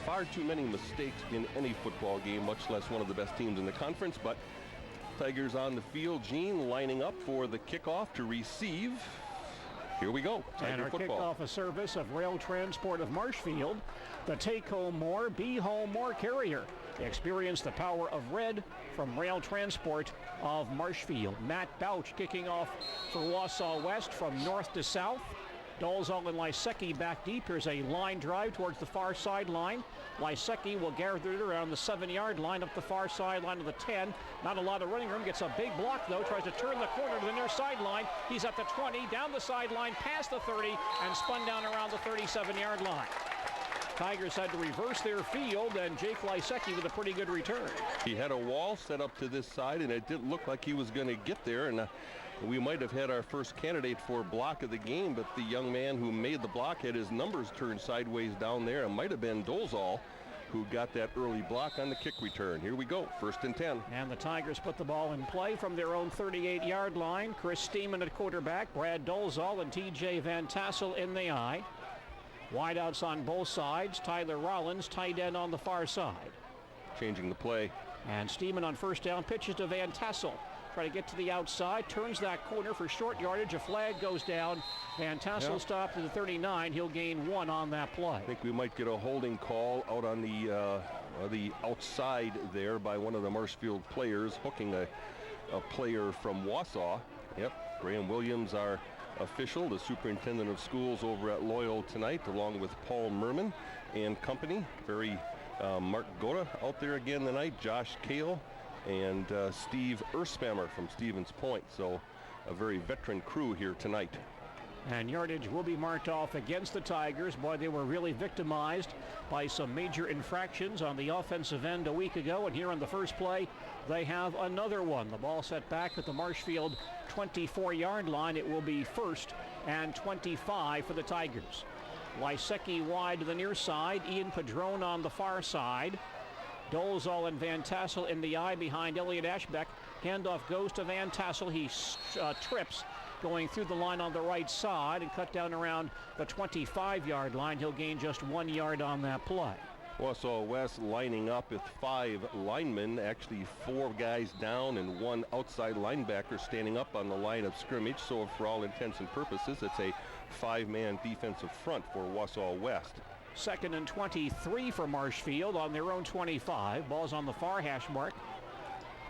far too many mistakes in any football game, much less one of the best teams in the conference. But Tigers on the field. Gene lining up for the kickoff to receive. Here we go. Tiger and our football. kickoff, a service of Rail Transport of Marshfield, the Take Home More, Be Home More carrier. Experience the power of red from Rail Transport of Marshfield. Matt Bouch kicking off for Wausau West from north to south. Dolzal and Lysecki back deep. Here's a line drive towards the far sideline. Lysecki will gather it around the 7-yard line up the far sideline of the 10. Not a lot of running room. Gets a big block, though. Tries to turn the corner to the near sideline. He's at the 20, down the sideline, past the 30, and spun down around the 37-yard line. Tigers had to reverse their field, and Jake Lysecki with a pretty good return. He had a wall set up to this side, and it didn't look like he was going to get there. And we might have had our first candidate for block of the game, but the young man who made the block had his numbers turned sideways down there. It might have been Dolzal who got that early block on the kick return. Here we go, 1st and 10. And the Tigers put the ball in play from their own 38-yard line. Chris Steeman at quarterback, Brad Dolzal and TJ Van Tassel in the eye. Wideouts on both sides. Tyler Rollins, tight end on the far side. Changing the play. And Steeman on first down pitches to Van Tassel. Try to get to the outside, turns that corner for short yardage. A flag goes down. Van Tassel stopped at the 39. He'll gain 1 on that play. I think we might get a holding call out on the outside there by one of the Marshfield players, hooking a player from Wausau. Yep, Graham Williams, our official, the superintendent of schools over at Loyal tonight, along with Paul Merman and company. Mark Goda out there again tonight, Josh Kale, and Steve Erspammer from Stevens Point. So a very veteran crew here tonight. And yardage will be marked off against the Tigers. Boy, they were really victimized by some major infractions on the offensive end a week ago. And here on the first play, they have another one. The ball set back at the Marshfield 24-yard line. It will be 1st and 25 for the Tigers. Lysecki wide to the near side. Ian Padron on the far side. Dolzal and Van Tassel in the eye behind Elliot Ashbeck. Handoff goes to Van Tassel. He trips going through the line on the right side and cut down around the 25-yard line. He'll gain just 1 yard on that play. Wausau West lining up with 5 linemen, actually 4 guys down and 1 outside linebacker standing up on the line of scrimmage. So for all intents and purposes, it's a 5-man defensive front for Wausau West. 2nd and 23 for Marshfield on their own 25. Ball's on the far hash mark.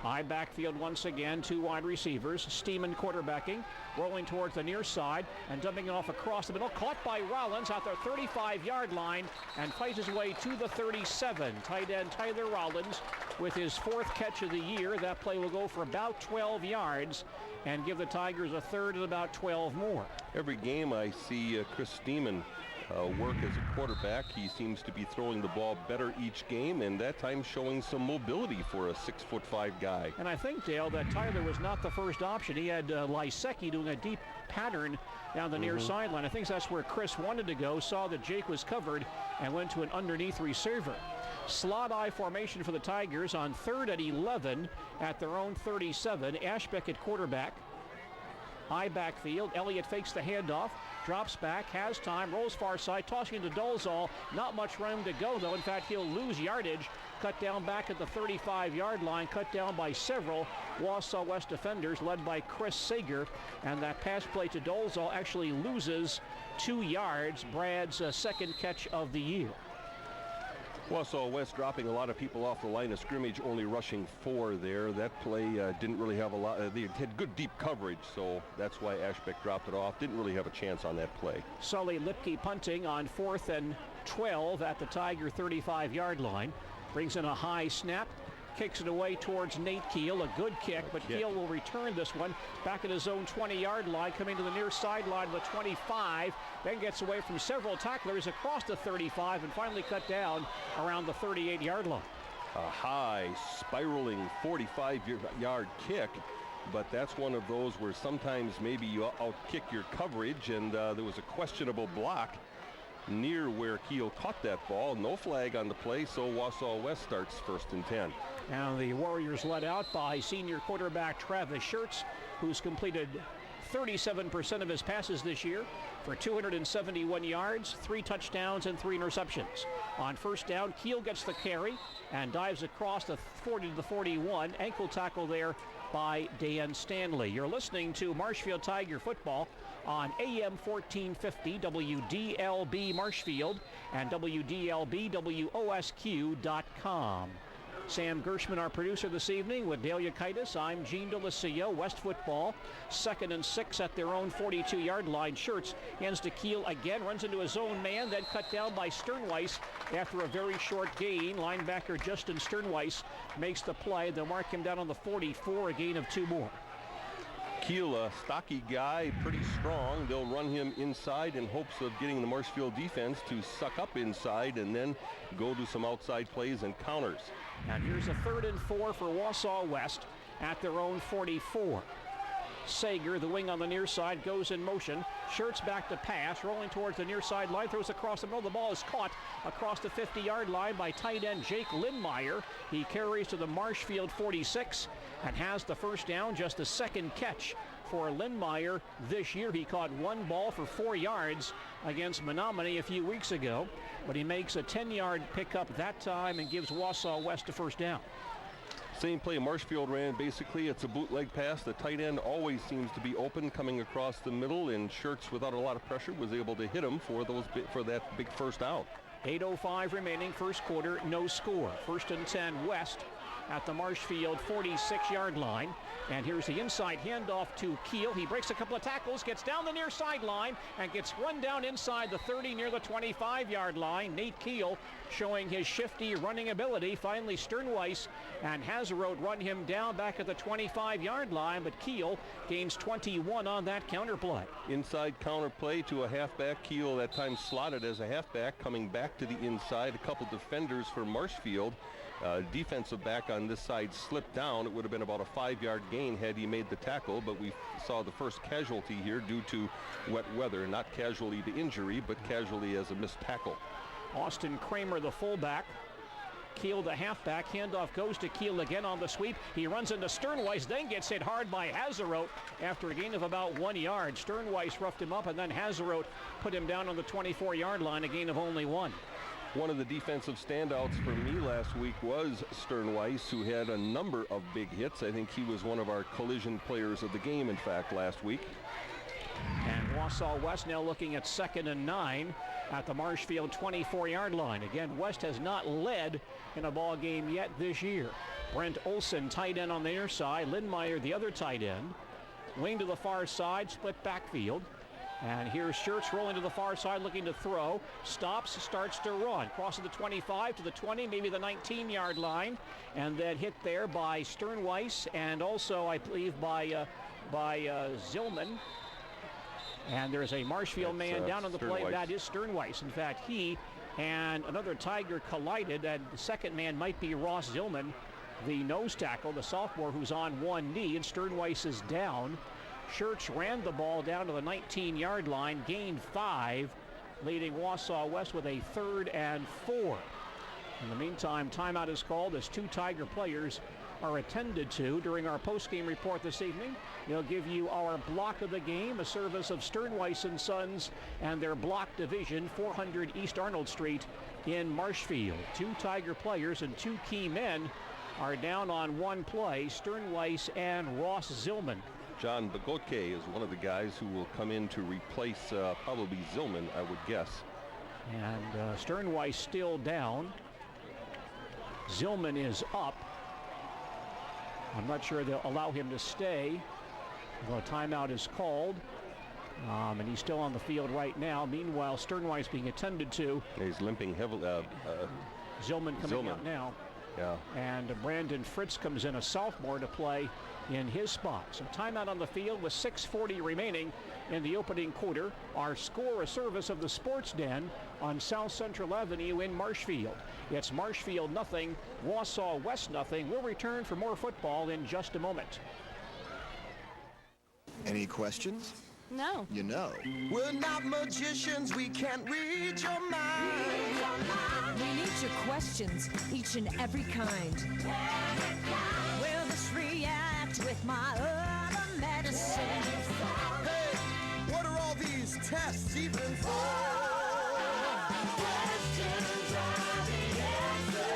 High backfield once again, 2 wide receivers. Steeman quarterbacking, rolling towards the near side and dumping it off across the middle. Caught by Rollins at the 35-yard line and fights his way to the 37. Tight end Tyler Rollins with his 4th catch of the year. That play will go for about 12 yards and give the Tigers a 3rd and about 12 more. Every game I see Chris Steeman work as a quarterback. He seems to be throwing the ball better each game, and that time showing some mobility for a 6'5" guy. And I think, Dale, that Tyler was not the first option. He had Lysecki doing a deep pattern down the near sideline. I think that's where Chris wanted to go, saw that Jake was covered, and went to an underneath receiver. Slot I formation for the Tigers on 3rd and 11 at their own 37. Ashbeck at quarterback. High backfield. Elliott fakes the handoff, drops back, has time, rolls far side, tossing to Dolzal. Not much room to go, though. In fact, he'll lose yardage. Cut down back at the 35-yard line, cut down by several Wausau West defenders, led by Chris Sager. And that pass play to Dolzal actually loses 2 yards, Brad's 2nd catch of the year. Wausau West dropping a lot of people off the line of scrimmage, only rushing 4 there. That play didn't really have a lot. They had good deep coverage, so that's why Ashbeck dropped it off. Didn't really have a chance on that play. Sully Lipke punting on 4th and 12 at the Tiger 35-yard line. Brings in a high snap. Kicks it away towards Nate Keel. A good kick, but Keel will return this one back at his own 20-yard line, coming to the near sideline of the 25, then gets away from several tacklers across the 35 and finally cut down around the 38-yard line. A high, spiraling 45-yard kick, but that's one of those where sometimes maybe you outkick your coverage, and there was a questionable block near where Keel caught that ball. No flag on the play, so Wausau West starts 1st and 10. Now the Warriors led out by senior quarterback Travis Schertz, who's completed 37% of his passes this year for 271 yards, 3 touchdowns, and 3 interceptions. On first down, Keel gets the carry and dives across the 40 to the 41. Ankle tackle there by Dan Stanley. You're listening to Marshfield Tiger football on AM 1450 WDLB Marshfield and WDLBWOSQ.com. Sam Gershman, our producer this evening, with Dale Yukaitis. I'm Gene DeLucia. West football, 2nd and 6 at their own 42-yard line. Schertz hands to Keel again, runs into his own man, then cut down by Sternweiss after a very short gain. Linebacker Justin Sternweiss makes the play. They'll mark him down on the 44, a gain of 2 more. Keel, a stocky guy, pretty strong. They'll run him inside in hopes of getting the Marshfield defense to suck up inside and then go to some outside plays and counters. And here's a 3rd and 4 for Wausau West at their own 44. Sager, the wing on the near side, goes in motion. Schertz back to pass, rolling towards the near side line, throws across the middle. The ball is caught across the 50-yard line by tight end Jake Lindmeyer. He carries to the Marshfield 46 and has the first down, just the 2nd catch for Lindmeyer this year. He caught 1 ball for 4 yards against Menominee a few weeks ago, but he makes a 10-yard pickup that time and gives Wausau West a first down. Same play Marshfield ran. Basically, it's a bootleg pass. The tight end always seems to be open coming across the middle, and Schertz, without a lot of pressure, was able to hit him for that big first down. 8:05 remaining, first quarter, no score. 1st and 10 West at the Marshfield 46-yard line. And here's the inside handoff to Keel. He breaks a couple of tackles, gets down the near sideline, and gets run down inside the 30 near the 25-yard line. Nate Keel showing his shifty running ability. Finally, Sternweiss and Hazeroat run him down back at the 25-yard line, but Keel gains 21 on that counter play. Inside counter play to a halfback. Keel that time slotted as a halfback, coming back to the inside. A couple defenders for Marshfield. Defensive back on this side slipped down. It would have been about a 5-yard gain had he made the tackle, but we saw the first casualty here due to wet weather. Not casualty to injury, but casualty as a missed tackle. Austin Kramer, the fullback. Keel, the halfback. Handoff goes to Keel again on the sweep. He runs into Sternweiss, then gets hit hard by Hazeroat after a gain of about 1 yard. Sternweiss roughed him up, and then Hazeroat put him down on the 24-yard line, a gain of only 1. One of the defensive standouts for me last week was Sternweiss, who had a number of big hits. I think he was one of our collision players of the game, in fact, last week. And Wausau West now looking at 2nd and 9 at the Marshfield 24-yard line. Again, West has not led in a ball game yet this year. Brent Olson, tight end on the near side. Lindmeyer, the other tight end. Wing to the far side, split backfield. And here's Schertz rolling to the far side, looking to throw. Stops, starts to run. Crosses the 25 to the 20, maybe the 19-yard line. And then hit there by Sternweiss and also, I believe, by Zillman. And there's a Marshfield man down on the play. That is Sternweiss. In fact, he and another Tiger collided, and the second man might be Ross Zillman, the nose tackle, the sophomore, who's on one knee, and Sternweiss is down. Schertz ran the ball down to the 19-yard line, gained 5, leading Wausau West with a 3rd and 4. In the meantime, timeout is called as 2 Tiger players are attended to. During our post-game report this evening, they'll give you our block of the game, a service of Sternweiss & Sons and their block division, 400 East Arnold Street in Marshfield. 2 Tiger players and 2 key men are down on one play, Sternweiss and Ross Zillman. John Bagotke is one of the guys who will come in to replace probably Zillman, I would guess. And Sternweiss still down. Zillman is up. I'm not sure they'll allow him to stay. The timeout is called. And he's still on the field right now. Meanwhile, Sternweiss being attended to. He's limping heavily. Zillman coming out now. Yeah. And Brandon Fritz comes in, a sophomore, to play in his spot. So timeout on the field with 6:40 remaining in the opening quarter. Our score, a service of the Sports Den on South Central Avenue in Marshfield. It's Marshfield nothing, Wausau West nothing. We'll return for more football in just a moment. Any questions? No. You know. We're not magicians, we can't read your mind. We need your questions, each and every kind. Will this react with my other medicine? Hey, what are all these tests even fall. Questions are the answer.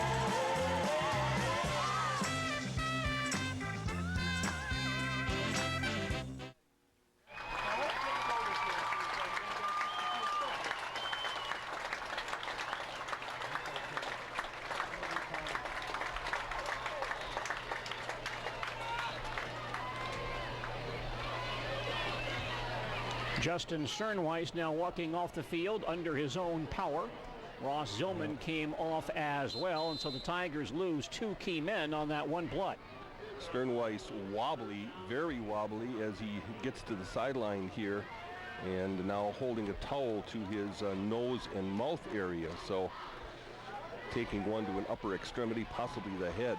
Justin Sternweiss now walking off the field under his own power. Ross Zillman came off as well, and so the Tigers lose 2 key men on that one play. Sternweiss wobbly, very wobbly as he gets to the sideline here, and now holding a towel to his nose and mouth area. So taking one to an upper extremity, possibly the head.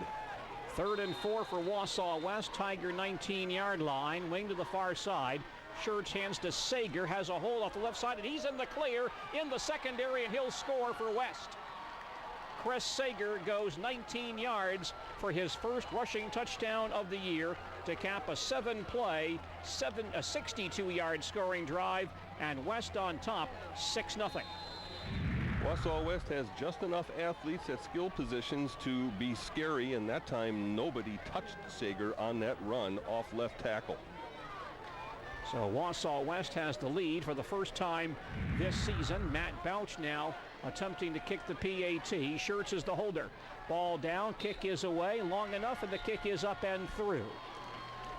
3rd and 4 for Wausau West. Tiger 19-yard line, wing to the far side. Schertz hands to Sager, has a hole off the left side, and he's in the clear in the secondary, and he'll score for West. Chris Sager goes 19 yards for his first rushing touchdown of the year to cap a 7-play, 62-yard scoring drive, and West on top, 6-0. Wausau West has just enough athletes at skill positions to be scary, and that time nobody touched Sager on that run off left tackle. So Wausau West has the lead for the first time this season. Matt Bouch now attempting to kick the PAT. Schertz is the holder. Ball down, kick is away, long enough, and the kick is up and through.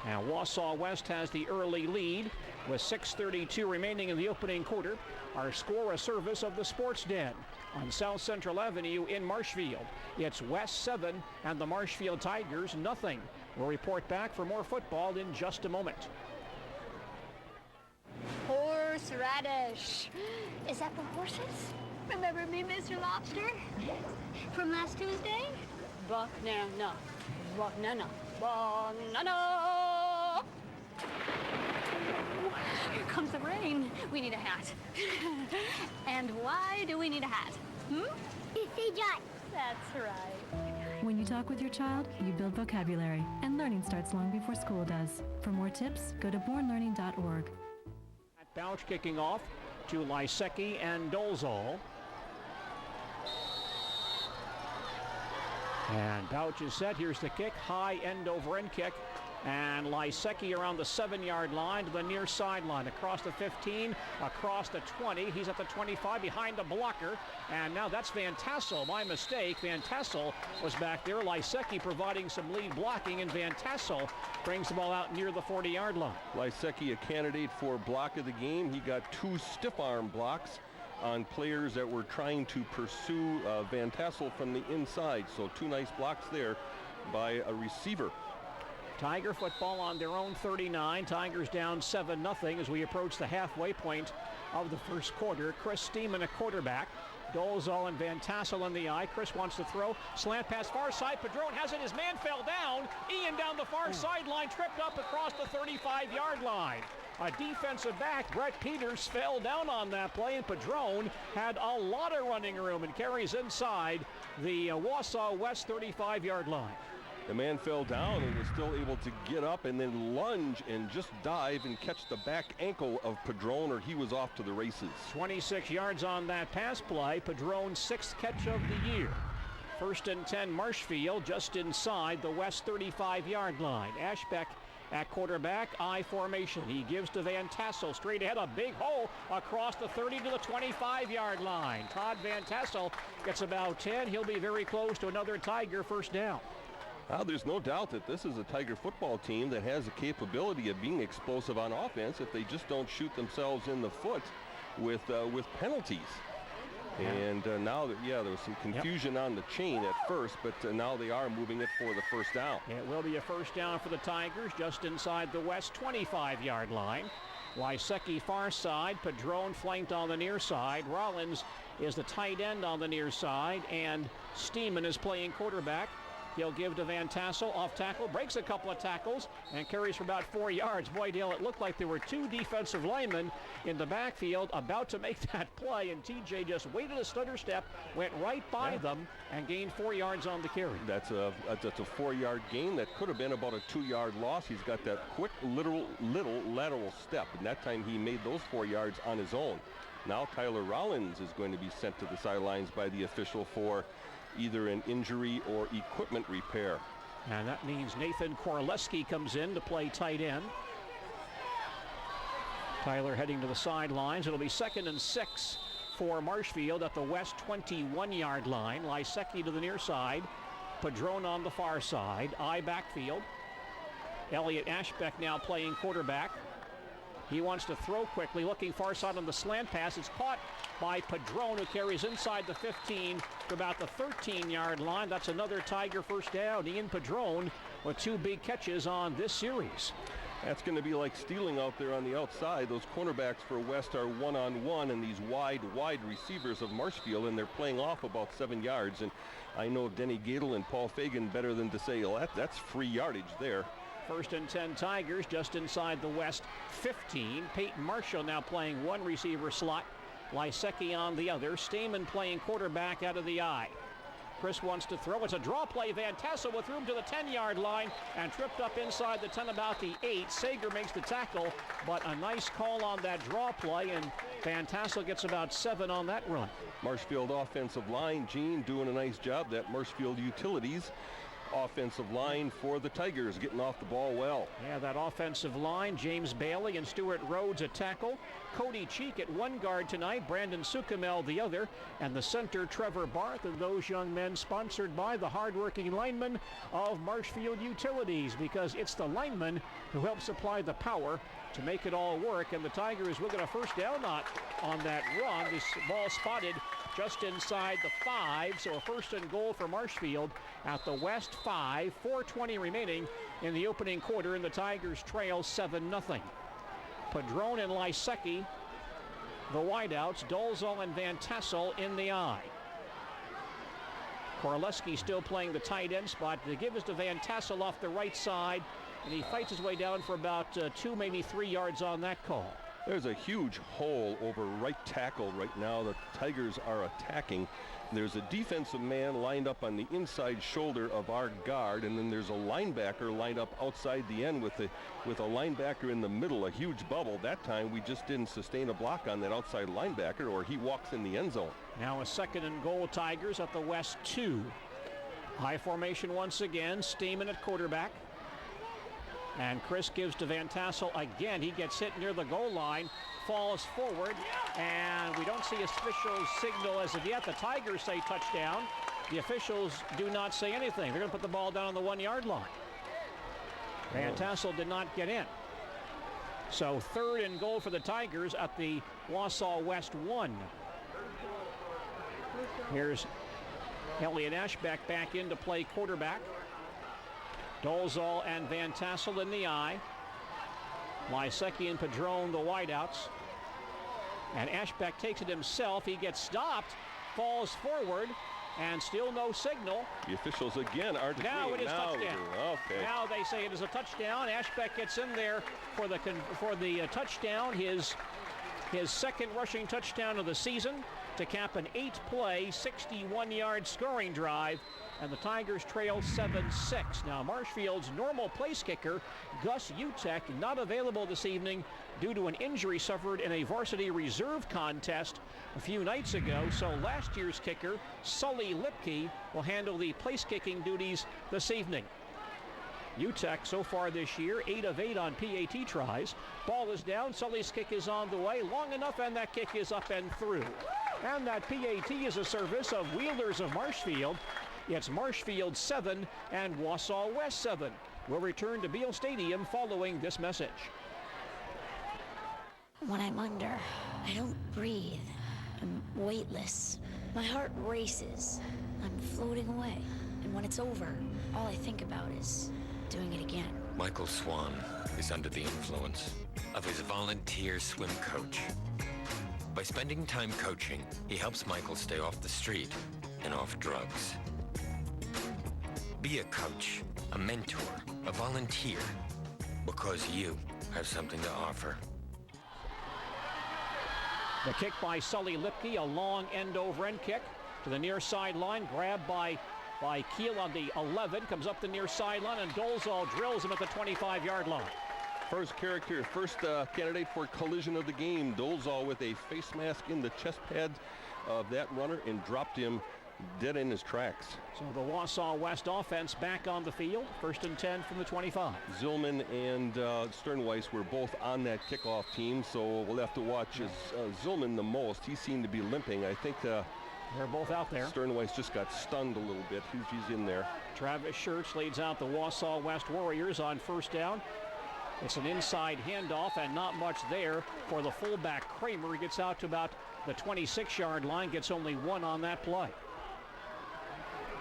Now Wausau West has the early lead with 6:32 remaining in the opening quarter. Our score, a service of the Sports Den on South Central Avenue in Marshfield. It's West 7 and the Marshfield Tigers nothing. We'll report back for more football in just a moment. Horseradish. Is that for horses? Remember me, Mr. Lobster? From last Tuesday? Banana. Banana. Banana. Here comes the rain. We need a hat. And why do we need a hat? That's right. When you talk with your child, you build vocabulary, and learning starts long before school does. For more tips, go to bornlearning.org. Bouch kicking off to Lysecki and Dolzal. And Bouch is set. Here's the kick. High end over end kick. And Lysecki around the 7-yard line to the near sideline. Across the 15, across the 20. He's at the 25 behind the blocker. And now that's Van Tassel. My mistake. Van Tassel was back there. Lysecki providing some lead blocking, and Van Tassel brings the ball out near the 40-yard line. Lysecki, a candidate for block of the game. He got 2 stiff arm blocks on players that were trying to pursue Van Tassel from the inside. So 2 nice blocks there by a receiver. Tiger football on their own 39. Tigers down 7-0 as we approach the halfway point of the first quarter. Chris Steeman, a quarterback. Dolzal and Van Tassel in the eye. Chris wants to throw. Slant pass far side. Padron has it. His man fell down. Ian down the far sideline, tripped up across the 35-yard line. A defensive back, Brett Peters, fell down on that play, and Padron had a lot of running room and carries inside the Wausau West 35-yard line. The man fell down and was still able to get up and then lunge and just dive and catch the back ankle of Padron, or he was off to the races. 26 yards on that pass play. Padron's 6th catch of the year. 1st and 10 Marshfield, just inside the West 35-yard line. Ashbeck at quarterback, I formation. He gives to Van Tassel straight ahead, a big hole across the 30 to the 25-yard line. Todd Van Tassel gets about 10. He'll be very close to another Tiger first down. There's no doubt that this is a Tiger football team that has the capability of being explosive on offense if they just don't shoot themselves in the foot with penalties. Yeah. And now, there was some confusion on the chain at first, but now they are moving it for the first down. It will be a first down for the Tigers just inside the West 25-yard line. Lysecki far side, Padron flanked on the near side. Rollins is the tight end on the near side, and Steeman is playing quarterback. He'll give to Van Tassel, off tackle, breaks a couple of tackles, and carries for about 4 yards. Boy, Dale, it looked like there were 2 defensive linemen in the backfield about to make that play, and TJ just waited a stutter step, went right by them, and gained 4 yards on the carry. That's a 4-yard gain. That could have been about a 2-yard loss. He's got that quick little lateral step, and that time he made those 4 yards on his own. Now Tyler Rollins is going to be sent to the sidelines by the official for either an injury or equipment repair. And that means Nathan Korleski comes in to play tight end. Tyler heading to the sidelines. It'll be 2nd and 6 for Marshfield at the west 21-yard line. Lysecki to the near side. Padron on the far side. I backfield. Elliot Ashbeck now playing quarterback. He wants to throw quickly, looking far side on the slant pass. It's caught by Padron, who carries inside the 15 to about the 13-yard line. That's another Tiger first down. Ian Padron with 2 big catches on this series. That's going to be like stealing out there on the outside. Those cornerbacks for West are one-on-one, and these wide receivers of Marshfield, and they're playing off about 7 yards. And I know Denny Gadel and Paul Fagan better than to say, well, that's free yardage there. 1st and 10 Tigers just inside the west 15. Peyton Marshall now playing one receiver slot. Lysecki on the other. Stamen playing quarterback out of the eye. Chris wants to throw. It's a draw play. Van Tassel with room to the 10-yard line and tripped up inside the 10, about the 8. Sager makes the tackle, but a nice call on that draw play, and Van Tassel gets about 7 on that run. Marshfield offensive line, Gene doing a nice job. That Marshfield Utilities offensive line for the Tigers, getting off the ball well. Yeah, that offensive line, James Bailey and Stuart Rhodes at tackle. Cody Cheek at one guard tonight, Brandon Sukamel the other, and the center, Trevor Barth, and those young men sponsored by the hardworking linemen of Marshfield Utilities, because it's the linemen who help supply the power to make it all work. And the Tigers will get a first down on that run. This ball spotted just inside the 5, so a 1st and goal for Marshfield at the west 5. 4:20 remaining in the opening quarter, and the Tigers trail 7-0. Padron and Lysecki, the wideouts. Dolzal and Van Tassel in the eye. Korleski still playing the tight end spot. They give us to Van Tassel off the right side, and he fights his way down for about 2, maybe 3 yards on that call. There's a huge hole over right tackle right now. The Tigers are attacking. There's a defensive man lined up on the inside shoulder of our guard, and then there's a linebacker lined up outside the end with a linebacker in the middle, a huge bubble. That time we just didn't sustain a block on that outside linebacker, or he walks in the end zone. Now a 2nd and goal, Tigers at the west 2. High formation once again. Stamen at quarterback. And Chris gives to Van Tassel again. He gets hit near the goal line, falls forward, and we don't see officials signal as of yet. The Tigers say touchdown. The officials do not say anything. They're going to put the ball down on the 1-yard line. Van Tassel did not get in. So 3rd and goal for the Tigers at the Wausau West 1. Here's Elliot Ashbeck back in to play quarterback. Dolzal and Van Tassel in the eye. Lysecki and Padron, the wideouts. And Ashbeck takes it himself. He gets stopped, falls forward, and still no signal. The officials again aren't now agreeing. It is touchdown. Okay. Now they say it is a touchdown. Ashbeck gets in there for the touchdown, his 2nd rushing touchdown of the season, to cap an 8-play, 61-yard scoring drive. And the Tigers trail 7-6. Now Marshfield's normal place kicker, Gus Utek, not available this evening due to an injury suffered in a varsity reserve contest a few nights ago. So last year's kicker, Sully Lipke, will handle the place kicking duties this evening. Utek so far this year, 8 of 8 on PAT tries. Ball is down, Sully's kick is on the way, long enough, and that kick is up and through. And that PAT is a service of Wheelers of Marshfield. It's Marshfield 7 and Wausau West 7. We'll return to Beale Stadium following this message. When I'm under, I don't breathe. I'm weightless. My heart races. I'm floating away. And when it's over, all I think about is doing it again. Michael Swan is under the influence of his volunteer swim coach. By spending time coaching, he helps Michael stay off the street and off drugs. Be a coach, a mentor, a volunteer, because you have something to offer. The kick by Sully Lipke, a long end-over-end kick to the near sideline, grabbed by Keel on the 11, comes up the near sideline, and Dolezal drills him at the 25-yard line. First candidate for collision of the game. Dolezal with a face mask in the chest pads of that runner and dropped him dead in his tracks. So the Wausau West offense back on the field, 1st and 10 from the 25. Zillman and Sternweiss were both on that kickoff team, so we'll have to watch Zillman the most. He seemed to be limping. I think they're both out there. Sternweiss just got stunned a little bit. He's in there. Travis Schertz leads out the Wausau West Warriors on 1st down. It's an inside handoff and not much there for the fullback Kramer. He gets out to about the 26-yard line, gets only 1 on that play.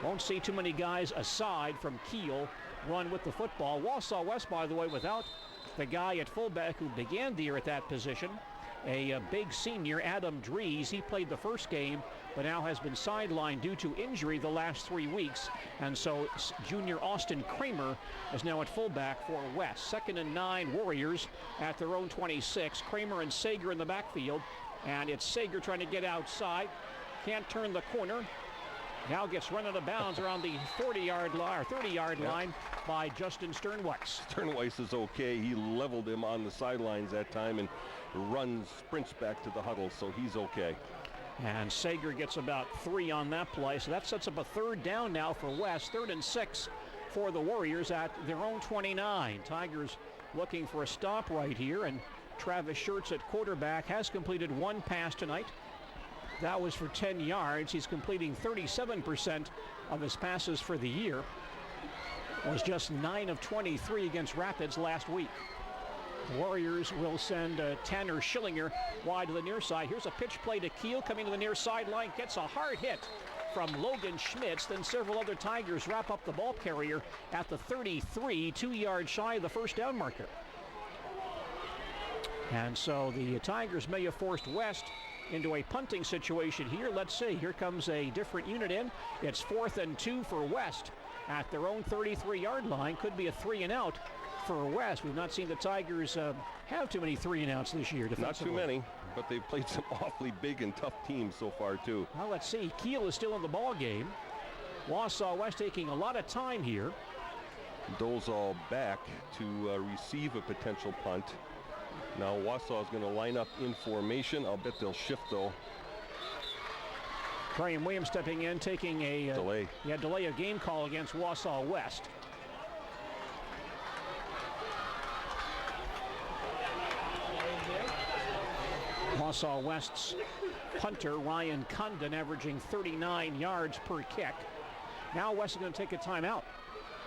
Won't see too many guys aside from Keel run with the football. Wausau West, by the way, without the guy at fullback who began the year at that position, a big senior, Adam Dries. He played the first game, but now has been sidelined due to injury the last 3 weeks. And so junior Austin Kramer is now at fullback for West. 2nd and 9 Warriors at their own 26. Kramer and Sager in the backfield. And it's Sager trying to get outside. Can't turn the corner. Now gets run out of bounds around the 40-yard line or 30-yard line by Justin Sternweiss. Sternweiss is okay. He leveled him on the sidelines that time and sprints back to the huddle, so he's okay. And Sager gets about 3 on that play, so that sets up a 3rd down now for West. 3rd and 6 for the Warriors at their own 29. Tigers looking for a stop right here, and Travis Schertz at quarterback has completed 1 pass tonight. That was for 10 yards. He's completing 37% of his passes for the year. Was just 9 of 23 against Rapids last week. The Warriors will send Tanner Schillinger wide to the near side. Here's a pitch play to Keel coming to the near sideline. Gets a hard hit from Logan Schmitz. Then several other Tigers wrap up the ball carrier at the 33, 2 yards shy of the 1st down marker. And so the Tigers may have forced West into a punting situation here. Let's see. Here comes a different unit in. It's 4th and 2 for West at their own 33-yard line. Could be a 3 and out for West. We've not seen the Tigers have too many 3 and outs this year defensively. Not too many, but they've played some awfully big and tough teams so far too. Well, let's see. Keel is still in the ball game. Wausau West taking a lot of time here. Dolezal back to receive a potential punt. Now Wausau is going to line up in formation. I'll bet they'll shift though. Graham Williams stepping in, taking a delay. Delay of game call against Wausau West. Wausau West's punter Ryan Condon averaging 39 yards per kick. Now West is going to take a timeout.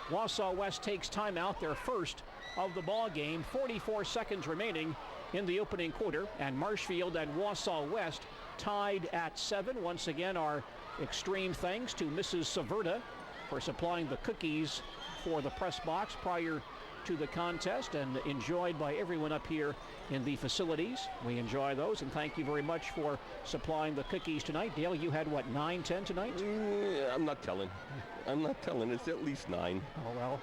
Wausau West takes timeout, their first of the ball game. 44 seconds remaining in the opening quarter, and Marshfield and Wausau West tied at 7. Once again, our extreme thanks to Mrs. Saverda for supplying the cookies for the press box prior to the contest, and enjoyed by everyone up here in the facilities. We enjoy those, and thank you very much for supplying the cookies tonight. Dale, you had what, 9, 10 tonight? I'm not telling. It's at least 9. Oh, well.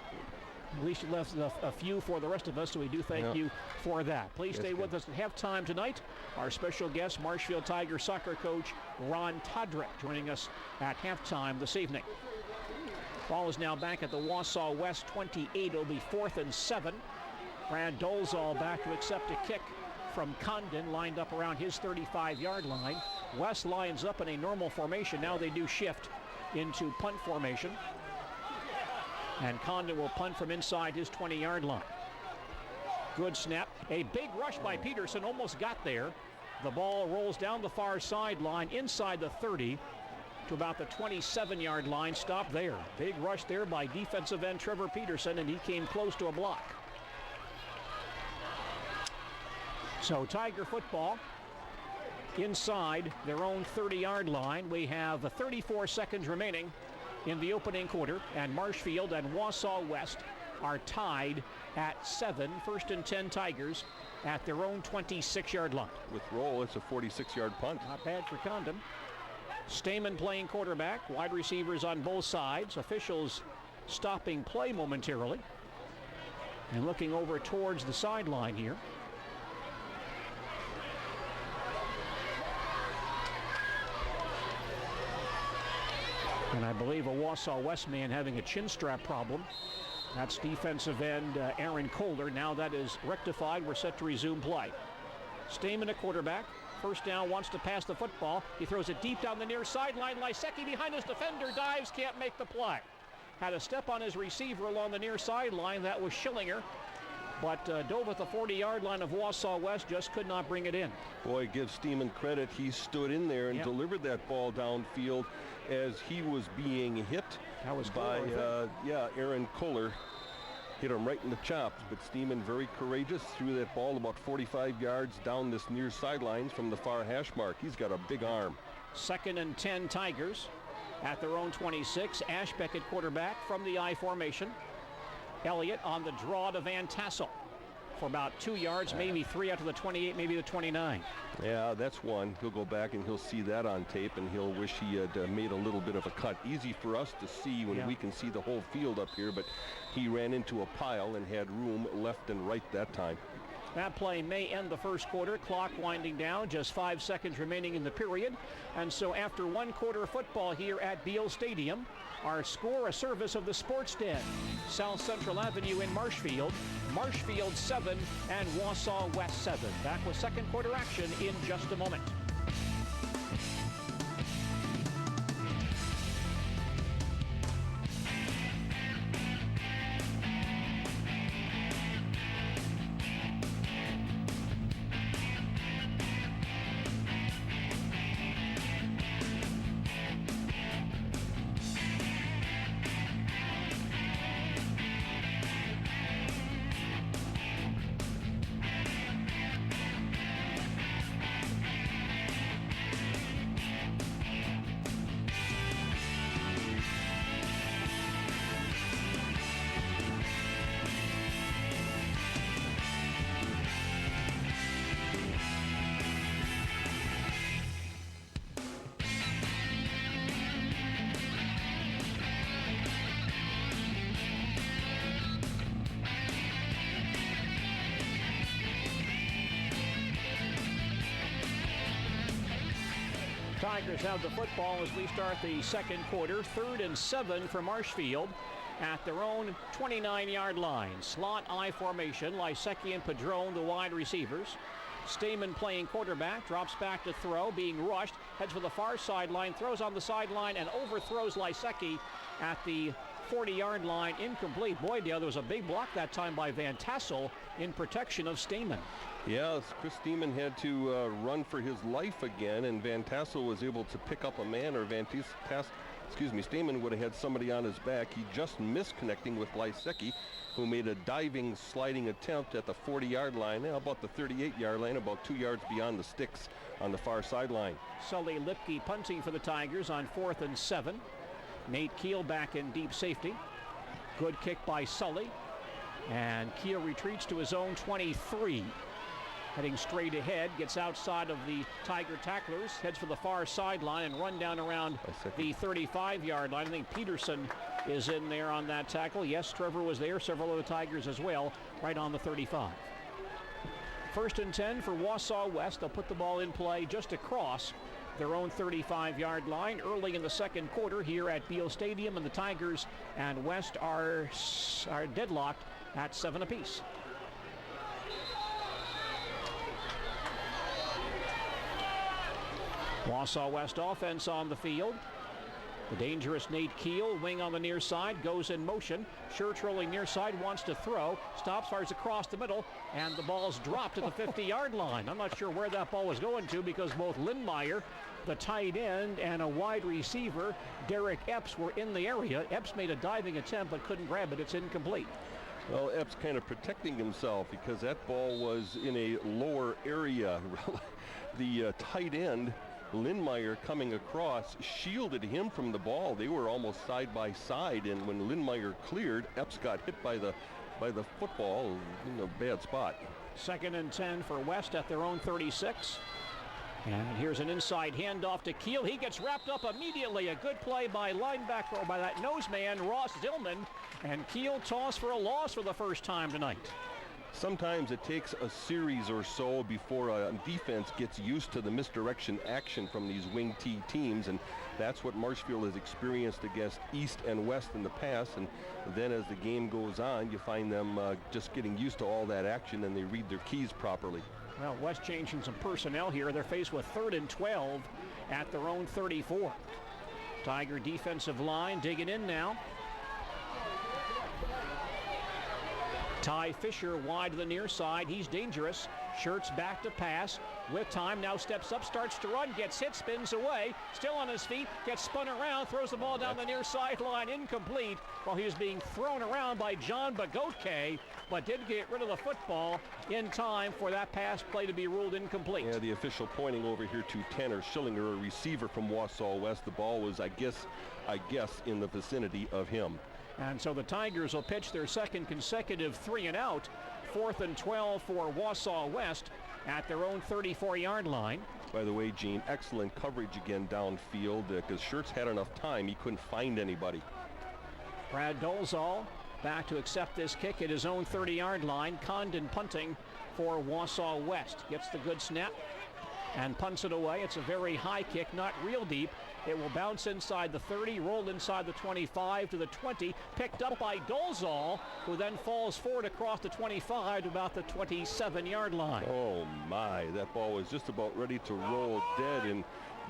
At least you left a few for the rest of us, so we do thank you for that. Please stay with us at halftime tonight. Our special guest, Marshfield Tiger soccer coach Ron Todrick, joining us at halftime this evening. Ball is now back at the Wausau West 28. It'll be 4th and 7. Brad Dolezal back to accept a kick from Condon, lined up around his 35-yard line. West lines up in a normal formation. Now they do shift into punt formation. And Condon will punt from inside his 20-yard line. Good snap. A big rush by Peterson, almost got there. The ball rolls down the far sideline inside the 30 to about the 27-yard line. Stop there. Big rush there by defensive end Trevor Peterson, and he came close to a block. So Tiger football inside their own 30-yard line. We have 34 seconds remaining in the opening quarter, and Marshfield and Wausau West are tied at 7. 1st and 10 Tigers at their own 26-yard line. With roll, it's a 46-yard punt. Not bad for Condon. Stamen playing quarterback, wide receivers on both sides. Officials stopping play momentarily and looking over towards the sideline here. And I believe a Wausau West man having a chin strap problem. That's defensive end Aaron Kohler. Now that is rectified. We're set to resume play. Stamen at quarterback. First down, wants to pass the football. He throws it deep down the near sideline. Lysecki behind his defender, dives, can't make the play. Had a step on his receiver along the near sideline. That was Schillinger. But dove at the 40-yard line of Wausau West, just could not bring it in. Boy, give Steeman credit. He stood in there and delivered that ball downfield as he was being hit. That was by Aaron Kohler. Hit him right in the chops, but Steeman very courageous, threw that ball about 45 yards down this near sidelines from the far hash mark. He's got a big arm. 2nd and 10 Tigers at their own 26. Ashbeck at quarterback from the I formation. Elliott on the draw to Van Tassel for about 2 yards, maybe 3 out to the 28, maybe the 29. Yeah, that's one. He'll go back and he'll see that on tape, and he'll wish he had made a little bit of a cut. Easy for us to see when we can see the whole field up here, but he ran into a pile and had room left and right that time. That play may end the first quarter. Clock winding down, just 5 seconds remaining in the period. And so after 1 quarter football here at Beal Stadium, our score, a service of the Sports Den. South Central Avenue in Marshfield. Marshfield 7 and Wausau West 7. Back with second quarter action in just a moment. Tigers have the football as we start the second quarter. 3rd and 7 for Marshfield at their own 29-yard line. Slot I formation. Lysecki and Padron, the wide receivers. Stamen playing quarterback, drops back to throw, being rushed, heads for the far sideline, throws on the sideline and overthrows Lysecki at the 40-yard line. Incomplete. Boy, there was a big block that time by Van Tassel in protection of Stamen. Yes, Chris Steeman had to run for his life again, and Van Tassel was able to pick up a man, or Steeman would have had somebody on his back. He just missed connecting with Lysecki, who made a diving, sliding attempt at the 40-yard line, about the 38-yard line, about 2 yards beyond the sticks on the far sideline. Sully Lipke punting for the Tigers on 4th and 7. Nate Keel back in deep safety. Good kick by Sully, and Keel retreats to his own 23. Heading straight ahead, gets outside of the Tiger tacklers, heads for the far sideline and run down around the 35-yard line. I think Peterson is in there on that tackle. Yes, Trevor was there, several of the Tigers as well, right on the 35. 1st and 10 for Wausau West. They'll put the ball in play just across their own 35-yard line early in the second quarter here at Beal Stadium, and the Tigers and West are deadlocked at 7 apiece. Wausau West offense on the field. The dangerous Nate Keel, wing on the near side, goes in motion. Schertz rolling near side, wants to throw, stops, fires across the middle, and the ball's dropped at the 50-yard line. I'm not sure where that ball was going to, because both Lindmeyer, the tight end, and a wide receiver, Derek Epps, were in the area. Epps made a diving attempt but couldn't grab it. It's incomplete. Well, Epps kind of protecting himself because that ball was in a lower area. The tight end, Lindmeyer, coming across, shielded him from the ball. They were almost side by side, and when Lindmeyer cleared, Epps got hit by the football in a bad spot. 2nd and 10 for West at their own 36. And here's an inside handoff to Keel. He gets wrapped up immediately. A good play by linebacker, or by that nose man, Ross Dillman. And Keel tossed for a loss for the first time tonight. Sometimes it takes a series or so before a defense gets used to the misdirection action from these wing T teams, and that's what Marshfield has experienced against East and West in the past. And then as the game goes on, you find them just getting used to all that action, and they read their keys properly. Well, West changing some personnel here. They're faced with 3rd and 12 at their own 34. Tiger defensive line digging in now. Ty Fisher wide to the near side. He's dangerous. Shirts back to pass. With time, now steps up, starts to run, gets hit, spins away. Still on his feet, gets spun around, throws the ball down the near sideline, incomplete, while he was being thrown around by John Bagotke, but did get rid of the football in time for that pass play to be ruled incomplete. Yeah, the official pointing over here to Tanner Schillinger, a receiver from Wausau West. The ball was, I guess, in the vicinity of him. And so the Tigers will pitch their second consecutive 3-and-out. 4th and 12 for Wausau West at their own 34-yard line. By the way, Gene, excellent coverage again downfield because Schertz had enough time. He couldn't find anybody. Brad Dolzal back to accept this kick at his own 30-yard line. Condon punting for Wausau West. Gets the good snap and punts it away. It's a very high kick, not real deep. It will bounce inside the 30, roll inside the 25 to the 20, picked up by Dolzal, who then falls forward across the 25 to about the 27-yard line. Oh my, that ball was just about ready to roll dead, and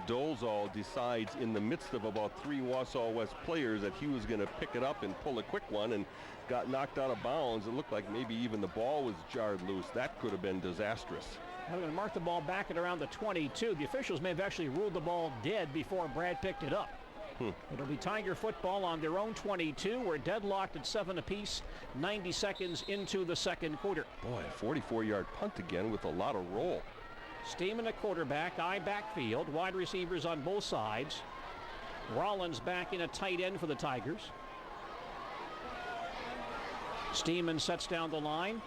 Dolzal decides in the midst of about 3 Wausau West players that he was going to pick it up and pull a quick one, and got knocked out of bounds. It looked like maybe even the ball was jarred loose. That could have been disastrous. I'm going to mark the ball back at around the 22. The officials may have actually ruled the ball dead before Brad picked it up. It'll be Tiger football on their own 22. We're deadlocked at 7 apiece, 90 seconds into the second quarter. Boy, a 44-yard punt again with a lot of roll. Steeman at quarterback, I backfield, wide receivers on both sides. Rollins back in a tight end for the Tigers. Steeman sets down the line.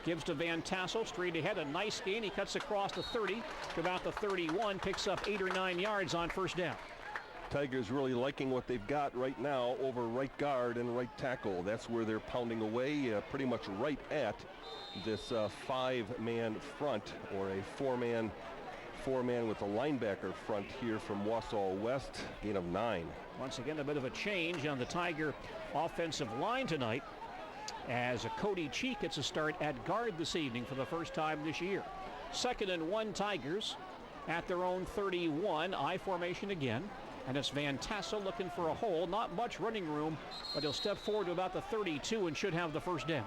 Gives to Van Tassel, straight ahead, a nice gain. He cuts across the 30 to about the 31, picks up 8 or 9 yards on first down. Tigers really liking what they've got right now over right guard and right tackle. That's where they're pounding away, pretty much right at this 5-man front, or a 4-man with a linebacker front here from Wausau West, gain of 9. Once again, a bit of a change on the Tiger offensive line tonight, as Cody Cheek gets a start at guard this evening for the first time this year. 2nd and 1 Tigers at their own 31. I formation again. And it's Van Tassel looking for a hole. Not much running room, but he'll step forward to about the 32 and should have the first down.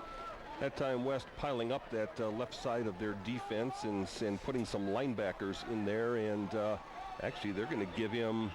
That time West piling up that left side of their defense and putting some linebackers in there. And actually they're going to give him,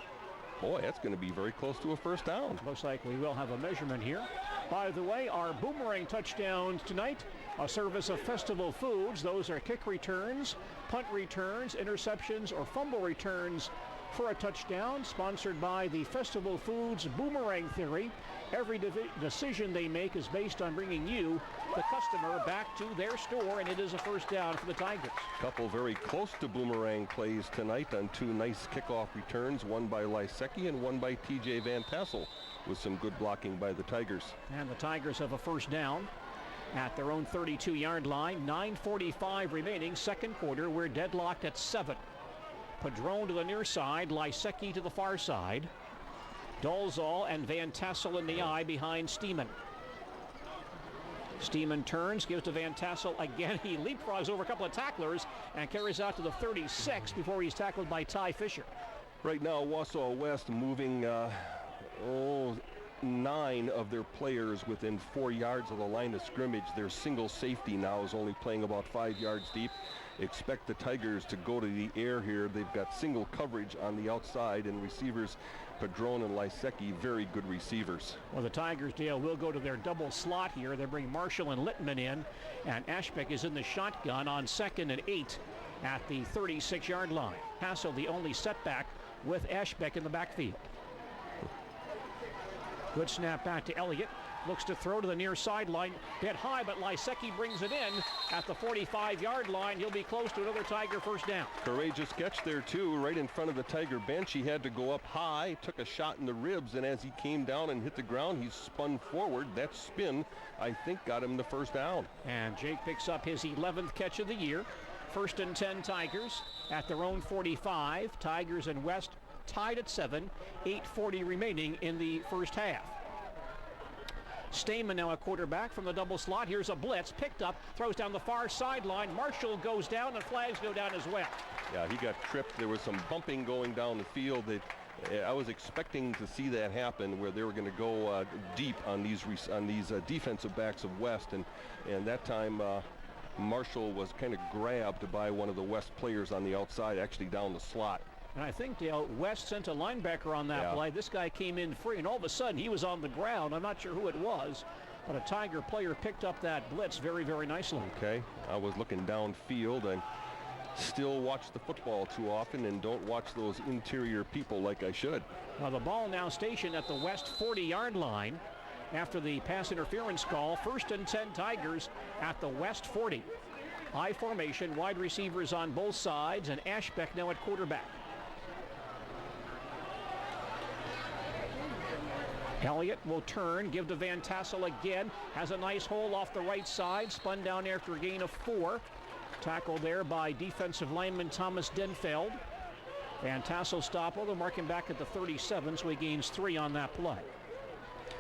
boy, that's going to be very close to a first down. Looks like we will have a measurement here. By the way, our boomerang touchdowns tonight, a service of Festival Foods. Those are kick returns, punt returns, interceptions, or fumble returns for a touchdown, sponsored by the Festival Foods Boomerang Theory. Every decision they make is based on bringing you, the customer, back to their store, and it is a first down for the Tigers. Couple very close to boomerang plays tonight on 2 nice kickoff returns, one by Lysecki and one by TJ Van Tassel, with some good blocking by the Tigers. And the Tigers have a first down at their own 32-yard line. 9:45 remaining, second quarter. We're deadlocked at 7. Padron to the near side, Lysecki to the far side. Dolzal and Van Tassel in the eye behind Steeman. Steeman turns, gives to Van Tassel again. He leapfrogs over a couple of tacklers and carries out to the 36 before he's tackled by Ty Fisher. Right now, Wausau West moving 9 of their players within 4 yards of the line of scrimmage. Their single safety now is only playing about 5 yards deep. Expect the Tigers to go to the air here. They've got single coverage on the outside, and receivers Padron and Lysecki, very good receivers. Well, the Tigers, Dale, will go to their double slot here. They bring Marshall and Littman in, and Ashbeck is in the shotgun on 2nd and 8 at the 36-yard line. Hassel the only setback with Ashbeck in the backfield. Good snap back to Elliott. looks to throw to the near sideline. Hit high, but Lysecki brings it in at the 45-yard line. He'll be close to another Tiger first down. Courageous catch there, too, right in front of the Tiger bench. He had to go up high, took a shot in the ribs, and as he came down and hit the ground, he spun forward. That spin, I think, got him the first down. And Jake picks up his 11th catch of the year. 1st and 10 Tigers at their own 45. Tigers and West tied at 7, 8:40 remaining in the first half. Stamen now a quarterback from the double slot. Here's a blitz, picked up, throws down the far sideline. Marshall goes down, and flags go down as well. Yeah, he got tripped. There was some bumping going down the field. I was expecting to see that happen, where they were going to go deep on these defensive backs of West, and that time Marshall was kind of grabbed by one of the West players on the outside, actually down the slot. And I think, Dale, West sent a linebacker on that play. This guy came in free, and all of a sudden he was on the ground. I'm not sure who it was, but a Tiger player picked up that blitz very, very nicely. Okay, I was looking downfield and still watch the football too often and don't watch those interior people like I should. Now the ball now stationed at the West 40-yard line after the pass interference call. 1st and 10 Tigers at the West 40. High formation, wide receivers on both sides, and Ashbeck now at quarterback. Elliott will turn, give to Van Tassel again. Has a nice hole off the right side. Spun down after a gain of 4. Tackled there by defensive lineman Thomas Denfeld. Van Tassel stop, although marking back at the 37, so he gains 3 on that play.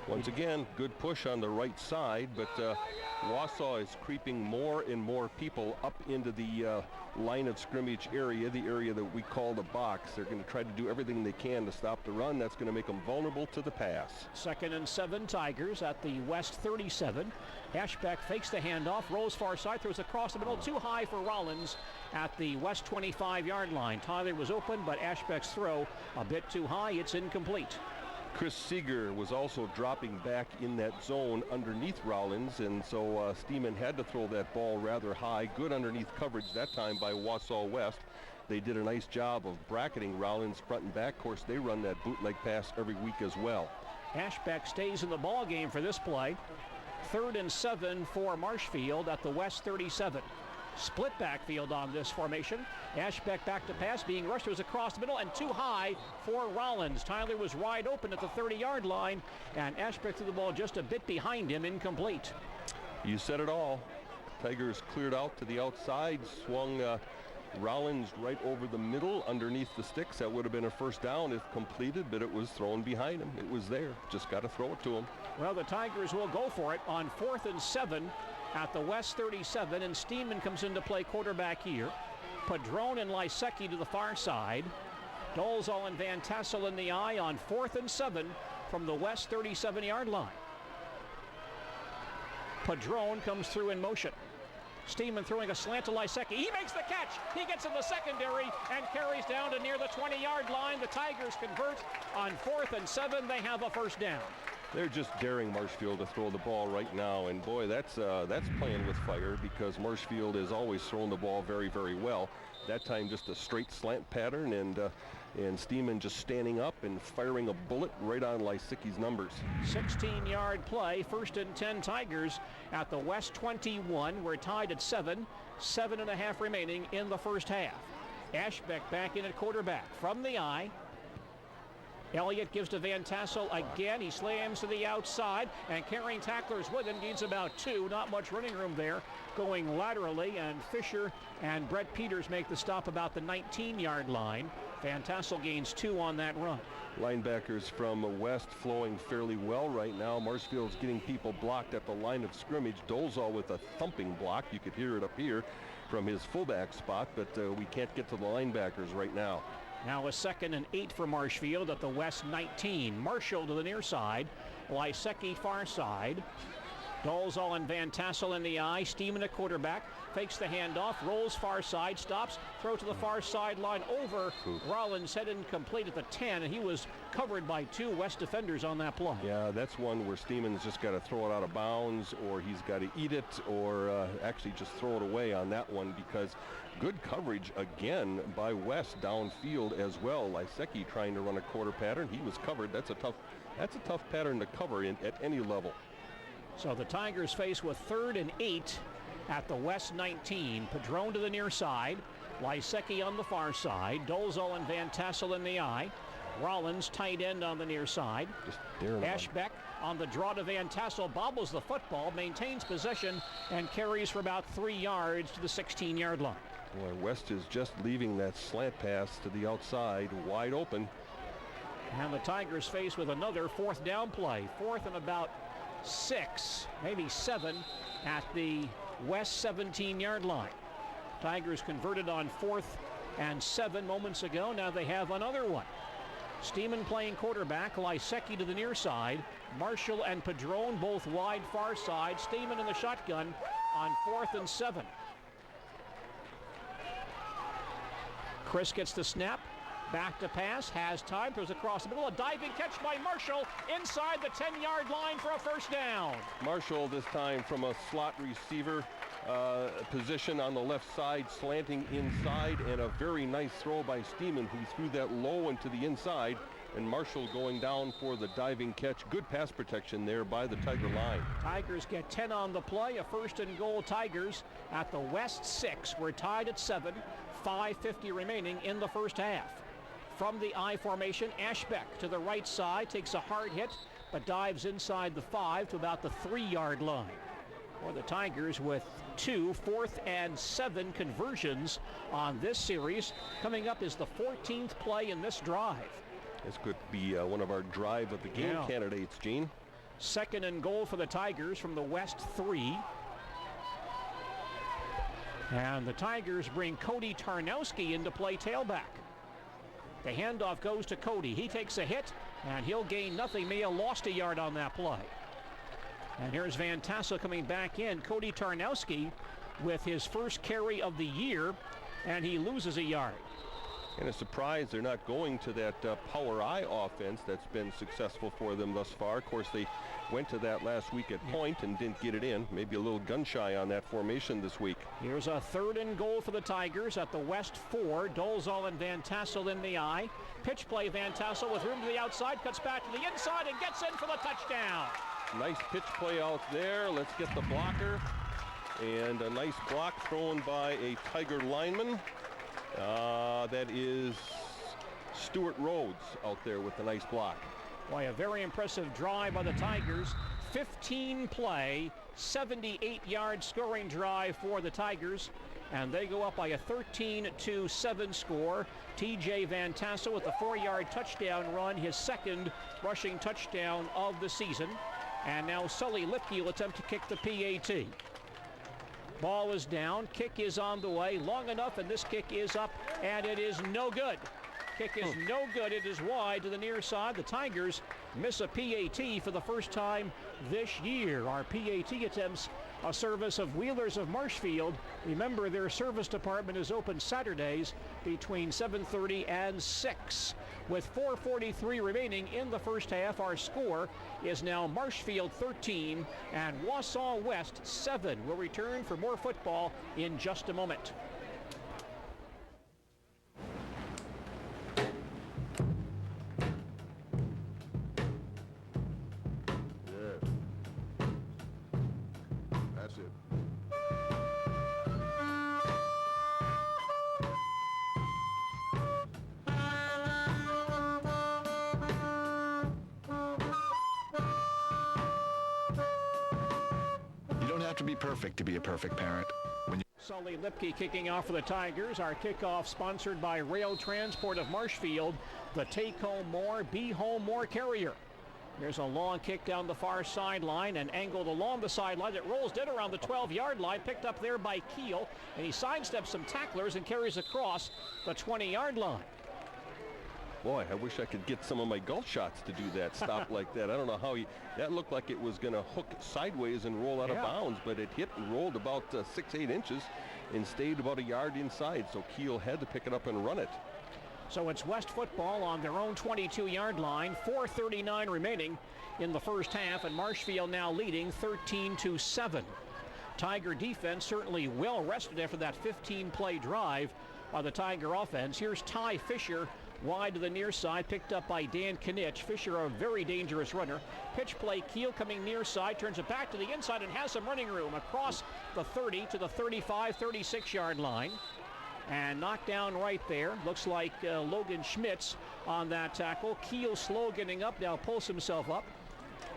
Once again, good push on the right side, but Wausau is creeping more and more people up into the line of scrimmage area, the area that we call the box. They're going to try to do everything they can to stop the run. That's going to make them vulnerable to the pass. 2nd and 7 Tigers at the West 37. Ashbeck fakes the handoff, rolls far side, throws across the middle, too high for Rollins at the West 25-yard line. Tyler was open, but Ashbeck's throw a bit too high. It's incomplete. Chris Seeger was also dropping back in that zone underneath Rollins, and so Steeman had to throw that ball rather high. Good underneath coverage that time by Wausau West. They did a nice job of bracketing Rollins front and back. Of course, they run that bootleg pass every week as well. Ashbeck stays in the ball game for this play. 3rd and 7 for Marshfield at the West 37. Split backfield on this formation. Ashbeck back to pass, being rushed. It was across the middle and too high for Rollins. Tyler was wide open at the 30-yard line, and Ashbeck threw the ball just a bit behind him, incomplete. You said it all. Tigers cleared out to the outside, swung Rollins right over the middle underneath the sticks. That would have been a first down if completed, but it was thrown behind him. It was there. Just got to throw it to him. Well, the Tigers will go for it on 4th and 7 at the West 37, and Steeman comes into play quarterback here. Padron and Lysecki to the far side. Dolezal and Van Tassel in the eye on 4th and 7 from the West 37-yard line. Padron comes through in motion. Steeman throwing a slant to Lysecki. He makes the catch. He gets in the secondary and carries down to near the 20-yard line. The Tigers convert on 4th and 7. They have a first down. They're just daring Marshfield to throw the ball right now, and boy, that's playing with fire, because Marshfield has always thrown the ball very, very well. That time just a straight slant pattern, and Steeman just standing up and firing a bullet right on Lysecki's numbers. 16-yard play, 1st and 10 Tigers at the West 21. We're tied at 7, 7.5 remaining in the first half. Ashbeck back in at quarterback from the eye. Elliott gives to Van Tassel again. He slams to the outside, and carrying tacklers with him, needs about 2. Not much running room there. Going laterally, and Fisher and Brett Peters make the stop about the 19-yard line. Van Tassel gains 2 on that run. Linebackers from West flowing fairly well right now. Marshfield's getting people blocked at the line of scrimmage. Dolezal with a thumping block. You could hear it up here from his fullback spot, but we can't get to the linebackers right now. Now a 2nd and 8 for Marshfield at the West 19. Marshall to the near side. Lysecki far side. Dolezal and Van Tassel in the eye. Steeman at quarterback. Fakes the handoff. Rolls far side. Stops. Throw to the far sideline over Rollins. Head incomplete at the 10. And he was covered by 2 West defenders on that play. Yeah, that's one where Steeman's just got to throw it out of bounds, or he's got to eat it, or actually just throw it away on that one, because good coverage again by West downfield as well. Lysecki trying to run a quarter pattern. He was covered. That's a tough pattern to cover at any level. So the Tigers face with 3rd and 8 at the West 19. Padron to the near side. Lysecki on the far side. Dolzo and Van Tassel in the eye. Rollins tight end on the near side. Ashbeck on the draw to Van Tassel, bobbles the football, maintains possession, and carries for about 3 yards to the 16-yard line. Boy, West is just leaving that slant pass to the outside wide open. And the Tigers face with another 4th down play. 4th and about 6, maybe 7 at the West 17-yard line. Tigers converted on 4th and 7 moments ago. Now they have another one. Steeman playing quarterback. Lysecki to the near side. Marshall and Padron both wide far side. Steeman in the shotgun on 4th and 7. Chris gets the snap. Back to pass, has time, throws across the middle, a diving catch by Marshall inside the 10-yard line for a first down. Marshall this time from a slot receiver position on the left side, slanting inside, and a very nice throw by Steeman, who threw that low into the inside, and Marshall going down for the diving catch. Good pass protection there by the Tiger line. Tigers get 10 on the play, a 1st and goal. Tigers at the West 6. We're tied at 7, 5:50 remaining in the first half. From the I formation, Ashbeck to the right side, takes a hard hit, but dives inside the 5 to about the 3-yard line. For the Tigers with 2 4th and 7 conversions on this series. Coming up is the 14th play in this drive. This could be one of our drive of the game candidates, Gene. 2nd and goal for the Tigers from the West 3. And the Tigers bring Cody Tarnowski into play tailback. The handoff goes to Cody. He takes a hit, and he'll gain nothing. May have lost a yard on that play. And here's Van Tassel coming back in. Cody Tarnowski with his first carry of the year, and he loses a yard. And a surprise they're not going to that power I offense that's been successful for them thus far. Of course, they went to that last week at point and didn't get it in. Maybe a little gun shy on that formation this week. Here's a 3rd and goal for the Tigers at the West 4. Dolzal and Van Tassel in the eye. Pitch play, Van Tassel with room to the outside, cuts back to the inside and gets in for the touchdown. Nice pitch play out there. Let's get the blocker. And a nice block thrown by a Tiger lineman. That is Stuart Rhodes out there with the nice block. Boy, a very impressive drive by the Tigers. 15 play, 78-yard scoring drive for the Tigers. And they go up by a 13-7 score. TJ Van Tassel with a 4-yard touchdown run, his 2nd rushing touchdown of the season. And now Sully Lipke will attempt to kick the PAT. Ball is down, kick is on the way, long enough, and this kick is up, and it is no good. Kick is no good. It is wide to the near side. The Tigers miss a PAT for the first time this year. Our PAT attempts a service of Wheelers of Marshfield. Remember, their service department is open Saturdays between 7:30 and 6. With 4:43 remaining in the first half, our score is now Marshfield 13 and Wausau West 7. We'll return for more football in just a moment. That's it. You don't have to be perfect to be a perfect parent. Sully Lipke kicking off for the Tigers. Our kickoff sponsored by Rail Transport of Marshfield, the Take Home More, Be Home More carrier. Here's a long kick down the far sideline and angled along the sideline. It rolls dead around the 12-yard line, picked up there by Keel, and he sidesteps some tacklers and carries across the 20-yard line. Boy, I wish I could get some of my golf shots to do that, stop like that. I don't know how that looked like it was going to hook sideways and roll out of bounds, but it hit and rolled about 6-8 inches and stayed about a yard inside, so Keel had to pick it up and run it. So it's West football on their own 22-yard line, 4:39 remaining in the first half, and Marshfield now leading 13-7. Tiger defense certainly well rested after that 15-play drive by the Tiger offense. Here's Ty Fisher Wide to the near side, picked up by Dan Knitsch. Fisher, a very dangerous runner. Pitch play, Keel coming near side, turns it back to the inside and has some running room across the 30 to the 35, 36-yard line. And knocked down right there. Looks like Logan Schmitz on that tackle. Keel slow getting up, now pulls himself up.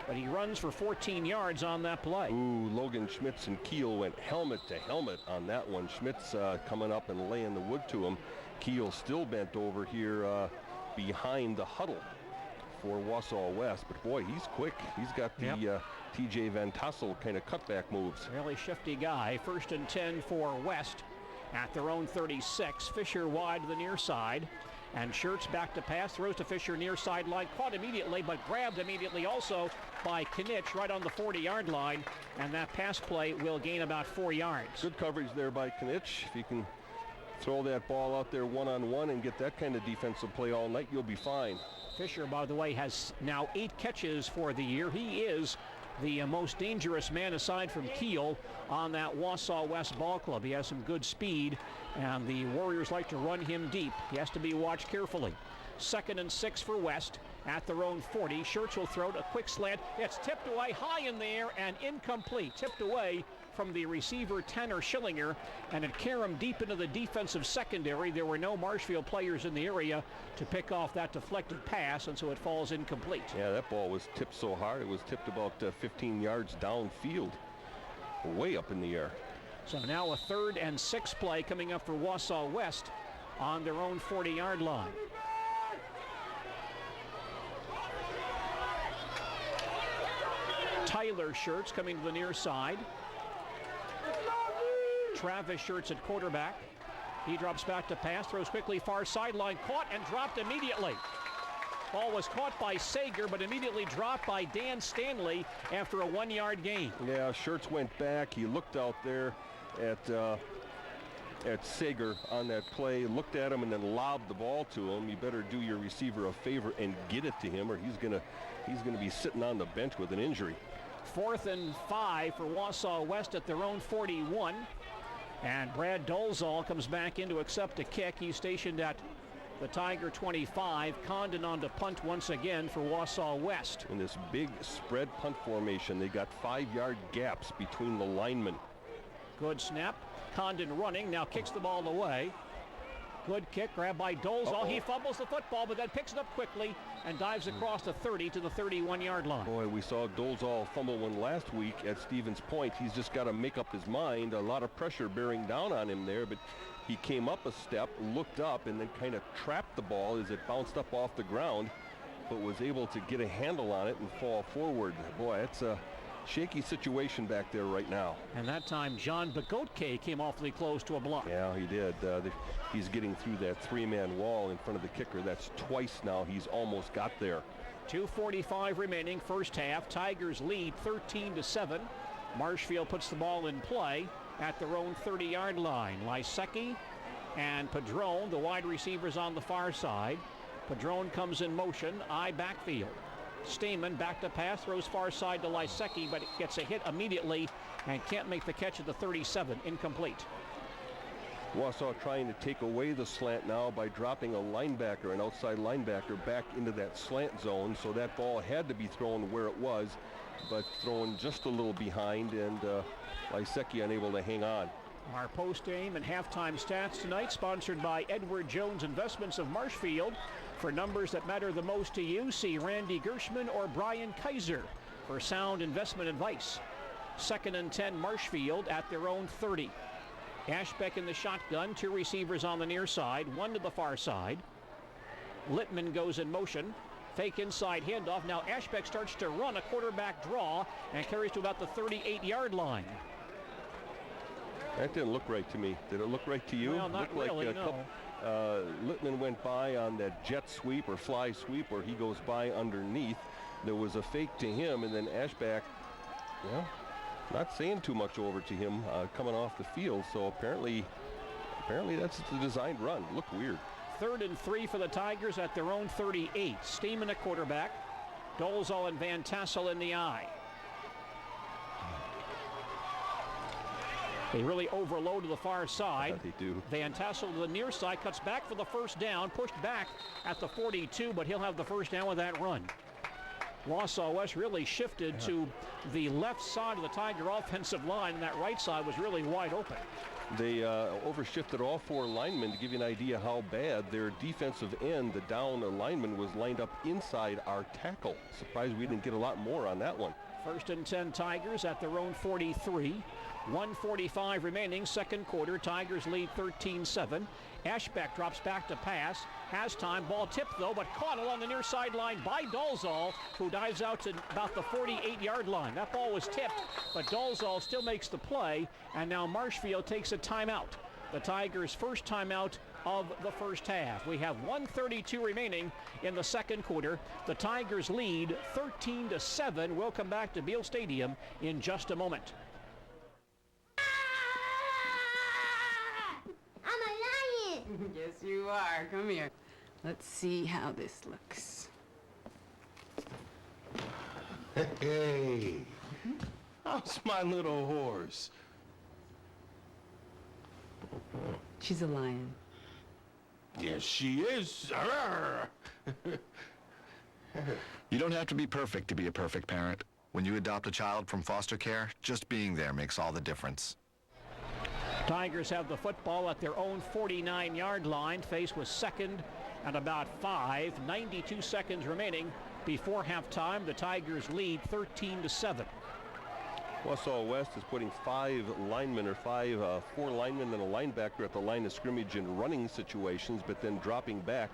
But he runs for 14 yards on that play. Ooh, Logan Schmitz and Keel went helmet to helmet on that one. Schmitz coming up and laying the wood to him. Keel still bent over here behind the huddle for Wausau West. But boy, he's quick. He's got the TJ Van Tassel kind of cutback moves. Really shifty guy. 1st and 10 for West at their own 36. Fisher wide to the near side. And Schertz back to pass, throws to Fisher near sideline, caught immediately, but grabbed immediately also by Knitsch right on the 40-yard line. And that pass play will gain about 4 yards. Good coverage there by Knitsch. If you can throw that ball out there one-on-one and get that kind of defensive play all night, you'll be fine. Fisher, by the way, has now 8 catches for the year. He is the most dangerous man aside from Keel on that Wausau West ball club. He has some good speed, and the Warriors like to run him deep. He has to be watched carefully. 2nd and 6 for West at their own 40. Schertz will throw it, a quick slant. It's tipped away high in the air and incomplete. Tipped away from the receiver Tanner Schillinger, and it carried him deep into the defensive secondary. There were no Marshfield players in the area to pick off that deflected pass, and so it falls incomplete. Yeah, that ball was tipped so hard, it was tipped about 15 yards downfield, way up in the air. So now a 3rd and 6 play coming up for Wausau West on their own 40-yard line. Tyler Schertz coming to the near side. Travis Schertz at quarterback. He drops back to pass, throws quickly far sideline, caught and dropped immediately. Ball was caught by Sager, but immediately dropped by Dan Stanley after a 1-yard gain. Yeah, Schertz went back. He looked out there at Sager on that play, looked at him and then lobbed the ball to him. You better do your receiver a favor and get it to him, or he's gonna be sitting on the bench with an injury. 4th and 5 for Wausau West at their own 41. And Brad Dolezal comes back in to accept a kick. He's stationed at the Tiger 25. Condon on to punt once again for Wausau West. In this big spread punt formation, they got 5-yard gaps between the linemen. Good snap. Condon running, now kicks the ball away. Good kick, grabbed by Dolezal. He fumbles the football, but then picks it up quickly and dives across the 30 to the 31-yard line. Boy, we saw Dolezal fumble one last week at Stevens Point. He's just got to make up his mind. A lot of pressure bearing down on him there, but he came up a step, looked up, and then kind of trapped the ball as it bounced up off the ground, but was able to get a handle on it and fall forward. Boy, it's a shaky situation back there right now. And that time, John Bagotke came awfully close to a block. Yeah, he did. He's getting through that 3-man wall in front of the kicker. That's twice now he's almost got there. 2:45 remaining, first half. Tigers lead 13-7. Marshfield puts the ball in play at their own 30-yard line. Lysecki and Padron, the wide receivers on the far side. Padron comes in motion, eye backfield. Stamen back to pass, throws far side to Lysecki, but gets a hit immediately and can't make the catch at the 37, incomplete. Wausau trying to take away the slant now by dropping a linebacker, an outside linebacker, back into that slant zone, so that ball had to be thrown where it was, but thrown just a little behind, and Lysecki unable to hang on. Our post-game and halftime stats tonight sponsored by Edward Jones Investments of Marshfield. For numbers that matter the most to you, see Randy Gershman or Brian Kaiser for sound investment advice. 2nd and 10 Marshfield at their own 30. Ashbeck in the shotgun, 2 receivers on the near side, 1 to the far side. Littman goes in motion. Fake inside handoff. Now Ashbeck starts to run a quarterback draw and carries to about the 38-yard line. That didn't look right to me. Did it look right to you? Well, not looked really, like no. Littman went by on that jet sweep or fly sweep where he goes by underneath. There was a fake to him, and then Ashbeck, well, not saying too much over to him coming off the field. So apparently that's the designed run. Looked weird. 3rd and 3 for the Tigers at their own 38. Steeman at quarterback. Dolezal and Van Tassel in the eye. They really overload to the far side. Yeah, they do. Van Tassel to the near side, cuts back for the first down, pushed back at the 42, but he'll have the first down with that run. Wausau West really shifted to the left side of the Tiger offensive line, and that right side was really wide open. They overshifted all four linemen. To give you an idea how bad, their defensive end, the down lineman, was lined up inside our tackle. Surprised we didn't get a lot more on that one. 1st and 10 Tigers at their own 43. 1:45 remaining, second quarter. Tigers lead 13-7. Ashbeck drops back to pass. Has time. Ball tipped, though, but caught along the near sideline by Dolzal, who dives out to about the 48-yard line. That ball was tipped, but Dolzal still makes the play, and now Marshfield takes a timeout. The Tigers' first timeout of the first half. We have 1:32 remaining in the second quarter. The Tigers lead 13-7. We'll come back to Beal Stadium in just a moment. Yes, you are. Come here. Let's see how this looks. Hey, how's my little horse? She's a lion. Yes, she is. You don't have to be perfect to be a perfect parent. When you adopt a child from foster care, just being there makes all the difference. Tigers have the football at their own 49-yard line, faced with 2nd and about 5. 92 seconds remaining before halftime. The Tigers lead 13-7. Wausau West is putting 4 linemen and a linebacker at the line of scrimmage in running situations, but then dropping back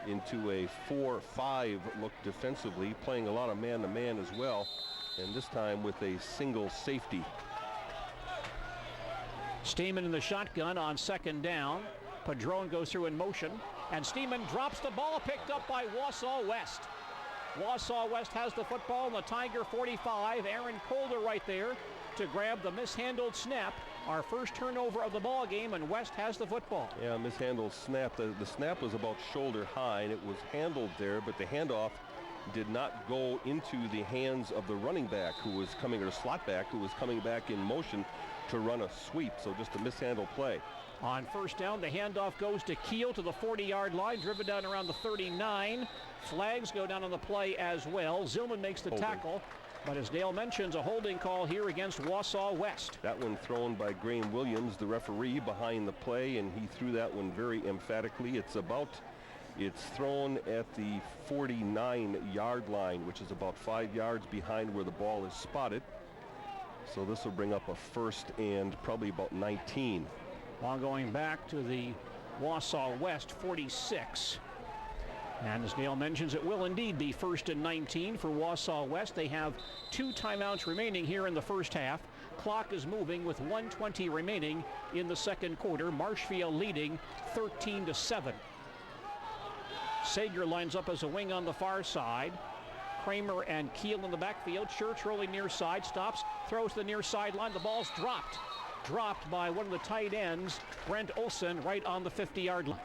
into a 4-5 look defensively, playing a lot of man-to-man as well, and this time with a single safety. Steeman in the shotgun on 2nd down. Padron goes through in motion, and Steeman drops the ball, picked up by Wausau West. Wausau West has the football in the Tiger 45. Aaron Colder right there to grab the mishandled snap. Our first turnover of the ball game, and West has the football. Yeah, mishandled snap. The snap was about shoulder high, and it was handled there, but the handoff did not go into the hands of the running back who was coming, or slot back, who was coming back in motion to run a sweep. So just a mishandled play. On first down, the handoff goes to Keel to the 40-yard line, driven down around the 39. Flags go down on the play as well. Zillman makes the tackle, but as Dale mentions, a holding call here against Wausau West. That one thrown by Graham Williams, the referee, behind the play, and he threw that one very emphatically. It's thrown at the 49-yard line, which is about 5 yards behind where the ball is spotted. So this will bring up a 1st and probably about 19. Ball going back to the Wausau West 46. And as Dale mentions, it will indeed be 1st and 19 for Wausau West. They have 2 timeouts remaining here in the first half. Clock is moving with 1:20 remaining in the second quarter. Marshfield leading 13-7. Sager lines up as a wing on the far side. Kramer and Keel in the backfield. Church rolling near side, stops, throws to the near sideline. The ball's dropped. Dropped by one of the tight ends, Brent Olson, right on the 50-yard line.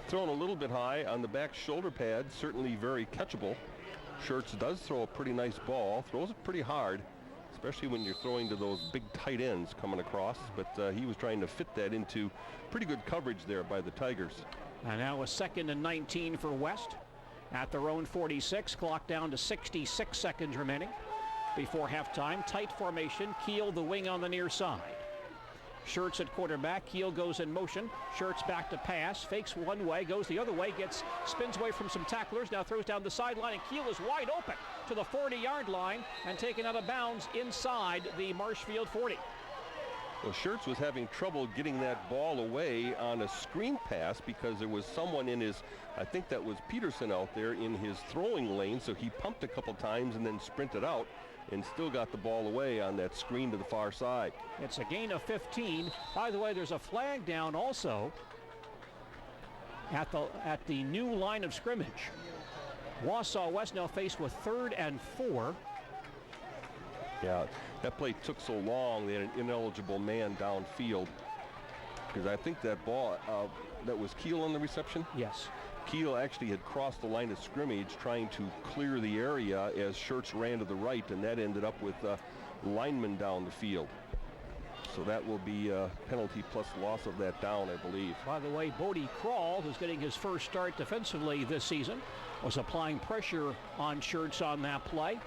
Thrown a little bit high on the back shoulder pad, certainly very catchable. Schertz does throw a pretty nice ball, throws it pretty hard, especially when you're throwing to those big tight ends coming across, but he was trying to fit that into pretty good coverage there by the Tigers. And now a 2nd and 19 for West at their own 46, clock down to 66 seconds remaining before halftime. Tight formation, Keel the wing on the near side. Schertz at quarterback, Keel goes in motion. Schertz back to pass, fakes one way, goes the other way, spins away from some tacklers, now throws down the sideline, and Keel is wide open to the 40-yard line and taken out of bounds inside the Marshfield 40. Well, Schertz was having trouble getting that ball away on a screen pass because there was someone in his, I think that was Peterson out there in his throwing lane, so he pumped a couple times and then sprinted out and still got the ball away on that screen to the far side. It's a gain of 15. By the way, there's a flag down also at the new line of scrimmage. Wausau West now faced with 3rd and 4. Yeah, that play took so long. They had an ineligible man downfield because I think that ball, that was Keel on the reception? Yes. Keel actually had crossed the line of scrimmage trying to clear the area as Schertz ran to the right, and that ended up with linemen down the field. So that will be a penalty plus loss of that down, I believe. By the way, Bodie Krall, who's getting his first start defensively this season, was applying pressure on Schertz on that play.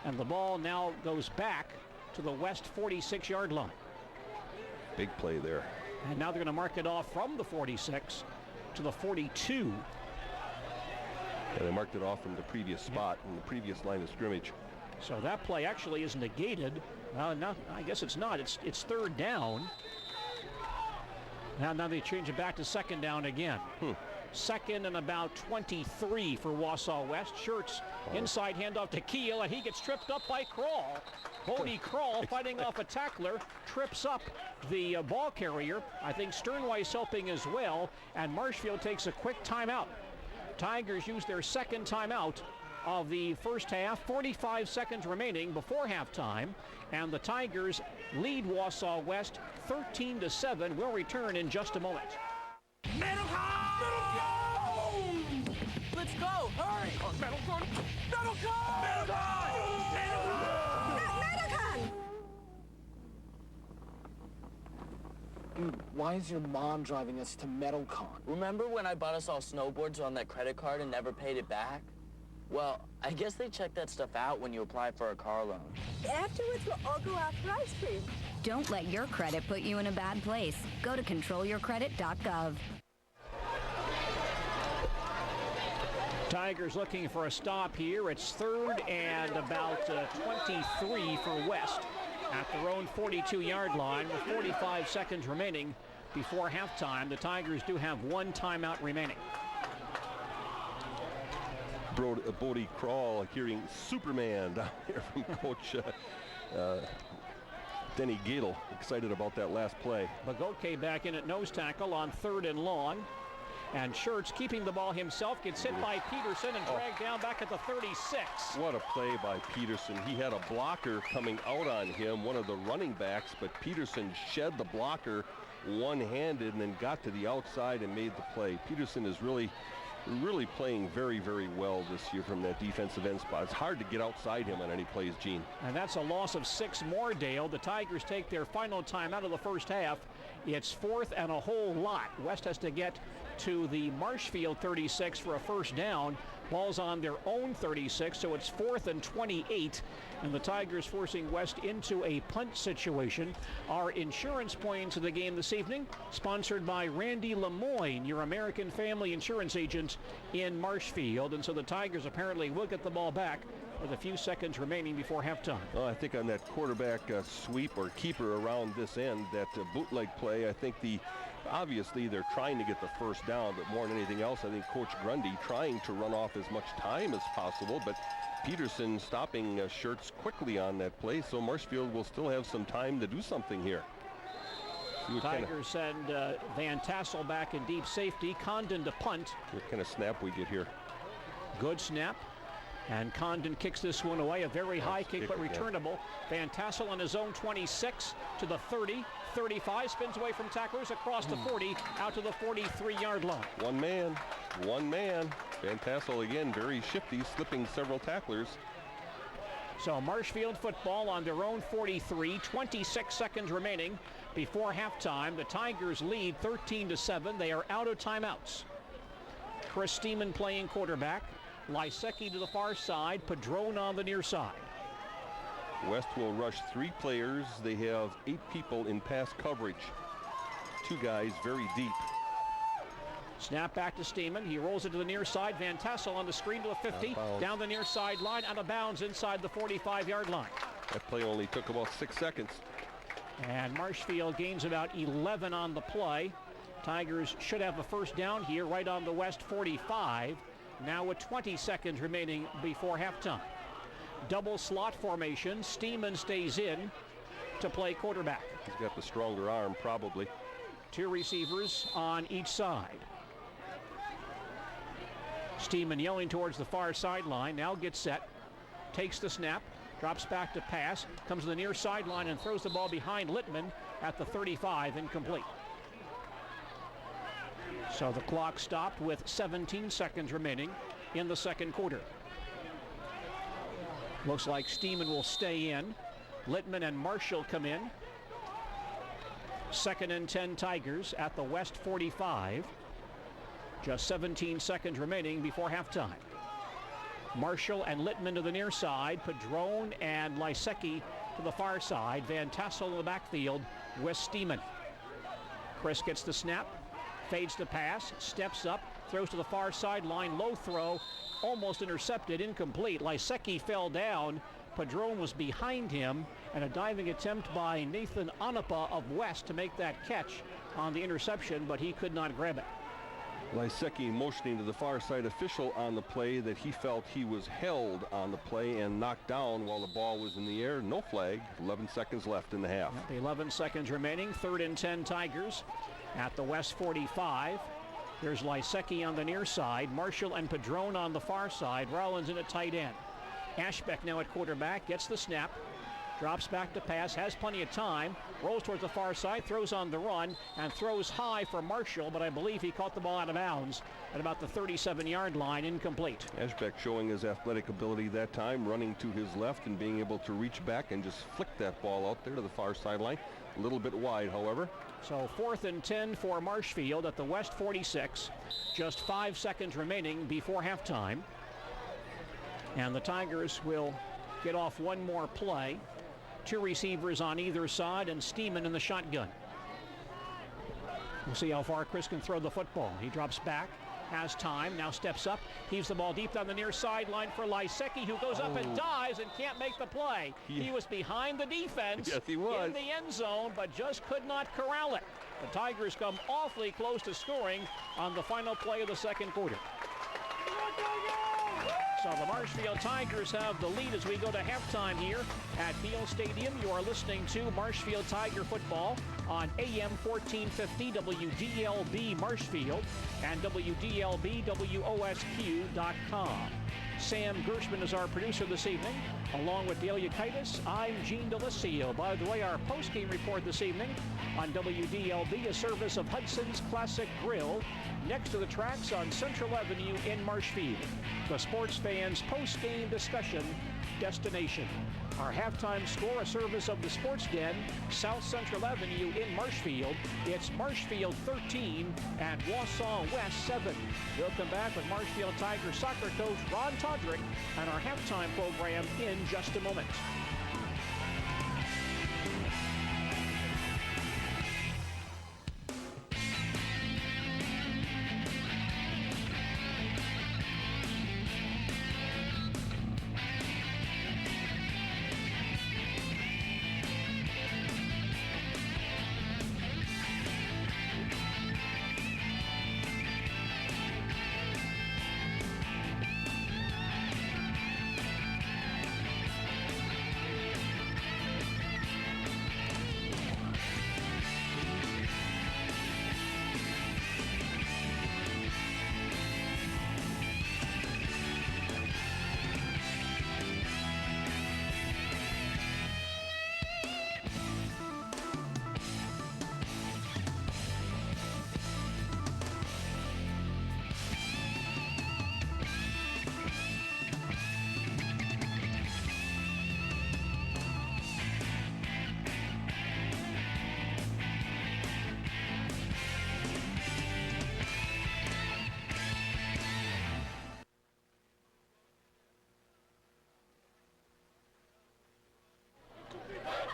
And the ball now goes back to the West 46-yard line. Big play there. And now they're going to mark it off from the 46 to the 42. And they marked it off from the previous spot in the previous line of scrimmage. So that play actually is negated. No, I guess it's not. It's third down. Now they change it back to second down again. Second and about 23 for Wausau West. Schertz inside handoff to Keel, and he gets tripped up by Krall. Bodie Krall fighting off a tackler, trips up the ball carrier. I think Sternweiss helping as well, and Marshfield takes a quick timeout. Tigers use their second timeout of the first half, 45 seconds remaining before halftime, and the Tigers lead Wausau West 13-7. We'll return in just a moment. Metal cone! Let's go! Hurry! Metal cone! Metal cone! Metal cone! Metal cone! Dude, why is your mom driving us to MetalCon? Remember when I bought us all snowboards on that credit card and never paid it back? Well, I guess they check that stuff out when you apply for a car loan. Afterwards, we'll all go out for ice cream. Don't let your credit put you in a bad place. Go to controlyourcredit.gov. Tigers looking for a stop here. It's third and about 23 for West at their own 42-yard line with 45 seconds remaining before halftime. The Tigers do have one timeout remaining. Bodie Krall hearing Superman down here from Coach Denny Gadel. Excited about that last play. Bagotke back in at nose tackle on third and long. And Schertz keeping the ball himself, gets hit by Peterson and dragged down back at the 36. What a play by Peterson. He had a blocker coming out on him, one of the running backs, but Peterson shed the blocker one-handed and then got to the outside and made the play. Peterson is really playing very, very well this year from that defensive end spot. It's hard to get outside him on any plays, Gene. And that's a loss of 6 more, Dale. The Tigers take their final time out of the first half. It's fourth and a whole lot. West has to get to the Marshfield 36 for a first down. Ball's on their own 36, so it's 4th and 28. And the Tigers forcing West into a punt situation. Our insurance points of the game this evening, sponsored by Randy Lemoyne, your American Family Insurance agent in Marshfield. And so the Tigers apparently will get the ball back with a few seconds remaining before halftime. Well, I think on that quarterback sweep or keeper around this end, that bootleg play, I think obviously they're trying to get the first down, but more than anything else, I think Coach Grundy trying to run off as much time as possible, but Peterson stopping Schertz quickly on that play, so Marshfield will still have some time to do something here. Tigers send Van Tassel back in deep safety, Condon to punt. What kind of snap we get here? Good snap. And Condon kicks this one away, a very high kick, but returnable. Van Tassel on his own 26 to the 30, 35, spins away from tacklers across the 40, out to the 43-yard line. One man. Van Tassel again, very shifty, slipping several tacklers. So Marshfield football on their own 43, 26 seconds remaining before halftime. The Tigers lead 13-7. They are out of timeouts. Chris Steeman playing quarterback. Lysecki to the far side, Padron on the near side. West will rush 3 players. They have 8 people in pass coverage. 2 guys very deep. Snap back to Steeman. He rolls it to the near side. Van Tassel on the screen to the 50. Down the near sideline, out of bounds inside the 45-yard line. That play only took about 6 seconds. And Marshfield gains about 11 on the play. Tigers should have a first down here right on the West 45. Now with 20 seconds remaining before halftime. Double slot formation. Steeman stays in to play quarterback. He's got the stronger arm, probably. 2 receivers on each side. Steeman yelling towards the far sideline. Now gets set. Takes the snap. Drops back to pass. Comes to the near sideline and throws the ball behind Littman at the 35, incomplete. So the clock stopped with 17 seconds remaining in the second quarter. Looks like Steeman will stay in. Littman and Marshall come in. 2nd and 10 Tigers at the West 45. Just 17 seconds remaining before halftime. Marshall and Littman to the near side. Padron and Lysecki to the far side. Van Tassel in the backfield with Steeman. Chris gets the snap, fades to pass, steps up, throws to the far sideline, low throw, almost intercepted, incomplete. Lysecki fell down. Padron was behind him, and a diving attempt by Nathan Anapa of West to make that catch on the interception, but he could not grab it. Lysecki motioning to the far side official on the play that he felt he was held on the play and knocked down while the ball was in the air. No flag. 11 seconds left in the half. The 11 seconds remaining. 3rd and 10 Tigers at the West 45. There's Lysecki on the near side. Marshall and Padron on the far side. Rollins in at tight end. Ashbeck now at quarterback. Gets the snap. Drops back to pass, has plenty of time, rolls towards the far side, throws on the run, and throws high for Marshall, but I believe he caught the ball out of bounds at about the 37-yard line, incomplete. Ashbeck showing his athletic ability that time, running to his left and being able to reach back and just flick that ball out there to the far sideline. A little bit wide, however. So 4th and 10 for Marshfield at the West 46. Just 5 seconds remaining before halftime. And the Tigers will get off one more play. 2 receivers on either side and Steeman in the shotgun. We'll see how far Chris can throw the football. He drops back, has time, now steps up, heaves the ball deep down the near sideline for Lysecki, who goes up and dives and can't make the play. Yeah. He was behind the defense. Yes, he was. In the end zone, but just could not corral it. The Tigers come awfully close to scoring on the final play of the second quarter. So the Marshfield Tigers have the lead as we go to halftime here at Beal Stadium. You are listening to Marshfield Tiger football on AM 1450 WDLB Marshfield and WDLBWOSQ.com. Sam Gershman is our producer this evening. Along with Dale Yukaitis, I'm Gene Delisio. By the way, our post-game report this evening on WDLB, a service of Hudson's Classic Grill, next to the tracks on Central Avenue in Marshfield. The sports fans' post-game discussion destination. Our halftime score, a service of the Sports Den, South Central Avenue in Marshfield. It's Marshfield 13 and Wausau West 7. We'll come back with Marshfield Tigers soccer coach Ron Todrick and our halftime program in just a moment.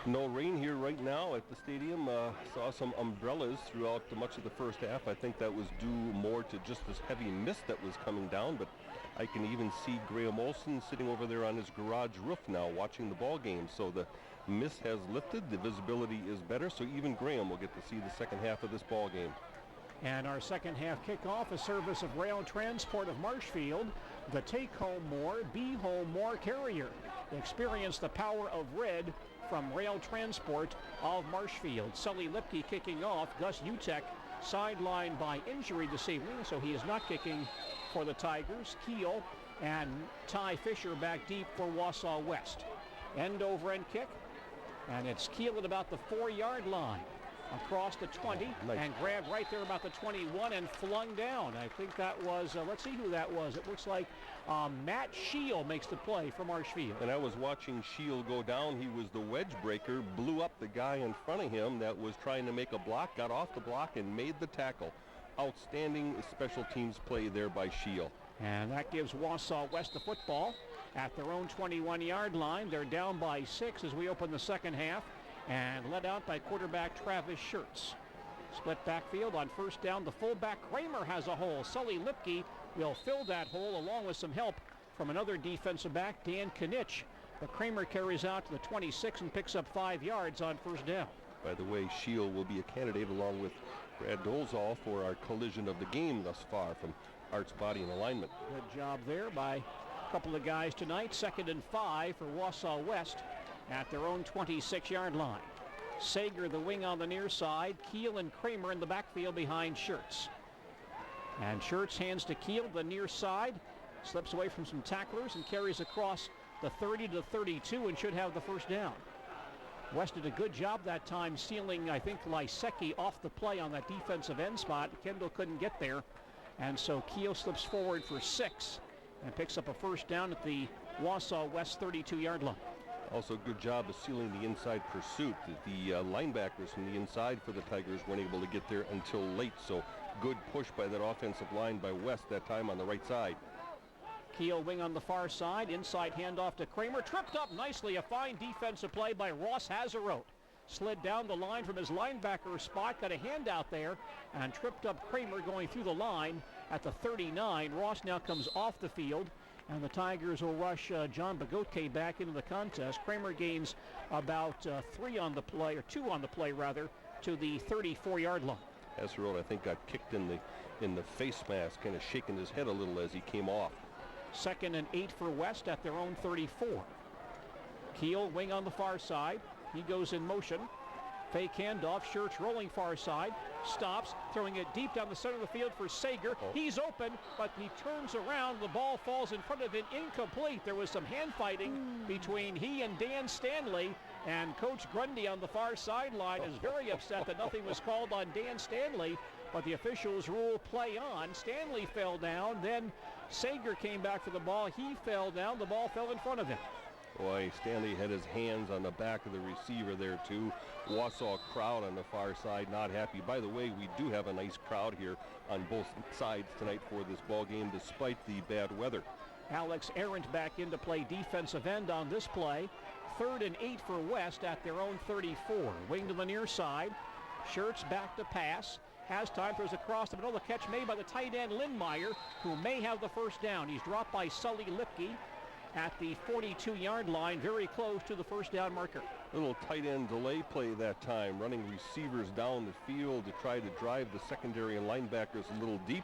No rain here right now at the stadium. Saw some umbrellas throughout much of the first half. I think that was due more to just this heavy mist that was coming down, but I can even see Graham Olson sitting over there on his garage roof now watching the ball game. So the mist has lifted, the visibility is better, so even Graham will get to see the second half of this ball game. And our second half kickoff, a service of Rail Transport of Marshfield, the Take Home More, Be Home More carrier. Experience the power of red from Rail Transport of Marshfield. Sully Lipke kicking off. Gus Utek sidelined by injury this evening, so he is not kicking for the Tigers. Keel and Ty Fisher back deep for Wausau West. End over end kick, and it's Keel at about the 4-yard line. across the 20 nice. And grabbed right there about the 21 and flung down. I think that was, let's see who that was. It looks like Matt Shield makes the play for Marshfield. And I was watching Shield go down. He was the wedge breaker, blew up the guy in front of him that was trying to make a block, got off the block and made the tackle. Outstanding special teams play there by Shield. And that gives Wausau West the football at their own 21-yard line. They're down by 6 as we open the second half and led out by quarterback Travis Schertz. Split backfield on first down. The fullback Kramer has a hole. Sully Lipke will fill that hole along with some help from another defensive back, Dan Knitsch. But Kramer carries out to the 26 and picks up 5 yards on first down. By the way, Shield will be a candidate along with Brad Dolezal for our collision of the game thus far from Arts Body and Alignment. Good job there by a couple of guys tonight. 2nd and 5 for Wausau West at their own 26-yard line. Sager, the wing on the near side. Keel and Kramer in the backfield behind Schertz. And Schertz hands to Keel, the near side. Slips away from some tacklers and carries across the 30 to 32 and should have the first down. West did a good job that time sealing, I think, Lysecki off the play on that defensive end spot. Kendall couldn't get there. And so Keel slips forward for 6 and picks up a first down at the Wausau West 32-yard line. Also good job of sealing the inside pursuit. The linebackers from the inside for the Tigers weren't able to get there until late. So good push by that offensive line by West that time on the right side. Keel wing on the far side. Inside handoff to Kramer. Tripped up nicely. A fine defensive play by Ross Hazerote. Slid down the line from his linebacker spot. Got a handout there and tripped up Kramer going through the line at the 39. Ross now comes off the field. And the Tigers will rush John Bogotke back into the contest. Kramer gains about 3 on the play, or 2 on the play rather, to the 34-yard line. Hazerote, I think, got kicked in the face mask, kind of shaking his head a little as he came off. 2nd and 8 for West at their own 34. Keel wing on the far side. He goes in motion. Fake handoff. Schertz rolling far side. Stops, throwing it deep down the center of the field for Sager. He's open, but he turns around. The ball falls in front of him, incomplete. There was some hand fighting between he and Dan Stanley, and Coach Grundy on the far sideline is very upset that nothing was called on Dan Stanley, but the officials rule play on. Stanley fell down, then Sager came back for the ball. He fell down. The ball fell in front of him. Boy, Stanley had his hands on the back of the receiver there too. Wausau crowd on the far side not happy. By the way, we do have a nice crowd here on both sides tonight for this ball game despite the bad weather. Alex Arendt back in to play defensive end on this play. 3rd and 8 for West at their own 34. Wing to the near side. Schertz back to pass. Has time, throws across the middle. The catch made by the tight end Lindmeyer, who may have the first down. He's dropped by Sully Lipke at the 42-yard line, very close to the first down marker. Little tight end delay play that time, running receivers down the field to try to drive the secondary and linebackers a little deep.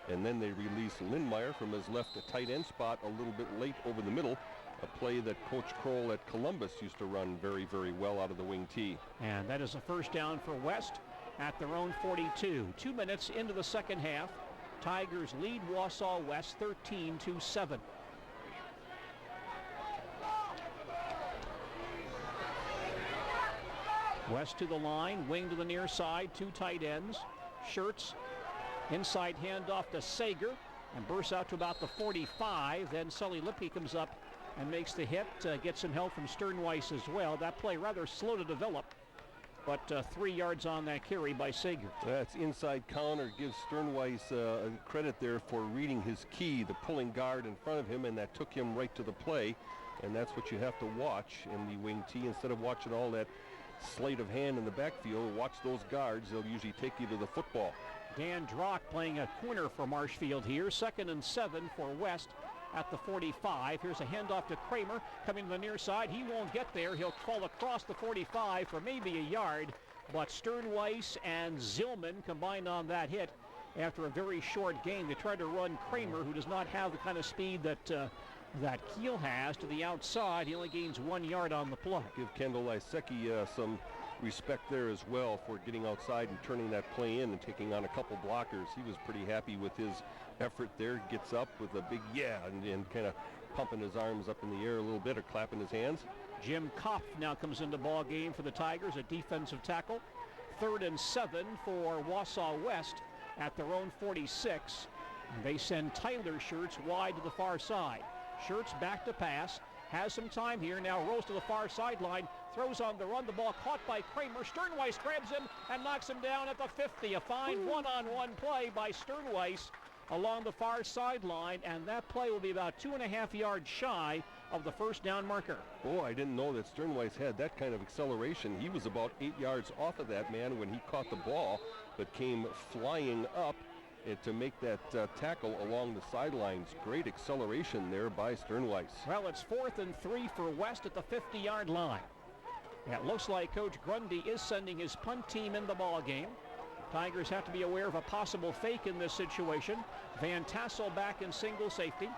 And then they release Lindmeyer from his left to tight end spot a little bit late over the middle. A play that Coach Kroll at Columbus used to run very, very well out of the wing tee. And that is a first down for West at their own 42. 2 minutes into the second half. Tigers lead Wausau West 13-7. West to the line, wing to the near side, 2 tight ends. Schertz, inside handoff to Sager, and bursts out to about the 45. Then Sully Lipke comes up and makes the hit, gets some help from Sternweiss as well. That play rather slow to develop, but 3 yards on that carry by Sager. That's inside counter. Gives Sternweiss credit there for reading his key, the pulling guard in front of him, and that took him right to the play. And that's what you have to watch in the wing tee instead of watching all that sleight of hand in the backfield. Watch those guards. They'll usually take you to the football. Dan Drock playing a corner for Marshfield here. 2nd and 7 for West at the 45. Here's a handoff to Kramer coming to the near side. He won't get there. He'll crawl across the 45 for maybe a yard, but Sternweiss and Zillman combined on that hit after a very short game. They tried to run Kramer, who does not have the kind of speed that Keel has, to the outside. He only gains 1 yard on the play. Give Kendall Lysecki some respect there as well for getting outside and turning that play in and taking on a couple blockers. He was pretty happy with his effort there. Gets up with a big yeah and kind of pumping his arms up in the air a little bit or clapping his hands. Jim Kopf now comes into ball game for the Tigers, a defensive tackle. 3rd and 7 for Wausau West at their own 46. They send Tyler Schertz wide to the far side. Schertz back to pass, has some time here, now rolls to the far sideline, throws on the run, the ball caught by Kramer. Sternweiss grabs him and knocks him down at the 50. A fine one-on-one play by Sternweiss along the far sideline, and that play will be about 2.5 yards shy of the first down marker. Oh, I didn't know that Sternweiss had that kind of acceleration. He was about 8 yards off of that man when he caught the ball, but came flying up to make that tackle along the sidelines. Great acceleration there by Sternweiss. Well, it's 4th and 3 for West at the 50-yard line. It looks like Coach Grundy is sending his punt team in the ball game. Tigers have to be aware of a possible fake in this situation. Van Tassel back in single safety.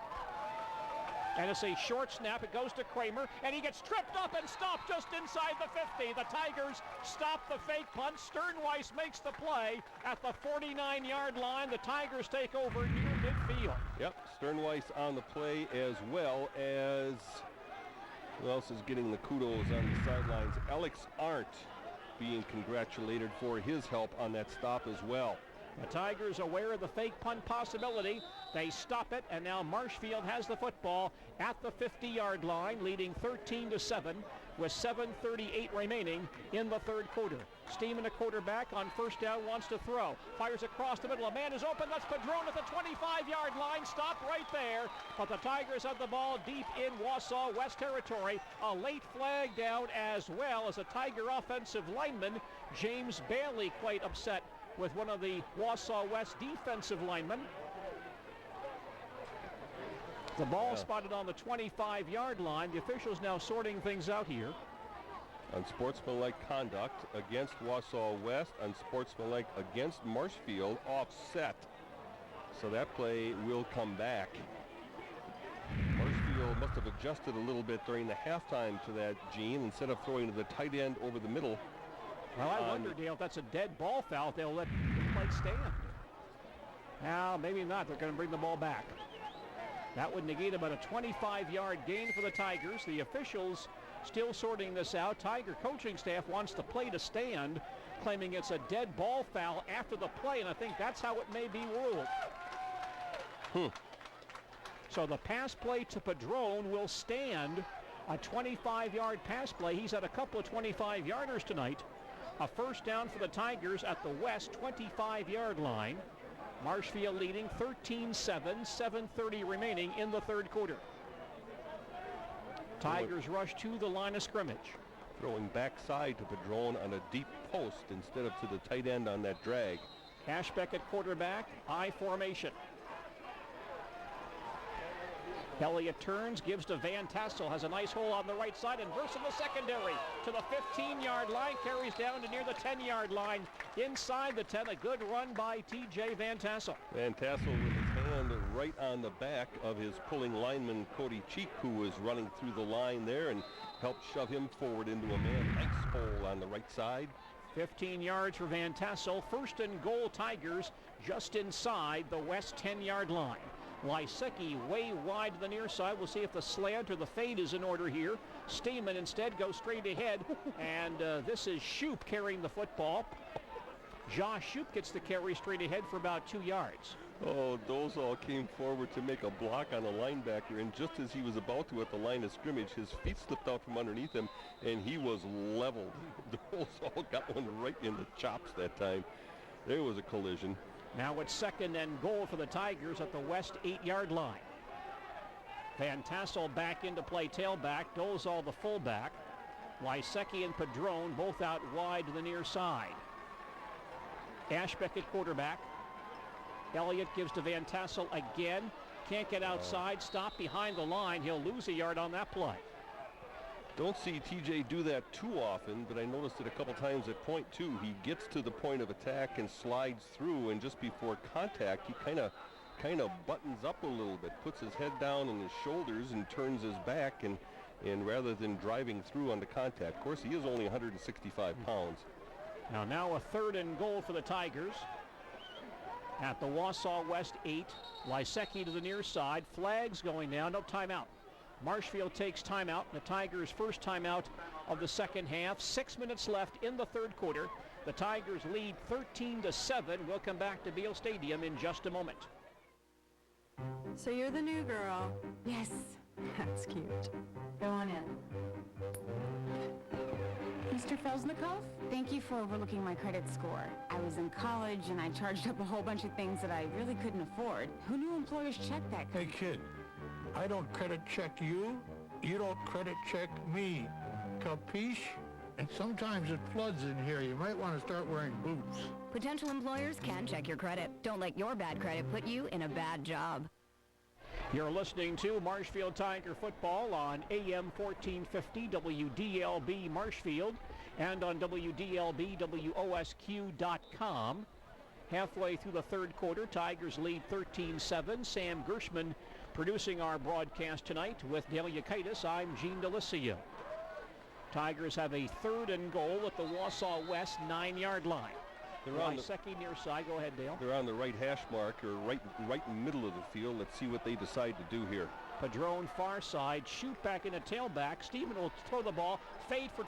And it's a short snap. It goes to Kramer, and he gets tripped up and stopped just inside the 50. The Tigers stop the fake punt. Sternweiss makes the play at the 49-yard line. The Tigers take over near midfield. Yep, Sternweiss on the play, as well as, who else is getting the kudos on the sidelines? Alex Arndt being congratulated for his help on that stop as well. The Tigers aware of the fake punt possibility. They stop it, and now Marshfield has the football at the 50-yard line, leading 13-7 with 7:38 remaining in the third quarter. Steeman, a quarterback on first down, wants to throw. Fires across the middle. A man is open. That's Padron at the 25-yard line. Stopped right there. But the Tigers have the ball deep in Wausau West territory. A late flag down, as well as a Tiger offensive lineman, James Bailey, quite upset with one of the Wausau West defensive linemen. The ball spotted on the 25-yard line. The officials now sorting things out here. Unsportsmanlike conduct against Wausau West, unsportsmanlike against Marshfield, offset. So that play will come back. Marshfield must have adjusted a little bit during the halftime to that, Gene, instead of throwing to the tight end over the middle. Well, I wonder, Dale, if that's a dead ball foul, they'll let the play stand. Now, maybe not. They're going to bring the ball back. That would negate about a 25-yard gain for the Tigers. The officials still sorting this out. Tiger coaching staff wants the play to stand, claiming it's a dead ball foul after the play, and I think that's how it may be ruled. So the pass play to Padron will stand. A 25-yard pass play. He's had a couple of 25-yarders tonight. A first down for the Tigers at the West 25-yard line. Marshfield leading 13-7, 7:30 remaining in the third quarter. Tigers rush to the line of scrimmage. Throwing backside to Padron on a deep post instead of to the tight end on that drag. Ashbeck at quarterback, I formation. Elliott turns, gives to Van Tassel, has a nice hole on the right side, and bursts in the secondary to the 15-yard line, carries down to near the 10-yard line. Inside the 10, a good run by T.J. Van Tassel. Van Tassel with his hand right on the back of his pulling lineman, Cody Cheek, who was running through the line there and helped shove him forward into a man-ice hole on the right side. 15 yards for Van Tassel. First and goal, Tigers, just inside the West 10-yard line. Lysecki way wide to the near side. We'll see if the slant or the fade is in order here. Steeman instead goes straight ahead, and this is Shoup carrying the football. Josh Shoup gets the carry straight ahead for about 2 yards. Oh, Dozal came forward to make a block on a linebacker, and just as he was about to at the line of scrimmage, his feet slipped out from underneath him, and he was leveled. Dozal got one right in the chops that time. There was a collision. Now it's second and goal for the Tigers at the West 8-yard line. Van Tassel back into play tailback. Dozal the fullback. Lysecki and Padron both out wide to the near side. Ashbeck at quarterback. Elliott gives to Van Tassel again. Can't get outside. Stop behind the line. He'll lose a yard on that play. Don't see TJ do that too often, but I noticed it a couple times at point two. He gets to the point of attack and slides through, and just before contact, he kind of buttons up a little bit, puts his head down on his shoulders and turns his back, and rather than driving through on the contact. Of course, he is only 165 pounds. Now a third and goal for the Tigers at the Wausau West 8. Lysecki to the near side. Flags going down. No timeout. Marshfield takes timeout. The Tigers' first timeout of the second half. 6 minutes left in the third quarter. The Tigers lead 13-7. We'll come back to Beale Stadium in just a moment. So you're the new girl. Yes. That's cute. Go on in. Mr. Felsnikov, thank you for overlooking my credit score. I was in college and I charged up a whole bunch of things that I really couldn't afford. Who knew employers checked that? Hey kid, I don't credit check you. You don't credit check me. Capiche? And sometimes it floods in here. You might want to start wearing boots. Potential employers can check your credit. Don't let your bad credit put you in a bad job. You're listening to Marshfield Tiger football on AM 1450 WDLB Marshfield and on WDLBWOSQ.com. Halfway through the third quarter, Tigers lead 13-7. Sam Gershman producing our broadcast tonight with Dale Yukaitis. I'm Gene Delisio. Tigers have a 3rd and goal at the Wausau West 9-yard line. They're on the second near side. Go ahead, Dale. They're on the right hash mark, or right in the middle of the field. Let's see what they decide to do here. Padron far side, shoot back in a tailback. Steven will throw the ball. Fade for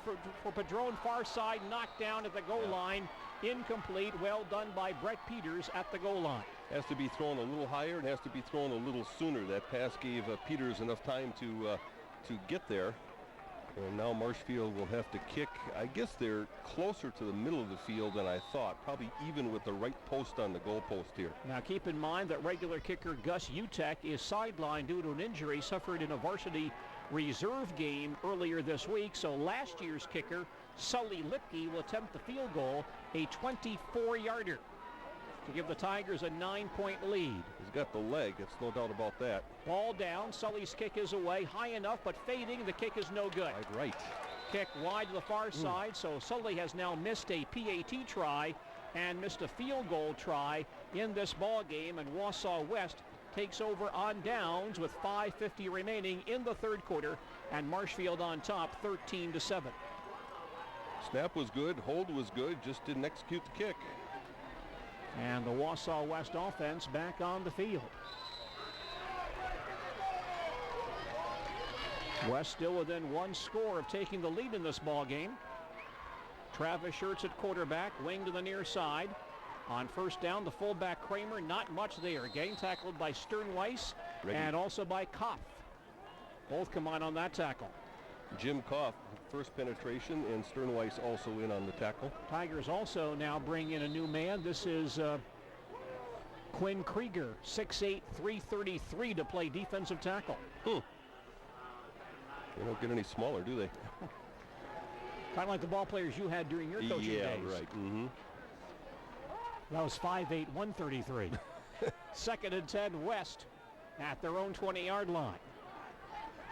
Padron far side, knocked down at the goal line. Incomplete. Well done by Brett Peters at the goal line. Has to be thrown a little higher and has to be thrown a little sooner. That pass gave Peters enough time to get there. And now Marshfield will have to kick. I guess they're closer to the middle of the field than I thought, probably even with the right post on the goal post here. Now keep in mind that regular kicker Gus Utek is sidelined due to an injury suffered in a varsity reserve game earlier this week. So last year's kicker, Sully Lipke, will attempt the field goal, a 24-yarder, to give the Tigers a 9-point lead. He's got the leg, it's no doubt about that. Ball down, Sully's kick is away, high enough, but fading, the kick is no good. Right. Kick wide to the far side, so Sully has now missed a PAT try and missed a field goal try in this ball game, and Wausau West takes over on downs with 5:50 remaining in the third quarter, and Marshfield on top 13-7. Snap was good, hold was good, just didn't execute the kick. And the Wausau West offense back on the field. West still within one score of taking the lead in this ball game. Travis Schertz at quarterback, wing to the near side. On first down, the fullback Kramer, not much there. Getting tackled by Sternweiss and also by Koff. Both come on that tackle. Jim Koff, first penetration, and Sternweiss also in on the tackle. Tigers also now bring in a new man. This is Quinn Krieger, 6'8", 333 to play defensive tackle. They don't get any smaller, do they? Kind of like the ball players you had during your coaching days. Yeah, right. Mm-hmm. That was 5'8", 133. Second and 10, West at their own 20-yard line.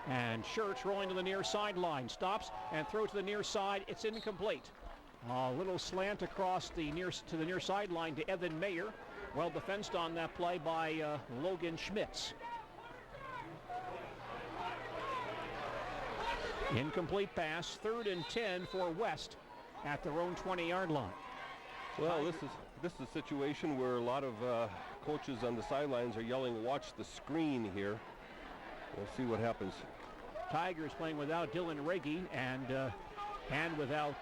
And Schertz rolling to the near sideline, stops and throws to the near side. It's incomplete. A little slant across the near sideline to Evan Mayer. Well defensed on that play by Logan Schmitz. Incomplete pass, 3rd and 10 for West at their own 20-yard line. Well, this is a situation where a lot of coaches on the sidelines are yelling, "Watch the screen here." We'll see what happens. Tigers playing without Dylan Reggie and without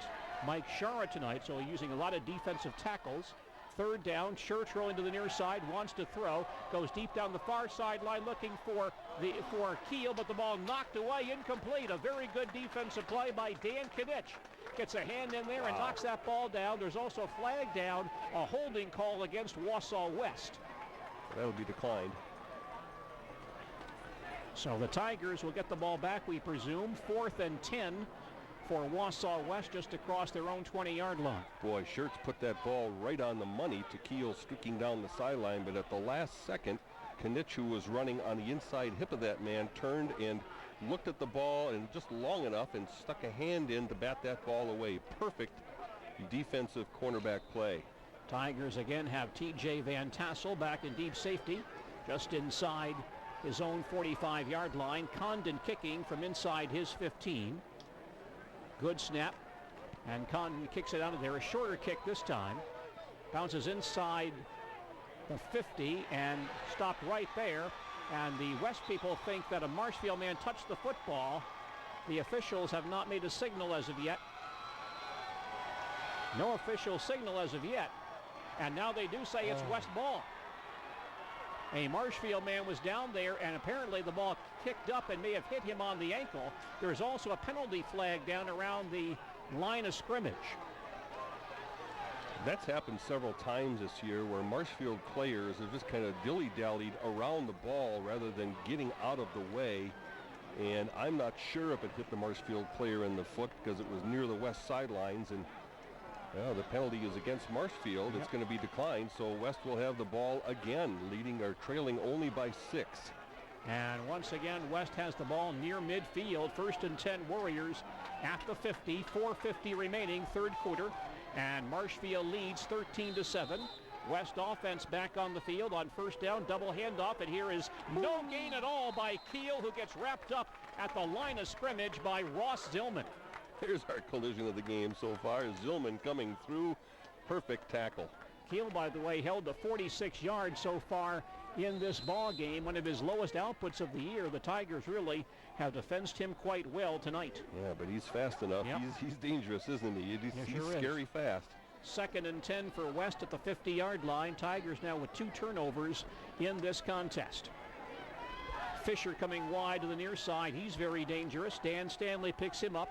Mike Shara tonight, so using a lot of defensive tackles. Third down, Schertz rolling to the near side, wants to throw, goes deep down the far sideline looking for Keel, but the ball knocked away, incomplete. A very good defensive play by Dan Knitsch. Gets a hand in there and knocks that ball down. There's also a flag down, a holding call against Wausau West. That'll be declined. So the Tigers will get the ball back, we presume. 4th and 10 for Wausau West, just across their own 20-yard line. Boy, Schertz put that ball right on the money to Keel streaking down the sideline, but at the last second, Knitsch, who was running on the inside hip of that man, turned and looked at the ball and just long enough and stuck a hand in to bat that ball away. Perfect defensive cornerback play. Tigers again have T.J. Van Tassel back in deep safety, just inside his own 45-yard line. Condon kicking from inside his 15. Good snap, and Condon kicks it out of there. A shorter kick this time. Bounces inside the 50 and stopped right there. And the West people think that a Marshfield man touched the football. The officials have not made a signal as of yet. No official signal as of yet. And now they do say it's West ball. A Marshfield man was down there, and apparently the ball kicked up and may have hit him on the ankle. There's also a penalty flag down around the line of scrimmage. That's happened several times this year where Marshfield players have just kind of dilly-dallied around the ball rather than getting out of the way. And I'm not sure if it hit the Marshfield player in the foot because it was near the west sidelines. And the penalty is against Marshfield. It's going to be declined, so West will have the ball again, leading or trailing only by 6. And once again, West has the ball near midfield. 1st and 10 Warriors at the 50. 4:50 remaining, third quarter. And Marshfield leads 13-7. West offense back on the field on first down, double handoff, and here is no gain at all by Keel, who gets wrapped up at the line of scrimmage by Ross Zillman. Here's our collision of the game so far. Zillman coming through, perfect tackle. Keel, by the way, held to 46 yards so far in this ball game, one of his lowest outputs of the year. The Tigers really have defensed him quite well tonight. Yeah, but he's fast enough. Yep. He's dangerous, isn't he? He's scary fast. 2nd and 10 for West at the 50-yard line. Tigers now with 2 turnovers in this contest. Fisher coming wide to the near side. He's very dangerous. Dan Stanley picks him up.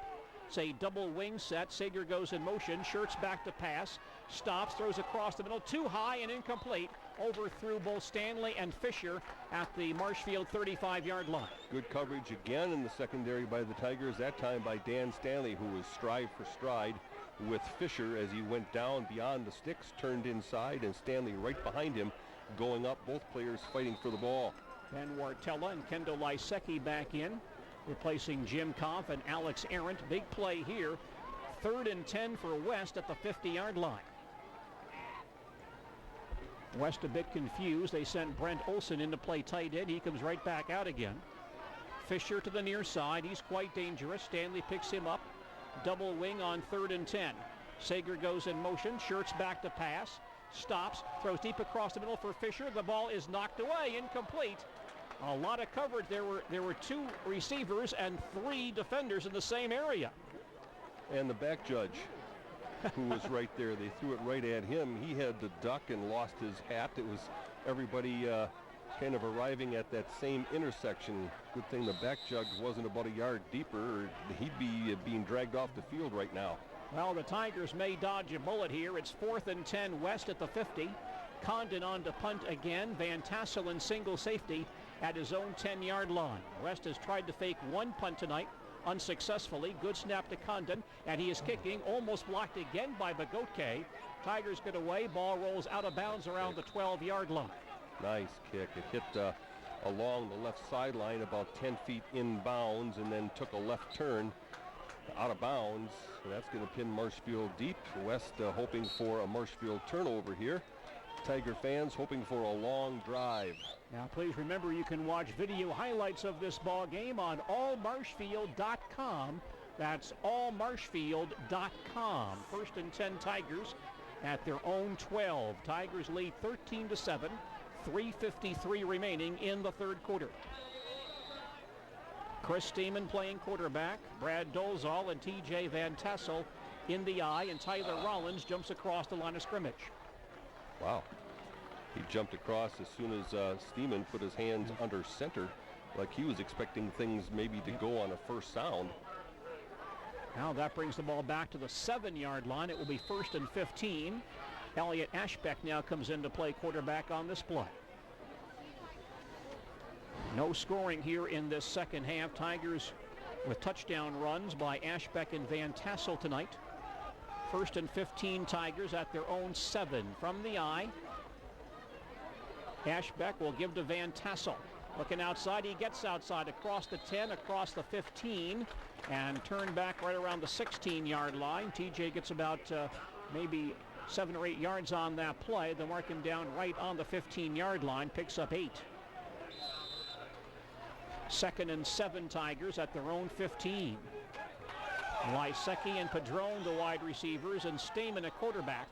It's a double wing set. Sager goes in motion. Shirts back to pass. Stops, throws across the middle. Too high and incomplete. Overthrew both Stanley and Fisher at the Marshfield 35-yard line. Good coverage again in the secondary by the Tigers. That time by Dan Stanley, who was stride for stride with Fisher as he went down beyond the sticks, turned inside, and Stanley right behind him, going up. Both players fighting for the ball. Ben Wartella and Kendall Lysecki back in, replacing Jim Koff and Alex Arendt. Big play here. 3rd and 10 for West at the 50-yard line. West a bit confused. They sent Brent Olson in to play tight end. He comes right back out again. Fisher to the near side. He's quite dangerous. Stanley picks him up. Double wing on 3rd and 10. Sager goes in motion. Shirts back to pass. Stops. Throws deep across the middle for Fisher. The ball is knocked away. Incomplete. A lot of coverage. There were 2 receivers and 3 defenders in the same area. And the back judge, who was right there. They threw it right at him. He had to duck and lost his hat. It was everybody kind of arriving at that same intersection. Good thing the back judge wasn't about a yard deeper, or he'd be being dragged off the field right now. Well, the Tigers may dodge a bullet here. It's 4th and 10 West at the 50. Condon on to punt again. Van Tassel in single safety at his own 10-yard line. West has tried to fake 1 punt tonight unsuccessfully. Good snap to Condon, and he is kicking, almost blocked again by Bagotke. Tigers get away. Ball rolls out of bounds around the 12-yard line. Nice kick. It hit along the left sideline about 10 feet inbounds and then took a left turn out of bounds. That's going to pin Marshfield deep. West hoping for a Marshfield turnover here. Tiger fans hoping for a long drive. Now, please remember you can watch video highlights of this ball game on allmarshfield.com. That's allmarshfield.com. 1st and 10 Tigers at their own 12. Tigers lead 13-7. 3:53 remaining in the third quarter. Chris Steeman playing quarterback. Brad Dolzal and TJ Van Tassel in the eye, and Tyler Rollins jumps across the line of scrimmage. Wow. He jumped across as soon as Steeman put his hands under center, like he was expecting things maybe to go on a first sound. Now that brings the ball back to the 7-yard line. It will be 1st and 15. Elliot Ashbeck now comes into play quarterback on this play. No scoring here in this second half. Tigers with touchdown runs by Ashbeck and Van Tassel tonight. 1st and 15 Tigers at their own 7 from the eye. Ashbeck will give to Van Tassel. Looking outside, he gets outside across the 10, across the 15, and turned back right around the 16-yard line. TJ gets about maybe 7 or 8 yards on that play. They'll mark him down right on the 15-yard line, picks up 8. 2nd and 7 Tigers at their own 15. Lysecki and Padron the wide receivers, and Stamen a quarterback.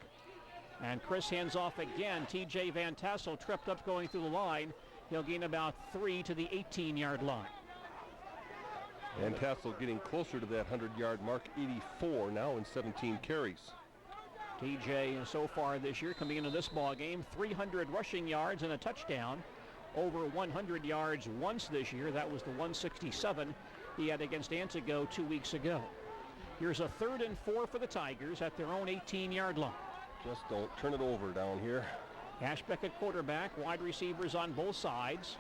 And Chris hands off again. TJ Van Tassel tripped up going through the line. He'll gain about 3 to the 18-yard line. Van Tassel getting closer to that 100-yard mark, 84 now in 17 carries. TJ so far this year coming into this ball game, 300 rushing yards and a touchdown. Over 100 yards once this year. That was the 167 he had against Antigo 2 weeks ago. Here's a 3rd and 4 for the Tigers at their own 18-yard line. Just don't turn it over down here. Ashbeck at quarterback, wide receivers on both sides.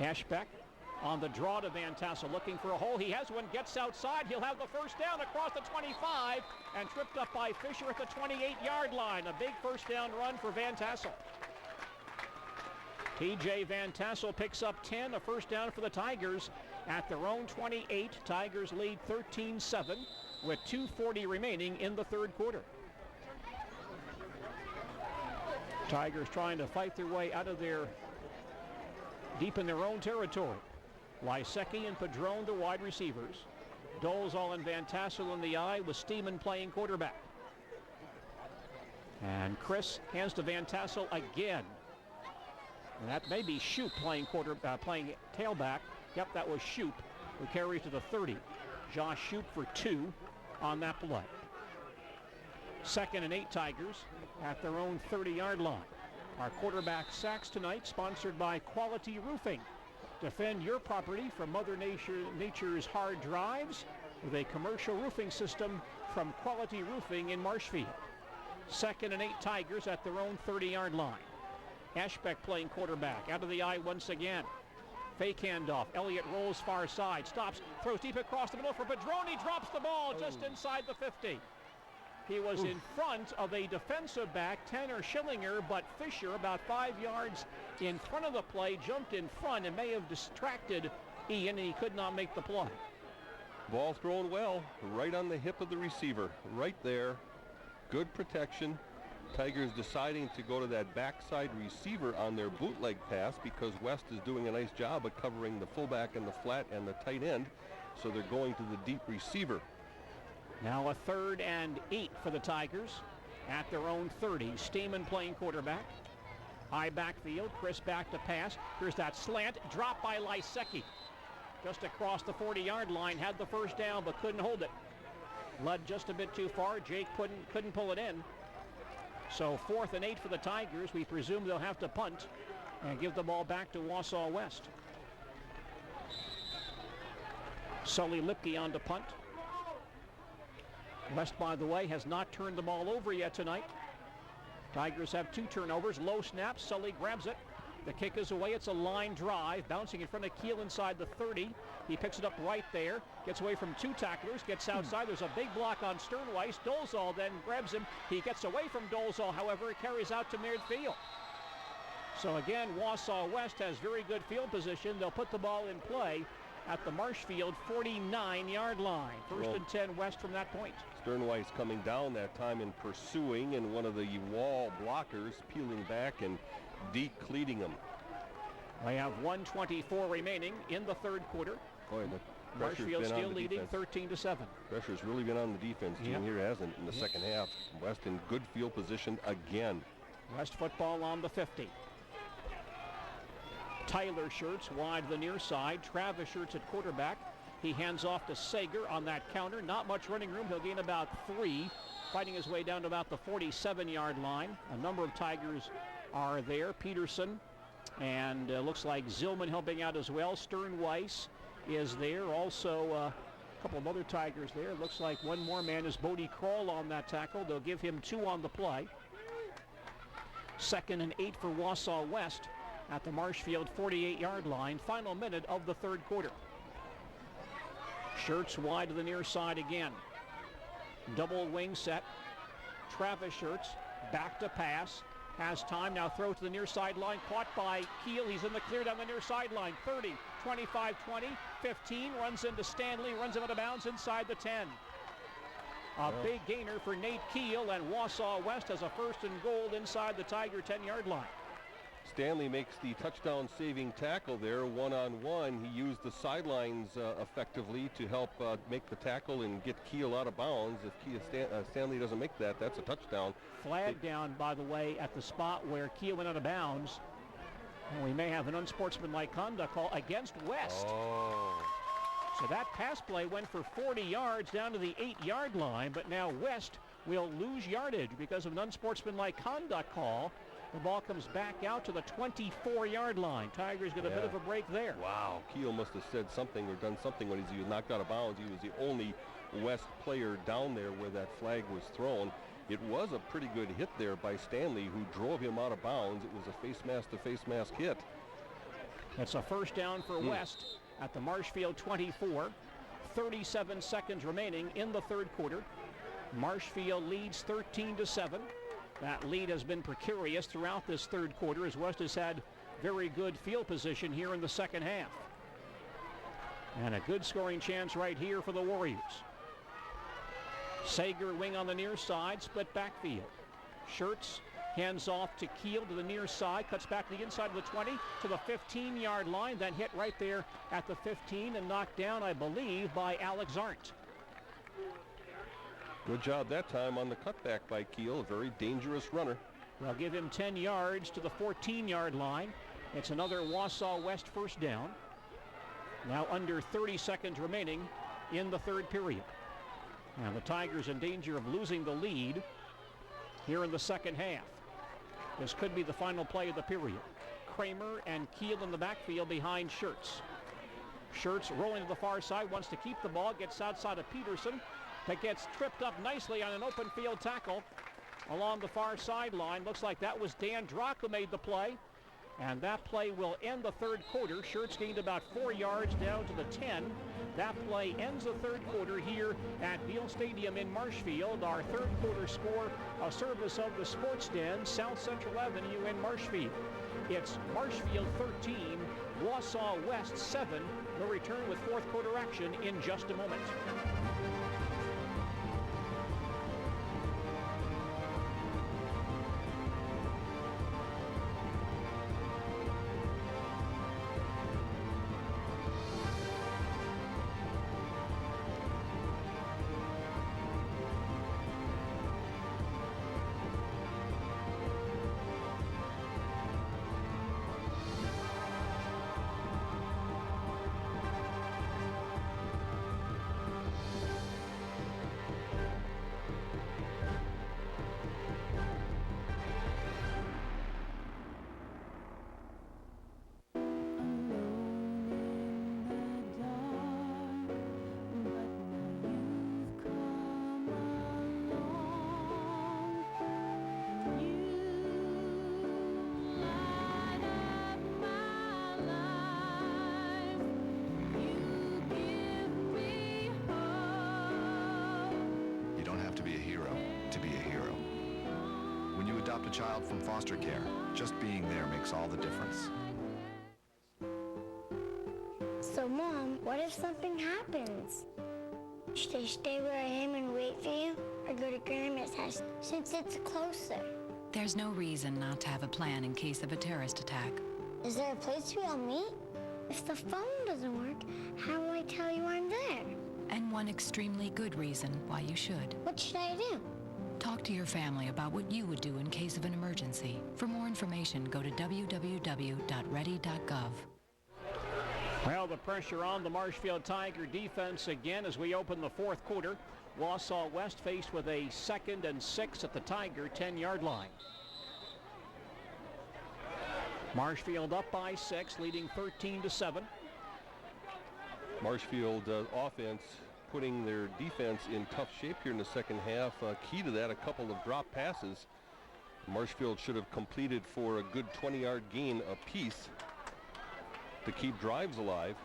Ashbeck on the draw to Van Tassel, looking for a hole. He has one, gets outside. He'll have the first down across the 25 and tripped up by Fisher at the 28-yard line. A big first down run for Van Tassel. TJ Van Tassel picks up 10, a first down for the Tigers at their own 28. Tigers lead 13-7 with 2:40 remaining in the third quarter. Tigers trying to fight their way out of their deep in their own territory. Lysecki and Padron, the wide receivers. Dolezal and Van Tassel in the eye with Steeman playing quarterback. And Chris hands to Van Tassel again. And that may be Shoup playing tailback. Yep, that was Shoup who carries to the 30. Josh Shoup for 2 on that play. 2nd and 8 Tigers at their own 30-yard line. Our quarterback sacks tonight sponsored by Quality Roofing. Defend your property from Mother Nature's hard drives with a commercial roofing system from Quality Roofing in Marshfield. 2nd and 8 Tigers at their own 30-yard line. Ashbeck playing quarterback, out of the eye once again. Fake handoff, Elliott rolls far side, stops, throws deep across the middle for Padron. Drops the ball just inside the 50. He was in front of a defensive back, Tanner Schillinger, but Fisher, about 5 yards in front of the play, jumped in front and may have distracted Ian, and he could not make the play. Ball thrown well, right on the hip of the receiver, right there. Good protection. Tigers deciding to go to that backside receiver on their bootleg pass because West is doing a nice job of covering the fullback and the flat and the tight end. So they're going to the deep receiver. Now a 3rd and 8 for the Tigers at their own 30. Steeman playing quarterback. High backfield, Chris back to pass. Here's that slant, dropped by Lysecki. Just across the 40-yard line, had the first down but couldn't hold it. Led just a bit too far. Jake couldn't pull it in. So 4th and 8 for the Tigers. We presume they'll have to punt and give the ball back to Wausau West. Sully Lipke on to punt. West, by the way, has not turned the ball over yet tonight. Tigers have 2 turnovers. Low snap. Sully grabs it. The kick is away. It's a line drive. Bouncing in front of Keel inside the 30. He picks it up right there. Gets away from 2 tacklers. Gets outside. There's a big block on Sternweiss. Dolezal then grabs him. He gets away from Dolezal. However, it carries out to midfield. So again, Wausau West has very good field position. They'll put the ball in play at the Marshfield 49-yard line. First and 10 West from that point. Sternweiss coming down that time and pursuing, and one of the wall blockers peeling back and decleating him. They have 1:24 remaining in the third quarter. Boy, the Marshfield still leading 13-7. Pressure's really been on the defense team here, hasn't it, in the second half. West in good field position again. West football on the 50. Tyler Schertz wide to the near side. Travis Schertz at quarterback. He hands off to Sager on that counter. Not much running room. He'll gain about 3, fighting his way down to about the 47-yard line. A number of Tigers are there. Peterson and looks like Zillman helping out as well. Sternweiss is there. Also a couple of other Tigers there. Looks like one more man is Bodie Kroll on that tackle. They'll give him 2 on the play. 2nd and 8 for Wausau West at the Marshfield 48-yard line. Final minute of the third quarter. Schertz wide to the near side again. Double wing set. Travis Schertz back to pass. Has time, now throw to the near sideline. Caught by Keel. He's in the clear down the near sideline. 30, 25, 20, 15. Runs into Stanley. Runs him out of bounds inside the 10. A big gainer for Nate Keel, and Wausau West has a first and goal inside the Tiger 10-yard line. Stanley makes the touchdown saving tackle there, one-on-one. He used the sidelines effectively to help make the tackle and get Keel out of bounds. If Stanley doesn't make that, that's a touchdown. Flag down, by the way, at the spot where Keel went out of bounds. And we may have an unsportsmanlike conduct call against West. So that pass play went for 40 yards down to the 8-yard line, but now West will lose yardage because of an unsportsmanlike conduct call. The ball comes back out to the 24-yard line. Tigers get a bit of a break there. Wow, Keel must have said something or done something when he was knocked out of bounds. He was the only West player down there where that flag was thrown. It was a pretty good hit there by Stanley, who drove him out of bounds. It was a face mask to face mask hit. It's a first down for West at the Marshfield 24. 37 seconds remaining in the third quarter. Marshfield leads 13-7. That lead has been precarious throughout this third quarter as West has had very good field position here in the second half. And a good scoring chance right here for the Warriors. Sager wing on the near side, split backfield. Schertz hands off to Keel to the near side, cuts back to the inside of the 20 to the 15-yard line. That hit right there at the 15 and knocked down, I believe, by Alex Arndt. Good job that time on the cutback by Keel, a very dangerous runner. They'll give him 10 yards to the 14-yard line. It's another Wausau West first down. Now under 30 seconds remaining in the third period. And the Tigers in danger of losing the lead here in the second half. This could be the final play of the period. Kramer and Keel in the backfield behind Schertz. Schertz rolling to the far side, wants to keep the ball, gets outside of Peterson. That gets tripped up nicely on an open field tackle along the far sideline. Looks like that was Dan Drock who made the play. And that play will end the third quarter. Schertz gained about 4 yards down to the 10. That play ends the third quarter here at Beal Stadium in Marshfield. Our third quarter score, a service of the Sports Den, South Central Avenue in Marshfield. It's Marshfield 13, Wausau West 7. We'll return with fourth quarter action in just a moment. A child from foster care. Just being there makes all the difference. So, Mom, what if something happens? Should I stay where I am and wait for you, or go to Grandma's house since it's closer? There's no reason not to have a plan in case of a terrorist attack. Is there a place we all meet? If the phone doesn't work, how will I tell you I'm there? And one extremely good reason why you should. What should I do? Talk to your family about what you would do in case of an emergency. For more information, go to www.ready.gov. Well, the pressure on the Marshfield Tiger defense again as we open the fourth quarter. Wausau West faced with a 2nd and 6 at the Tiger 10-yard line. Marshfield up by 6, leading 13-7. Marshfield offense putting their defense in tough shape here in the second half. Key to that, a couple of drop passes. Marshfield should have completed for a good 20-yard gain apiece to keep drives alive,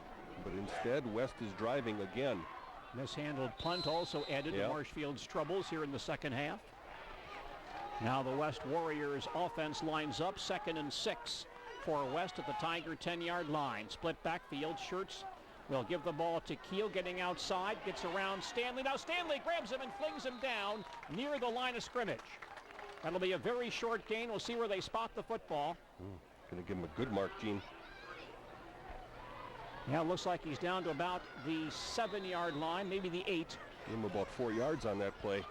but instead West is driving again. Mishandled punt also added to Marshfield's troubles here in the second half. Now the West Warriors offense lines up 2nd and 6 for West at the Tiger 10-yard line. Split backfield. Schertz will give the ball to Keel, getting outside, gets around Stanley. Now Stanley grabs him and flings him down near the line of scrimmage. That'll be a very short gain. We'll see where they spot the football. Gonna give him a good mark, Gene. Yeah, it looks like he's down to about the 7-yard line, maybe the 8. Gave him about 4 yards on that play.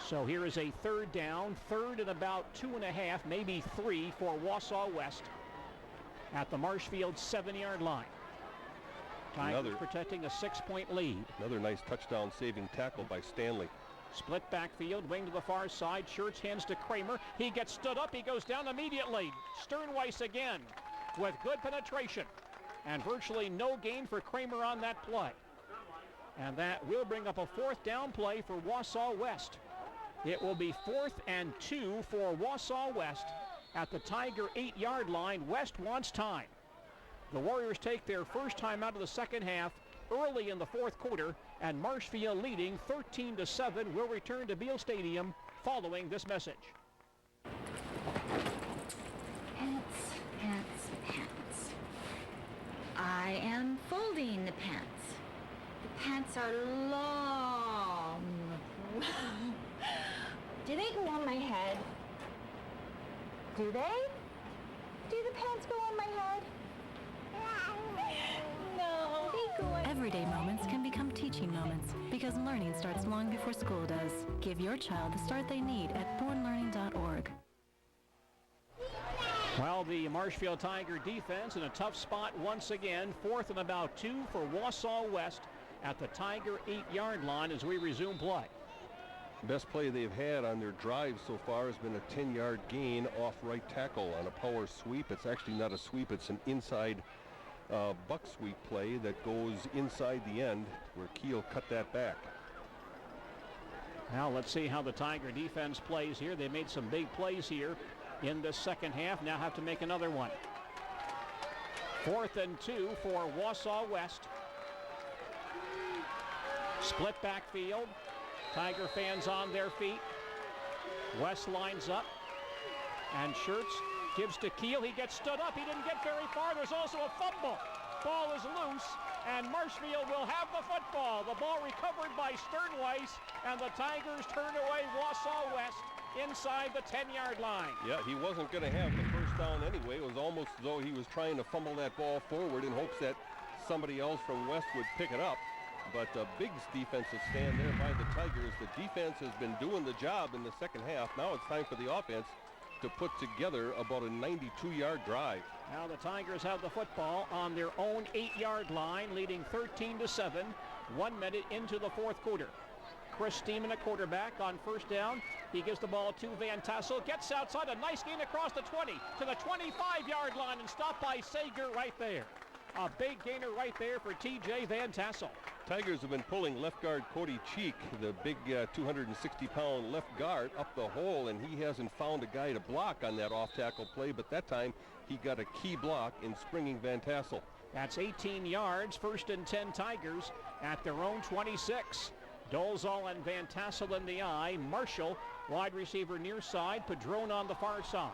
So here is a third down, 3rd and about 2.5, maybe 3 for Wausau West at the Marshfield 7-yard line. Tigers protecting a 6-point lead. Another nice touchdown saving tackle by Stanley. Split backfield, wing to the far side. Schertz hands to Kramer. He gets stood up. He goes down immediately. Sternweiss again with good penetration. And virtually no gain for Kramer on that play. And that will bring up a 4th down play for Wausau West. It will be 4th and 2 for Wausau West at the Tiger 8-yard line. West wants time. The Warriors take their first time out of the second half early in the 4th quarter, and Marshfield leading 13-7 will return to Beal Stadium following this message. Pants, pants, pants. I am folding the pants. The pants are long. Do they go on my head? Do they? Do the pants go on my head? No. They go on. Everyday moments can become teaching moments because learning starts long before school does. Give your child the start they need at bornlearning.org. Well, the Marshfield Tiger defense in a tough spot once again. 4th and about 2 for Wausau West at the Tiger 8-yard line as we resume play. Best play they've had on their drive so far has been a 10-yard gain off right tackle on a power sweep. It's actually not a sweep, it's an inside buck sweep play that goes inside the end where Keel cut that back. Now let's see how the Tiger defense plays here. They made some big plays here in the second half. Now have to make another one. 4th and 2 for Wausau West. Split backfield. Tiger fans on their feet. West lines up. And Schertz gives to Keel. He gets stood up. He didn't get very far. There's also a fumble. Ball is loose, and Marshfield will have the football. The ball recovered by Sternweiss, and the Tigers turn away Wausau West inside the 10-yard line. Yeah, he wasn't going to have the first down anyway. It was almost as though he was trying to fumble that ball forward in hopes that somebody else from West would pick it up. But a big defensive stand there by the Tigers. The defense has been doing the job in the second half. Now it's time for the offense to put together about a 92-yard drive. Now the Tigers have the football on their own 8-yard line, leading 13-7, 1 minute into the 4th quarter. Chris Steeman, a quarterback, on first down. He gives the ball to Van Tassel, gets outside, a nice gain across the 20 to the 25-yard line and stopped by Sager right there. A big gainer right there for T.J. Van Tassel. Tigers have been pulling left guard Cody Cheek, the big 260-pound left guard, up the hole, and he hasn't found a guy to block on that off-tackle play, but that time he got a key block in springing Van Tassel. That's 18 yards, 1st and 10 Tigers at their own 26. Dolezal and Van Tassel in the eye. Marshall, wide receiver near side. Padron on the far side.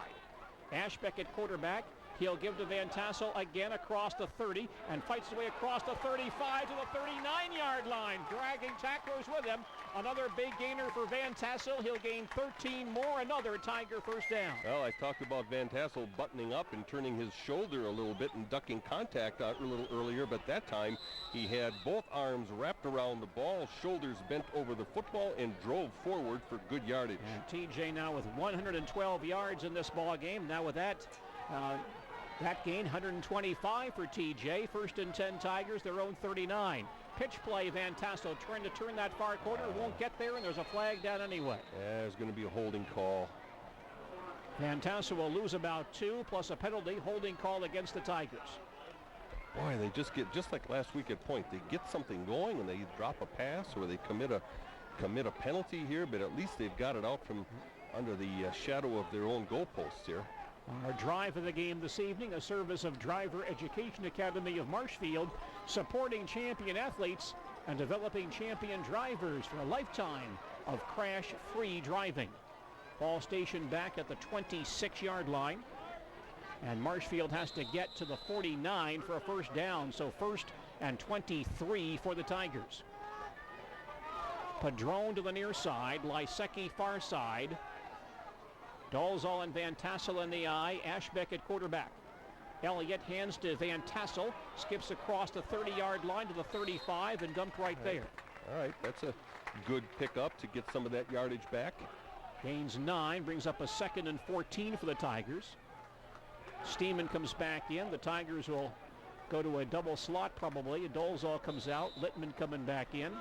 Ashbeck at quarterback. He'll give to Van Tassel again across the 30 and fights his way across the 35 to the 39-yard line, dragging tacklers with him. Another big gainer for Van Tassel. He'll gain 13 more, another Tiger first down. Well, I talked about Van Tassel buttoning up and turning his shoulder a little bit and ducking contact out a little earlier, but that time he had both arms wrapped around the ball, shoulders bent over the football, and drove forward for good yardage. And TJ now with 112 yards in this ball game. Now with that gain, 125 for TJ. 1st and 10 Tigers, their own 39. Pitch play, Van Tassel trying to turn that far corner, won't get there, and there's a flag down anyway. Yeah, there's going to be a holding call. Van Tassel will lose about 2, plus a penalty, holding call against the Tigers. Boy, they just get, just like last week at Point, they get something going and they drop a pass or they commit a penalty here, but at least they've got it out from under the shadow of their own goalposts here. Our drive of the game this evening, a service of Driver Education Academy of Marshfield, supporting champion athletes and developing champion drivers for a lifetime of crash-free driving. Ball stationed back at the 26-yard line, and Marshfield has to get to the 49 for a first down, so 1st and 23 for the Tigers. Padron to the near side, Lysecki far side. Dolezal and Van Tassel in the eye. Ashbeck at quarterback. Elliott hands to Van Tassel. Skips across the 30-yard line to the 35 and dumped right there. All right, that's a good pickup to get some of that yardage back. Gains 9, brings up a 2nd and 14 for the Tigers. Steeman comes back in. The Tigers will go to a double slot probably. Dolezal comes out, Littman coming back in.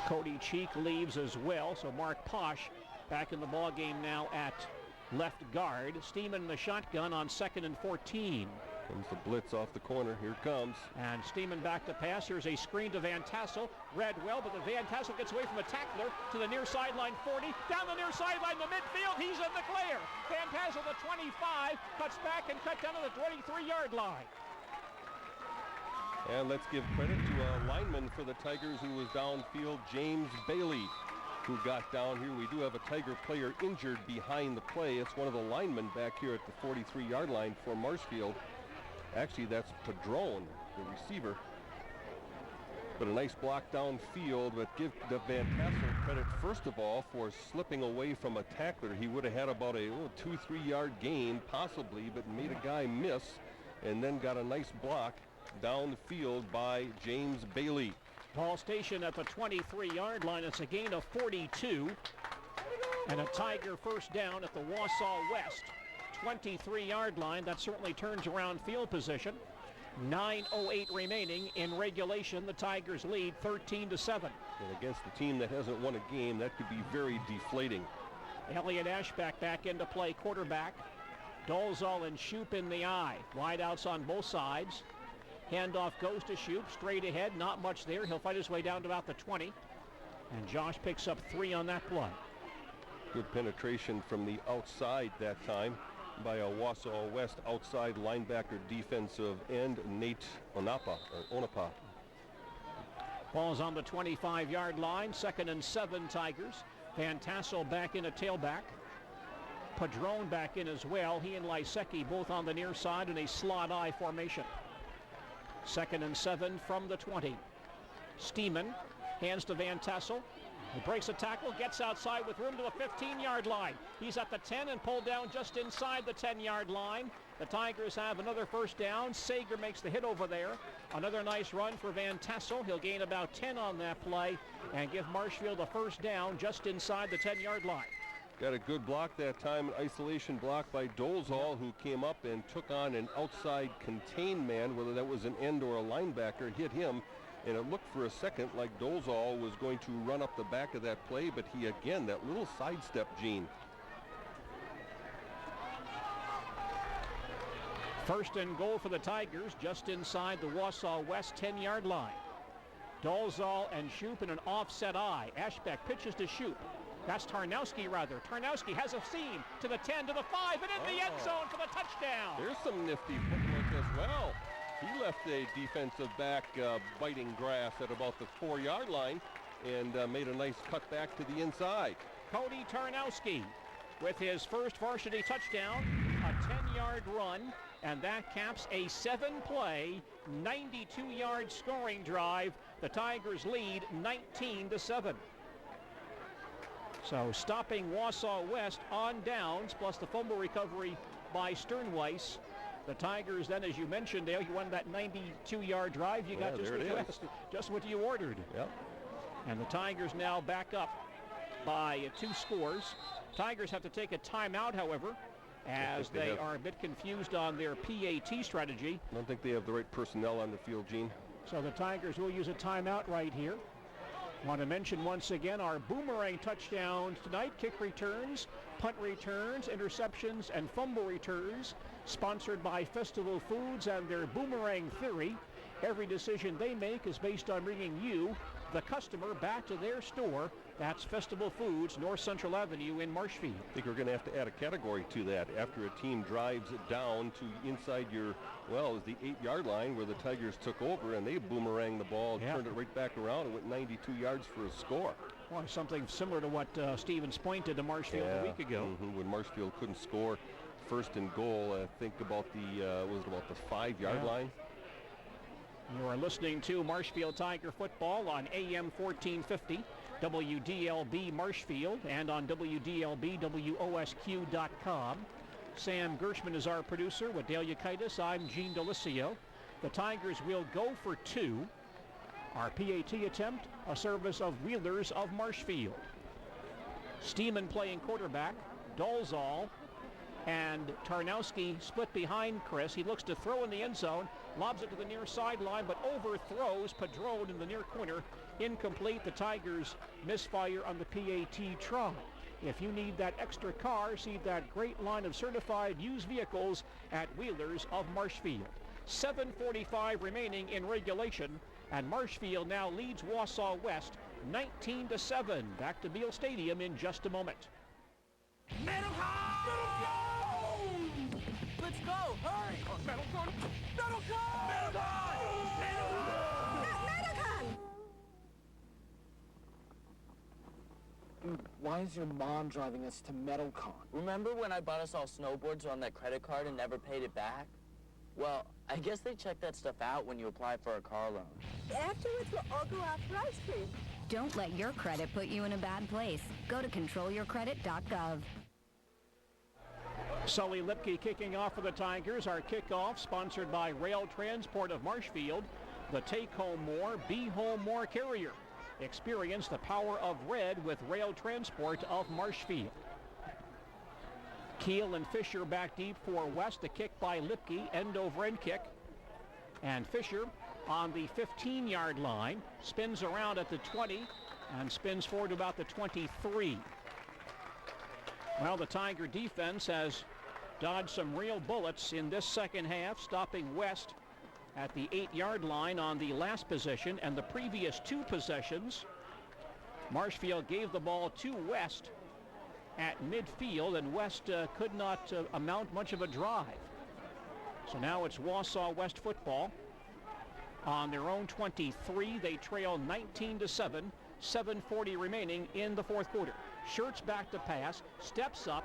Cody Cheek leaves as well, so Mark Posh back in the ball game now at left guard. Steeman in the shotgun on 2nd and 14. Comes the blitz off the corner. Here it comes. And Steeman back to pass. Here's a screen to Van Tassel. Read well, but the Van Tassel gets away from a tackler to the near sideline 40. Down the near sideline, the midfield. He's in the clear. Van Tassel, the 25, cuts back and cut down to the 23-yard line. And let's give credit to a lineman for the Tigers who was downfield, James Bailey, who got down here. We do have a Tiger player injured behind the play. It's one of the linemen back here at the 43-yard line for Marshfield. Actually, that's Padron, the receiver. But a nice block downfield, but give the Van Tassel credit, first of all, for slipping away from a tackler. He would have had about a 2-3 yard gain, possibly, but made a guy miss, and then got a nice block down the field by James Bailey. Ball station at the 23-yard line. It's a gain of 42. And a Tiger first down at the Wausau West 23-yard line. That certainly turns around field position. 9:08 remaining in regulation. The Tigers lead 13-7. And against the team that hasn't won a game, that could be very deflating. Elliot Ashback back into play, quarterback. Dolezal and Shoup in the eye. Wideouts on both sides. Handoff goes to Shoup, straight ahead, not much there. He'll fight his way down to about the 20. And Josh picks up 3 on that play. Good penetration from the outside that time by a Wausau West outside linebacker defensive end, Nate Onapa. Ball's on the 25-yard line, 2nd and 7 Tigers. Van Tassel back in a tailback. Padron back in as well. He and Lysecki both on the near side in a slot I formation. 2nd and 7 from the 20. Steeman hands to Van Tassel. He breaks a tackle, gets outside with room to the 15-yard line. He's at the 10 and pulled down just inside the 10-yard line. The Tigers have another first down. Sager makes the hit over there. Another nice run for Van Tassel. He'll gain about 10 on that play and give Marshfield a first down just inside the 10-yard line. Got a good block that time, an isolation block by Dolezal, who came up and took on an outside contained man, whether that was an end or a linebacker, hit him. And it looked for a second like Dolezal was going to run up the back of that play, but he, again, that little sidestep, Gene. First and goal for the Tigers, just inside the Wausau West 10-yard line. Dolezal and Shoup in an offset eye. Ashbeck pitches to Shoup. That's Tarnowski, rather. Tarnowski has a seam to the 10, to the 5, and in the end zone for the touchdown. There's some nifty footwork as well. He left a defensive back biting grass at about the 4-yard line and made a nice cut back to the inside. Cody Tarnowski with his first varsity touchdown, a 10-yard run, and that caps a 7-play, 92-yard scoring drive. The Tigers lead 19-7. So stopping Wausau West on downs, plus the fumble recovery by Sternweiss. The Tigers then, as you mentioned, Dale, you won that 92-yard drive. You got just what you ordered. Yep. And the Tigers now back up by 2 scores. Tigers have to take a timeout, however, as they are a bit confused on their PAT strategy. I don't think they have the right personnel on the field, Gene. So the Tigers will use a timeout right here. Want to mention once again our boomerang touchdowns tonight. Kick returns, punt returns, interceptions, and fumble returns. Sponsored by Festival Foods and their Boomerang Theory. Every decision they make is based on bringing you, the customer, back to their store. That's Festival Foods, North Central Avenue in Marshfield. I think we're going to have to add a category to that. After a team drives it down to inside your, well, it was the 8-yard line where the Tigers took over, and they boomeranged the ball, turned it right back around, and went 92 yards for a score. Well, something similar to what Stevens Point did to Marshfield a week ago. When Marshfield couldn't score. First and goal, I think about the, was it about the 5-yard line? You are listening to Marshfield Tiger football on AM 1450, WDLB Marshfield, and on WDLB-WOSQ.com. Sam Gershman is our producer. With Dale Yukaitis, I'm Gene Delisio. The Tigers will go for 2. Our PAT attempt, a service of Wheelers of Marshfield. Steeman playing quarterback. Dolzal and Tarnowski split behind Chris. He looks to throw in the end zone, lobs it to the near sideline, but overthrows Padron in the near corner. Incomplete. The Tigers misfire on the PAT try. If you need that extra car, see that great line of certified used vehicles at Wheelers of Marshfield. 7:45 remaining in regulation, and Marshfield now leads Wausau West 19-7. Back to Beal Stadium in just a moment. Metal gun! Let's go! Hurry! Metal gun! Metal gun! Metal gun! Metal gun! Why is your mom driving us to MetalCon? Remember when I bought us all snowboards on that credit card and never paid it back? Well, I guess they check that stuff out when you apply for a car loan. Afterwards, we'll all go out for ice cream. Don't let your credit put you in a bad place. Go to controlyourcredit.gov. Sully Lipke kicking off for the Tigers. Our kickoff sponsored by Rail Transport of Marshfield, the Take Home More, Be Home More carrier. Experience the power of red with Rail Transport of Marshfield. Keel and Fisher back deep for West. The kick by Lipke, end over end kick. And Fisher on the 15-yard line, spins around at the 20 and spins forward to about the 23. Well, the Tiger defense has dodged some real bullets in this second half, stopping West at the 8-yard line on the last possession, and the previous two possessions, Marshfield gave the ball to West at midfield, and West could not amount much of a drive. So now it's Wausau West football. On their own 23, they trail 19-7, 7:40 remaining in the fourth quarter. Shirts back to pass, steps up,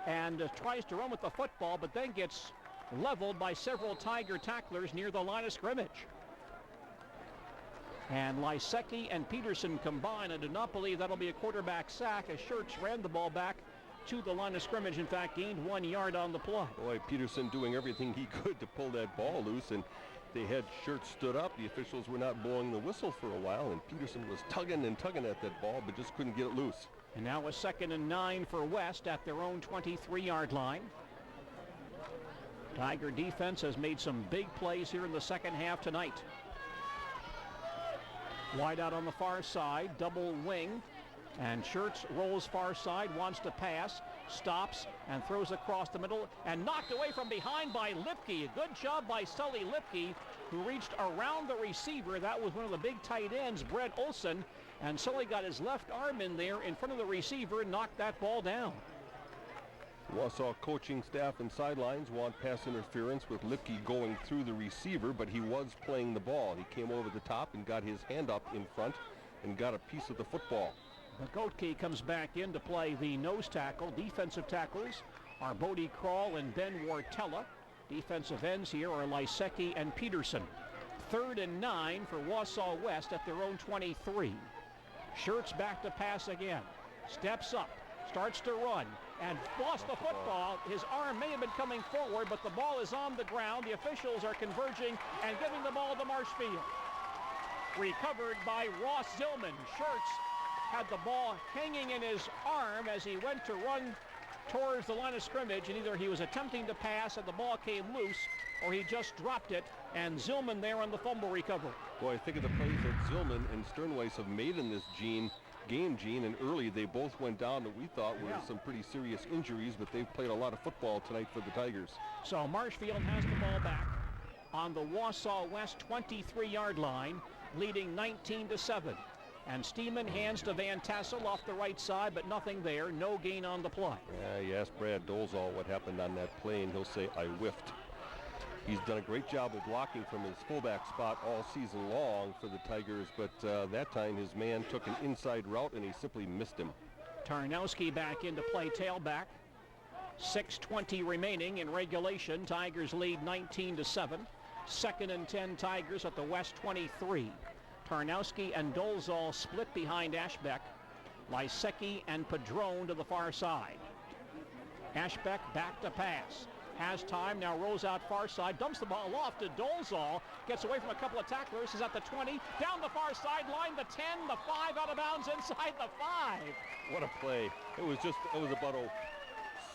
and tries to run with the football, but then gets leveled by several Tiger tacklers near the line of scrimmage. And Lysecki and Peterson combine. I do not believe that'll be a quarterback sack, as Shirts ran the ball back to the line of scrimmage. In fact, gained 1 yard on the play. Boy, Peterson doing everything he could to pull that ball loose, and they had Shirts stood up. The officials were not blowing the whistle for a while, and Peterson was tugging and tugging at that ball, but just couldn't get it loose. And now a 2nd and 9 for West at their own 23-yard line. Tiger defense has made some big plays here in the second half tonight. Wide out on the far side, double wing, and Shirts rolls far side, wants to pass, stops, and throws across the middle, and knocked away from behind by Lipke. A good job by Sully Lipke, who reached around the receiver. That was one of the big tight ends, Brett Olson, and Sully got his left arm in there in front of the receiver and knocked that ball down. Wausau coaching staff and sidelines want pass interference with Lipke going through the receiver, but he was playing the ball. He came over the top and got his hand up in front and got a piece of the football. Gotke comes back in to play the nose tackle. Defensive tackles are Bodie Krall and Ben Wartella. Defensive ends here are Lysecki and Peterson. 3rd and 9 for Wausau West at their own 23. Shirts back to pass again. Steps up, starts to run, and lost the football. His arm may have been coming forward, but the ball is on the ground. The officials are converging and giving the ball to Marshfield. Recovered by Ross Zillman. Shirts had the ball hanging in his arm as he went to run towards the line of scrimmage, and either he was attempting to pass and the ball came loose, or he just dropped it, and Zillman there on the fumble recovery. Boy, I think of the plays that Zillman and Sternweiss have made in this game, Gene, and early they both went down that we thought were some pretty serious injuries, but they've played a lot of football tonight for the Tigers. So Marshfield has the ball back on the Wausau West 23-yard line, leading 19-7. And Steeman hands to Van Tassel off the right side, but nothing there. No gain on the play. Yeah, you ask Brad Dolzal what happened on that play, and he'll say, I whiffed. He's done a great job of blocking from his fullback spot all season long for the Tigers, but that time his man took an inside route, and he simply missed him. Tarnowski back into play tailback. 6:20 remaining in regulation. Tigers lead 19-7. 2nd and 10 Tigers at the West 23. Tarnowski and Dolzal split behind Ashbeck. Lysecki and Padron to the far side. Ashbeck back to pass. has time, now rolls out far side, dumps the ball off to Dolezal, gets away from a couple of tacklers, is at the 20, down the far sideline, the 10, the 5, out of bounds inside the 5. What a play. It was about a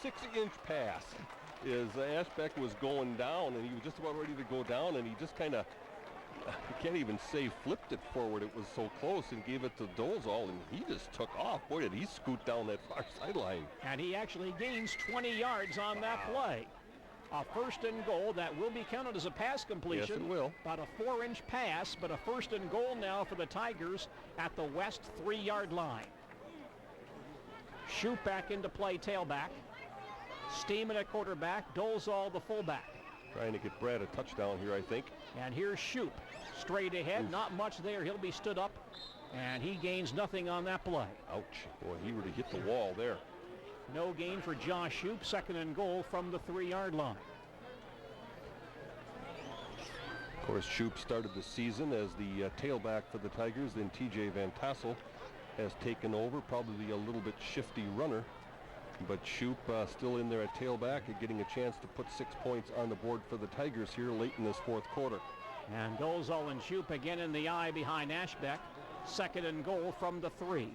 6-inch pass. Ashbeck was going down, and he was just about ready to go down, and he just kind of, I can't even say flipped it forward. It was so close, and gave it to Dolezal, and he just took off. Boy, did he scoot down that far sideline. And he actually gains 20 yards on that play. A 1st and goal that will be counted as a pass completion. Yes, it will. About a 4-inch pass, but a 1st and goal now for the Tigers at the west 3-yard line. Shoot back into play, tailback. Steeman at quarterback, Dolezal the fullback. Trying to get Brad a touchdown here, I think. And here's Shoup, straight ahead, not much there. He'll be stood up, and he gains nothing on that play. Ouch. Boy, he would have hit the wall there. No gain for Josh Shoup, 2nd and goal from the 3-yard line. Of course, Shoup started the season as the tailback for the Tigers. Then TJ Van Tassel has taken over, probably a little bit shifty runner. But Shoup still in there at tailback and getting a chance to put 6 points on the board for the Tigers here late in this 4th quarter. And Dolezal and Shoup again in the eye behind Ashbeck. 2nd and goal from the 3.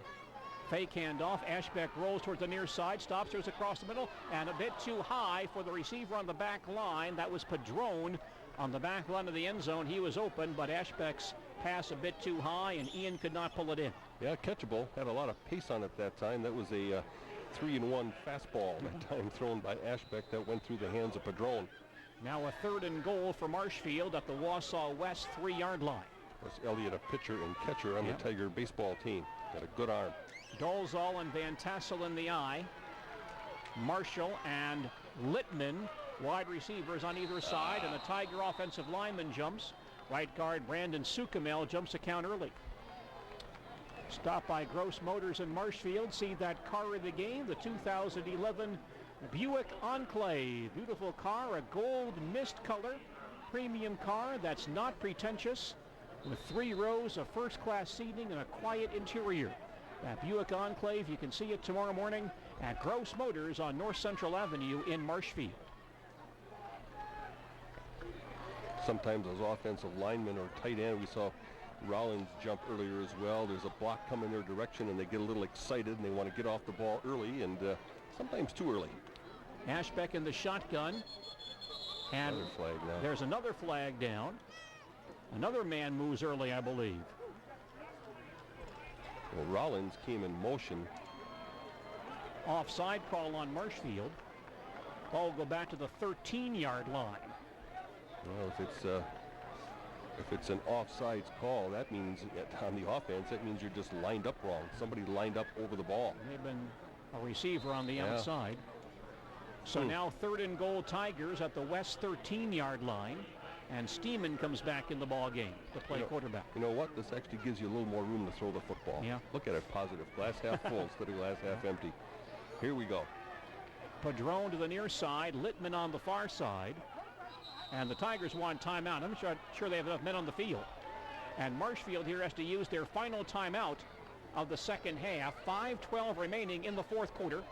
Fake handoff. Ashbeck rolls towards the near side, stops, there's across the middle, and a bit too high for the receiver on the back line. That was Padron on the back line of the end zone. He was open, but Ashbeck's pass a bit too high, and Ian could not pull it in. Yeah, catchable. Had a lot of pace on it that time. That was a 3-and-1 fastball that time thrown by Ashbeck that went through the hands of Padron. Now a 3rd and goal for Marshfield at the Wausau West 3-yard line. Of course, Elliott, a pitcher and catcher on the Tiger baseball team. Got a good arm. Dolezal and Van Tassel in the eye. Marshall and Littman, wide receivers on either side, and the Tiger offensive lineman jumps. Right guard Brandon Sukamel jumps a count early. Stopped by Gross Motors in Marshfield. See that car of the game, the 2011 Buick Enclave. Beautiful car, a gold mist color, premium car that's not pretentious, with 3 rows of first-class seating and a quiet interior. That Buick Enclave, you can see it tomorrow morning at Gross Motors on North Central Avenue in Marshfield. Sometimes those offensive linemen or tight end, we saw Rollins jump earlier as well. There's a block coming their direction and they get a little excited and they want to get off the ball early, and sometimes too early. Ashbeck in the shotgun. And another flag now. There's another flag down. Another man moves early, I believe. Well, Rollins came in motion. Offside call on Marshfield. Ball will go back to the 13-yard line. Well, if it's an offsides call, that means on the offense, that means you're just lined up wrong. Somebody lined up over the ball. They've been a receiver on the outside. So now 3rd and goal Tigers at the west 13-yard line. And Steeman comes back in the ball game to play quarterback. You know what? This actually gives you a little more room to throw the football. Yeah. Look at it, positive. Glass half full instead of glass half empty. Here we go. Padron to the near side, Littman on the far side. And the Tigers want timeout. I'm not sure they have enough men on the field. And Marshfield here has to use their final timeout of the 2nd half. 5:12 remaining in the 4th quarter.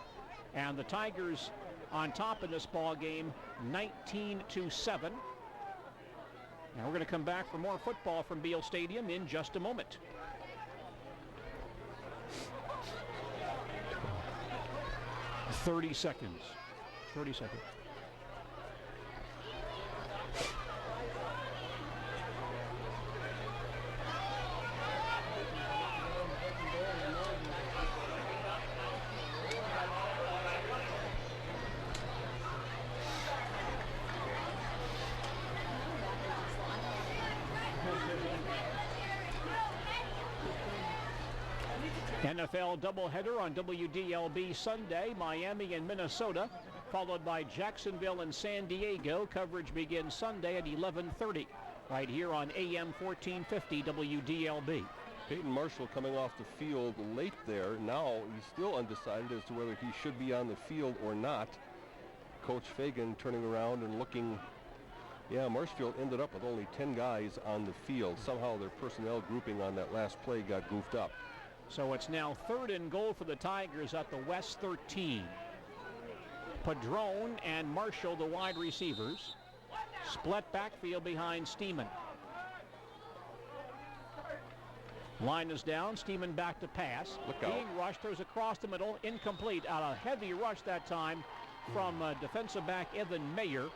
And the Tigers on top in this ball game, 19-7. And we're going to come back for more football from Beale Stadium in just a moment. Thirty seconds. NFL doubleheader on WDLB Sunday, Miami and Minnesota, followed by Jacksonville and San Diego. Coverage begins Sunday at 11:30, right here on AM 1450 WDLB. Peyton Marshall coming off the field late there. Now he's still undecided as to whether he should be on the field or not. Coach Fagan turning around and looking. Yeah, Marshfield ended up with only 10 guys on the field. Somehow their personnel grouping on that last play got goofed up. So it's now 3rd and goal for the Tigers at the West 13. Padron and Marshall, the wide receivers. Split backfield behind Steeman. Line is down. Steeman back to pass. Being rushed, throws across the middle. Incomplete. Out a heavy rush that time from defensive back Evan Mayer.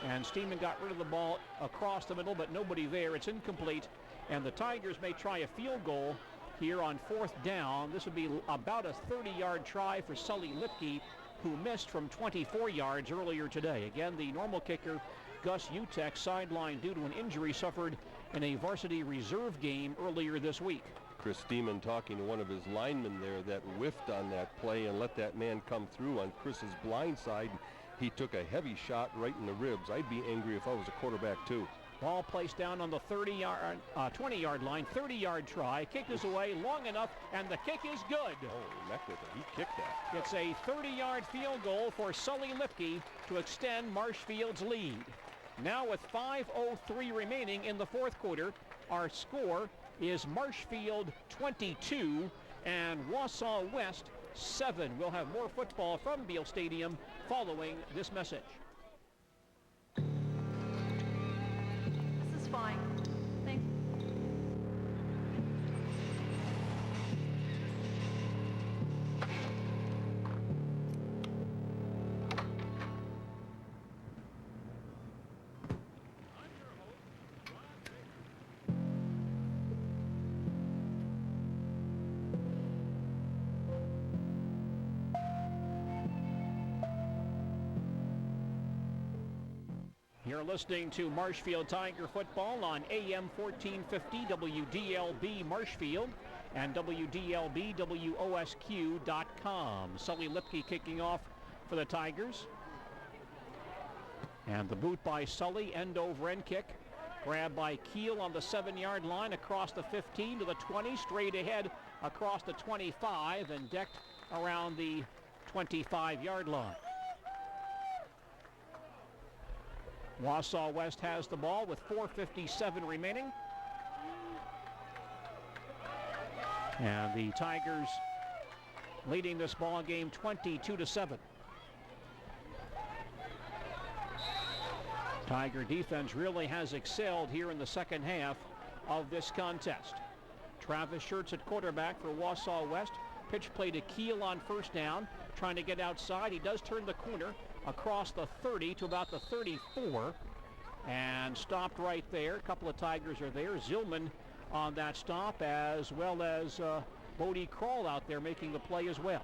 And Steeman got rid of the ball across the middle, but nobody there. It's incomplete. And the Tigers may try a field goal here on 4th down. This would be about a 30-yard try for Sully Lipke, who missed from 24 yards earlier today. Again, the normal kicker, Gus Utek, sidelined due to an injury suffered in a varsity reserve game earlier this week. Chris Steeman talking to one of his linemen there that whiffed on that play and let that man come through on Chris's blind side. He took a heavy shot right in the ribs. I'd be angry if I was a quarterback too. Ball placed down on the 20-yard line, 30-yard try. Kick is away long enough, and the kick is good. Oh, he kicked that. It's a 30-yard field goal for Sully Lipke to extend Marshfield's lead. Now with 5:03 remaining in the 4th quarter, our score is Marshfield 22 and Wausau West 7. We'll have more football from Beal Stadium following this message. This is fine. Thanks. You're listening to Marshfield Tiger football on AM 1450 WDLB Marshfield and WDLB WOSQ.com. Sully Lipke kicking off for the Tigers. And the boot by Sully, end over end kick. Grabbed by Keel on the 7-yard line across the 15 to the 20, straight ahead across the 25 and decked around the 25-yard line. Wausau West has the ball with 4:57 remaining. And the Tigers leading this ball game 22-7. Tiger defense really has excelled here in the second half of this contest. Travis Schertz at quarterback for Wausau West. Pitch play to Keel on 1st down, trying to get outside. He does turn the corner across the 30 to about the 34 and stopped right there. A couple of Tigers are there. Zillman on that stop, as well as Bodie Kroll out there making the play as well.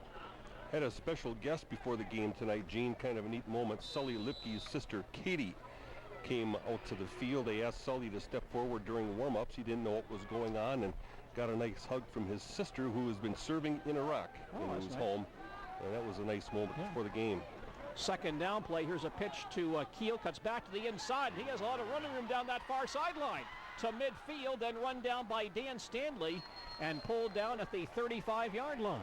Had a special guest before the game tonight, Gene. Kind of a neat moment. Sully Lipke's sister Katie came out to the field. They asked Sully to step forward during warm-ups. He didn't know what was going on and got a nice hug from his sister, who has been serving in Iraq in his home. And that was a nice moment before the game. 2nd down play. Here's a pitch to Keel. Cuts back to the inside. He has a lot of running room down that far sideline to midfield, then run down by Dan Stanley and pulled down at the 35-yard line.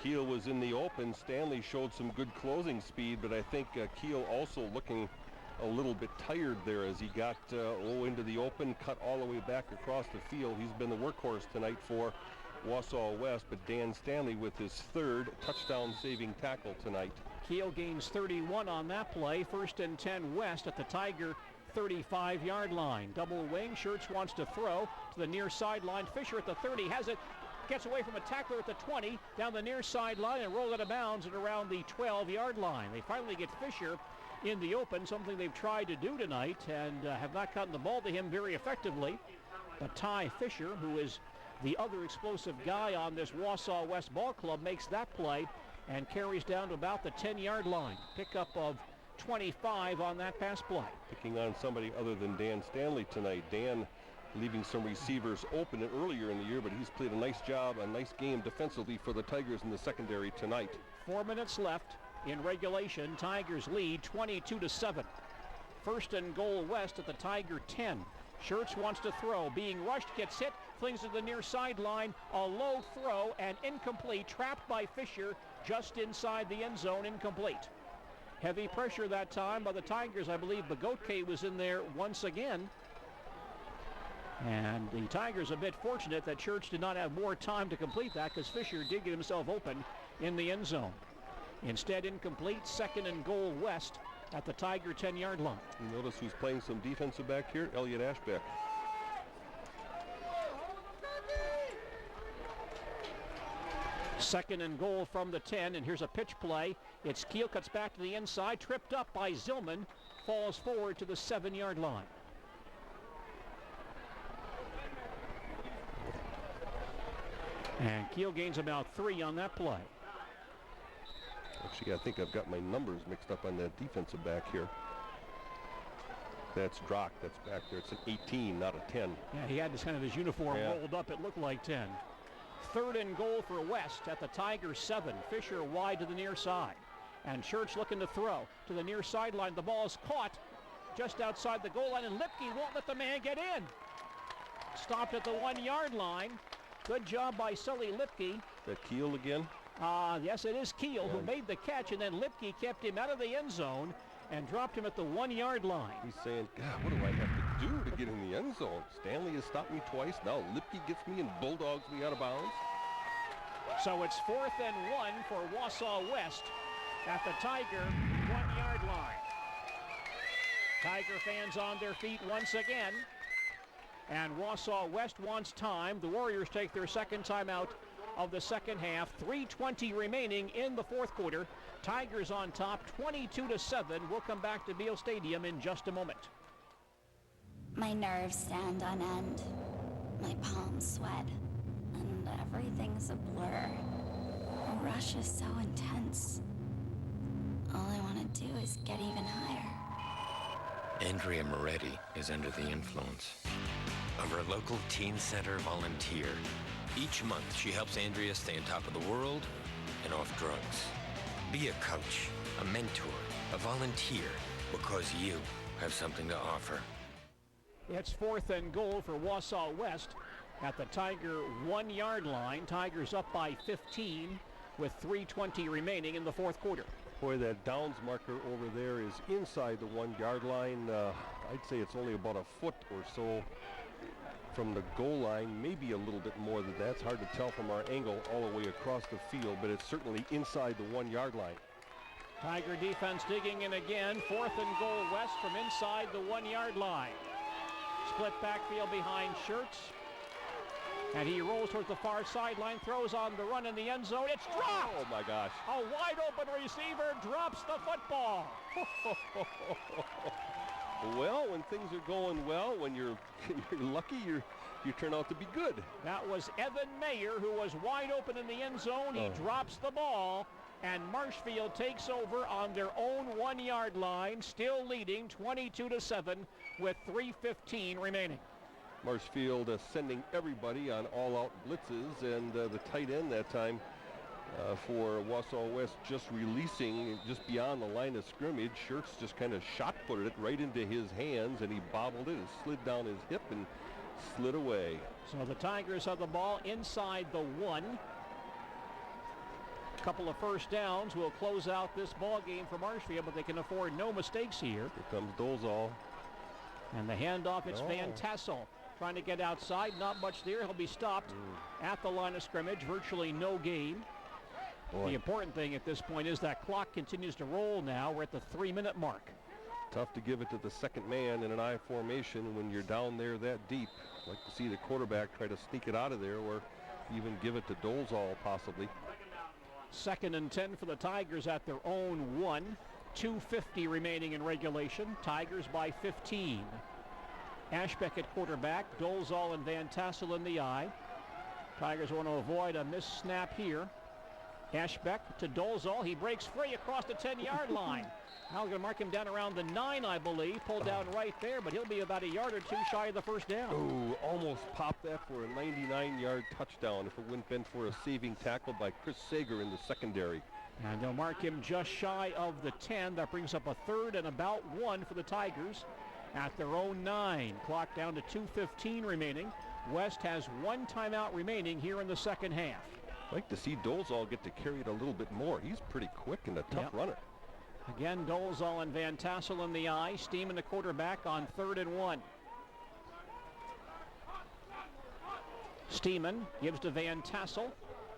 Keel was in the open. Stanley showed some good closing speed, but I think Keel also looking a little bit tired there as he got into the open, cut all the way back across the field. He's been the workhorse tonight for Wausau West, but Dan Stanley with his 3rd touchdown-saving tackle tonight. Keel gains 31 on that play. 1st and 10 West at the Tiger 35-yard line. Double wing. Schertz wants to throw to the near sideline. Fisher at the 30 has it. Gets away from a tackler at the 20, down the near sideline and rolls out of bounds at around the 12-yard line. They finally get Fisher in the open, something they've tried to do tonight and have not gotten the ball to him very effectively. But Ty Fisher, who is the other explosive guy on this Wausau West ball club, makes that play and carries down to about the 10-yard line. Pickup of 25 on that pass play. Picking on somebody other than Dan Stanley tonight. Dan leaving some receivers open earlier in the year, but he's played a nice job, a nice game defensively for the Tigers in the secondary tonight. 4 minutes left in regulation. Tigers lead 22-7. 1st and goal West at the Tiger 10. Schertz wants to throw. Being rushed, gets hit, flings to the near sideline. A low throw and incomplete. Trapped by Fisher just inside the end zone. Incomplete. Heavy pressure that time by the Tigers. I believe Bogotke was in there once again. And the Tigers a bit fortunate that Schertz did not have more time to complete that, because Fisher did get himself open in the end zone. Instead, incomplete. 2nd and goal West at the Tiger 10-yard line. You notice who's playing some defensive back here? Elliot Ashbeck. Second and goal from the 10, and here's a pitch play. It's Keel, cuts back to the inside, tripped up by Zillman, falls forward to the 7-yard line. And Keel gains about 3 on that play. Actually, I think I've got my numbers mixed up on that defensive back here. That's Drock, that's back there. It's an 18, not a 10. Yeah, he had this kind of his uniform rolled up. It looked like 10. 3rd and goal for West at the Tigers 7. Fisher wide to the near side. And Church looking to throw to the near sideline. The ball is caught just outside the goal line, and Lipke won't let the man get in. Stopped at the 1-yard line. Good job by Sully Lipke. That Keel again? Yes, it is Keel who made the catch, and then Lipke kept him out of the end zone and dropped him at the 1-yard line. He's saying, God, what do I have to do to get in the end zone? Stanley has stopped me twice. Now Lipke gets me and bulldogs me out of bounds. So it's 4th and 1 for Wausau West at the Tiger 1-yard line. Tiger fans on their feet once again. And Wausau West wants time. The Warriors take their second timeout of the second half. 3:20 remaining in the fourth quarter. Tigers on top, 22-7. We'll come back to Beal Stadium in just a moment. My nerves stand on end. My palms sweat. And everything's a blur. The rush is so intense. All I want to do is get even higher. Andrea Moretti is under the influence of her local teen center volunteer. Each month, she helps Andrea stay on top of the world and off drugs. Be a coach, a mentor, a volunteer, because you have something to offer. It's 4th and goal for Wausau West at the Tiger 1-yard line. Tigers up by 15 with 3:20 remaining in the fourth quarter. Boy, that downs marker over there is inside the 1-yard line. I'd say it's only about a foot or so from the goal line, maybe a little bit more than that. It's hard to tell from our angle all the way across the field, but it's certainly inside the 1-yard line. Tiger defense digging in again. 4th and goal West from inside the 1-yard line. Split backfield behind Schertz. And he rolls towards the far sideline, throws on the run in the end zone. It's dropped! Oh, my gosh. A wide open receiver drops the football. Well, when things are going well, when you're lucky, you turn out to be good. That was Evan Mayer, who was wide open in the end zone. He drops the ball, and Marshfield takes over on their own 1-yard line, still leading 22-7 with 3:15 remaining. Marshfield sending everybody on all-out blitzes, and the tight end that time for Wausau West just releasing just beyond the line of scrimmage. Schertz just kind of shot-putted it right into his hands, and he bobbled it. It slid down his hip and slid away. So the Tigers have the ball inside the 1. A couple of first downs will close out this ball game for Marshfield, but they can afford no mistakes here. Here comes Dolezal. And the handoff, it's Van Tassel trying to get outside. Not much there. He'll be stopped at the line of scrimmage. Virtually no gain. Boy. The important thing at this point is that clock continues to roll now. We're at the 3-minute mark. Tough to give it to the second man in an I formation when you're down there that deep. Like to see the quarterback try to sneak it out of there, or even give it to Dolezal possibly. 2nd and 10 for the Tigers at their own 1. 2:50 remaining in regulation. Tigers by 15. Ashbeck at quarterback. Dolezal and Van Tassel in the eye. Tigers want to avoid a missed snap here. Ashbeck to Dolezal. He breaks free across the 10-yard line. Now we're going to mark him down around the 9, I believe. Pulled down right there, but he'll be about a yard or two shy of the first down. Oh, almost popped that for a 99-yard touchdown if it wouldn't been for a saving tackle by Chris Sager in the secondary. And they'll mark him just shy of the 10. That brings up a 3rd and about 1 for the Tigers at their own 9. Clock down to 2:15 remaining. West has 1 timeout remaining here in the second half. I'd like to see Dolezal get to carry it a little bit more. He's pretty quick and a tough runner. Again, Dolezal and Van Tassel in the eye. Steeman the quarterback on 3rd and 1. Steeman gives to Van Tassel.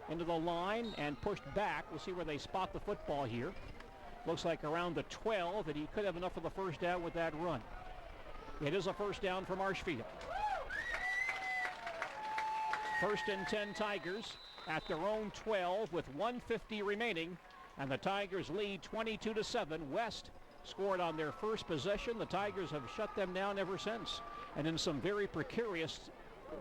into the line and pushed back. We'll see where they spot the football here. Looks like around the 12, and he could have enough for the first down with that run. It is a first down for Marshfield. First and 10 Tigers at their own 12 with 1:50 remaining, and the Tigers lead 22-7. West scored on their first possession. The Tigers have shut them down ever since, and in some very precarious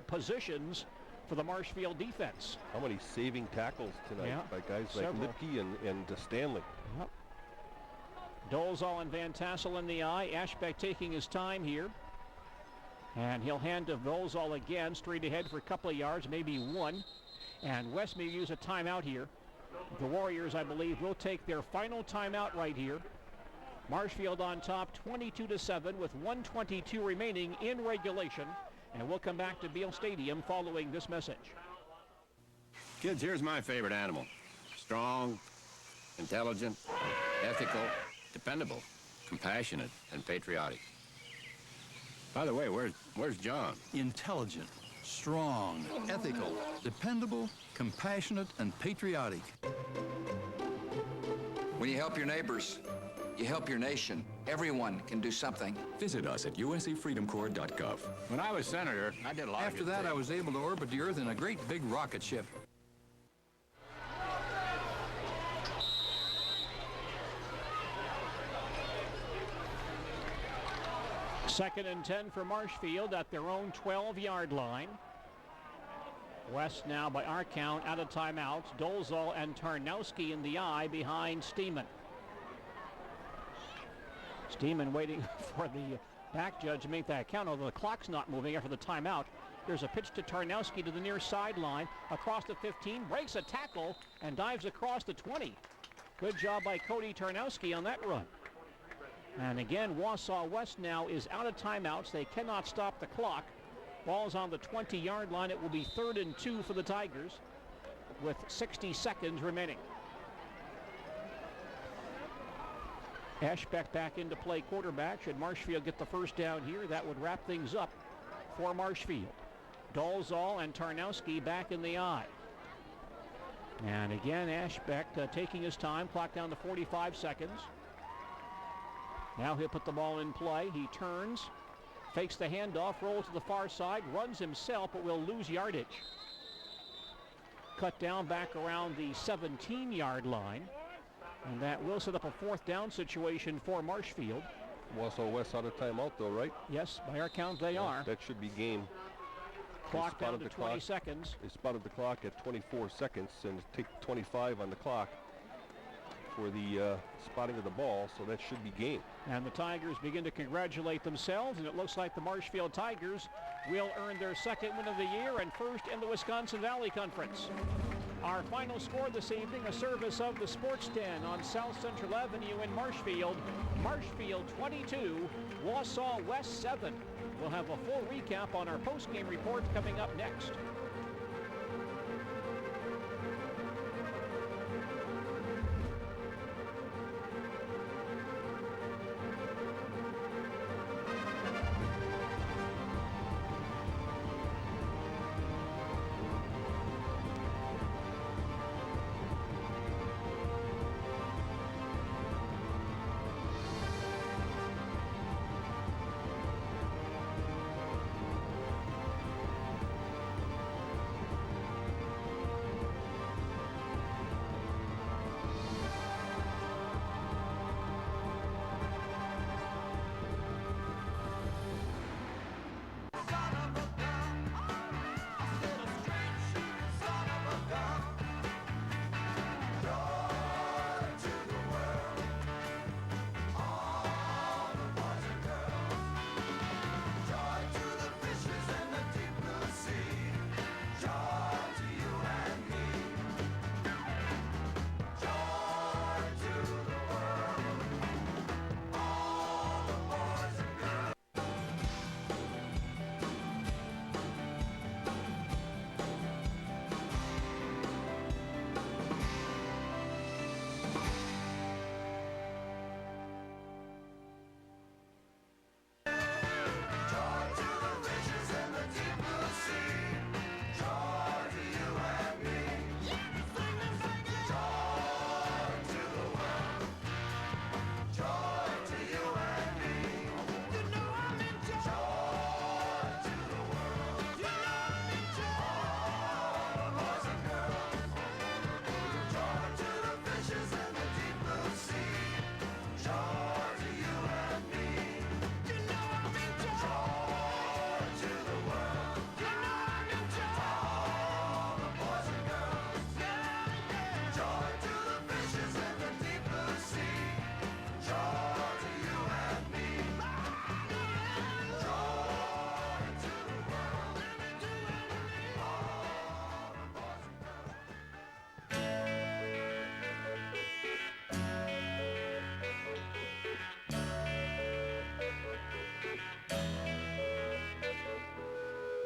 positions for the Marshfield defense. How many saving tackles tonight by guys like Lipke and Stanley. Yep. Dolezal and Van Tassel in the eye. Ashbeck taking his time here. And he'll hand to Dolezal again, straight ahead for a couple of yards, maybe one. And West may use a timeout here. The Warriors, I believe, will take their final timeout right here. Marshfield on top, 22-7 with 1:22 remaining in regulation. And we'll come back to Beale Stadium following this message. Kids, here's my favorite animal. Strong, intelligent, ethical, dependable, compassionate, and patriotic. By the way, where's John? Intelligent, strong, ethical, dependable, compassionate, and patriotic. When you help your neighbors, you help your nation. Everyone can do something. Visit us at usafreedomcorps.gov. When I was senator, I did a lot of After that, I was able to orbit the Earth in a great big rocket ship. Second and 10 for Marshfield at their own 12-yard line. West now, by our count, out of timeouts. Dolezal and Tarnowski in the eye behind Steeman. Steeman waiting for the back judge to make that count, although the clock's not moving after the timeout. There's a pitch to Tarnowski to the near sideline, across the 15, breaks a tackle, and dives across the 20. Good job by Cody Tarnowski on that run. And again, Wausau West now is out of timeouts. They cannot stop the clock. Ball's on the 20-yard line. It will be 3rd and 2 for the Tigers with 60 seconds remaining. Ashbeck back into play quarterback. Should Marshfield get the first down here, that would wrap things up for Marshfield. Dolezal and Tarnowski back in the eye. And again, Ashbeck taking his time. Clock down to 45 seconds. Now he'll put the ball in play. He turns, fakes the handoff, rolls to the far side, runs himself, but will lose yardage. Cut down back around the 17-yard line. And that will set up a 4th down situation for Marshfield. Wausau West out of timeout, though, right? Yes, by our count, they are. That should be game. Clock down to 20 seconds. They spotted the clock at 24 seconds and take 25 on the clock for the spotting of the ball, so that should be game. And the Tigers begin to congratulate themselves, and it looks like the Marshfield Tigers will earn their 2nd win of the year and 1st in the Wisconsin Valley Conference. Our final score this evening, a service of the Sports Den on South Central Avenue in Marshfield. Marshfield 22, Wausau West 7. We'll have a full recap on our post-game report coming up next.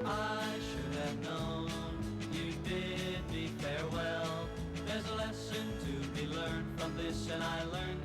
I should have known you bid me farewell. There's a lesson to be learned from this, and I learned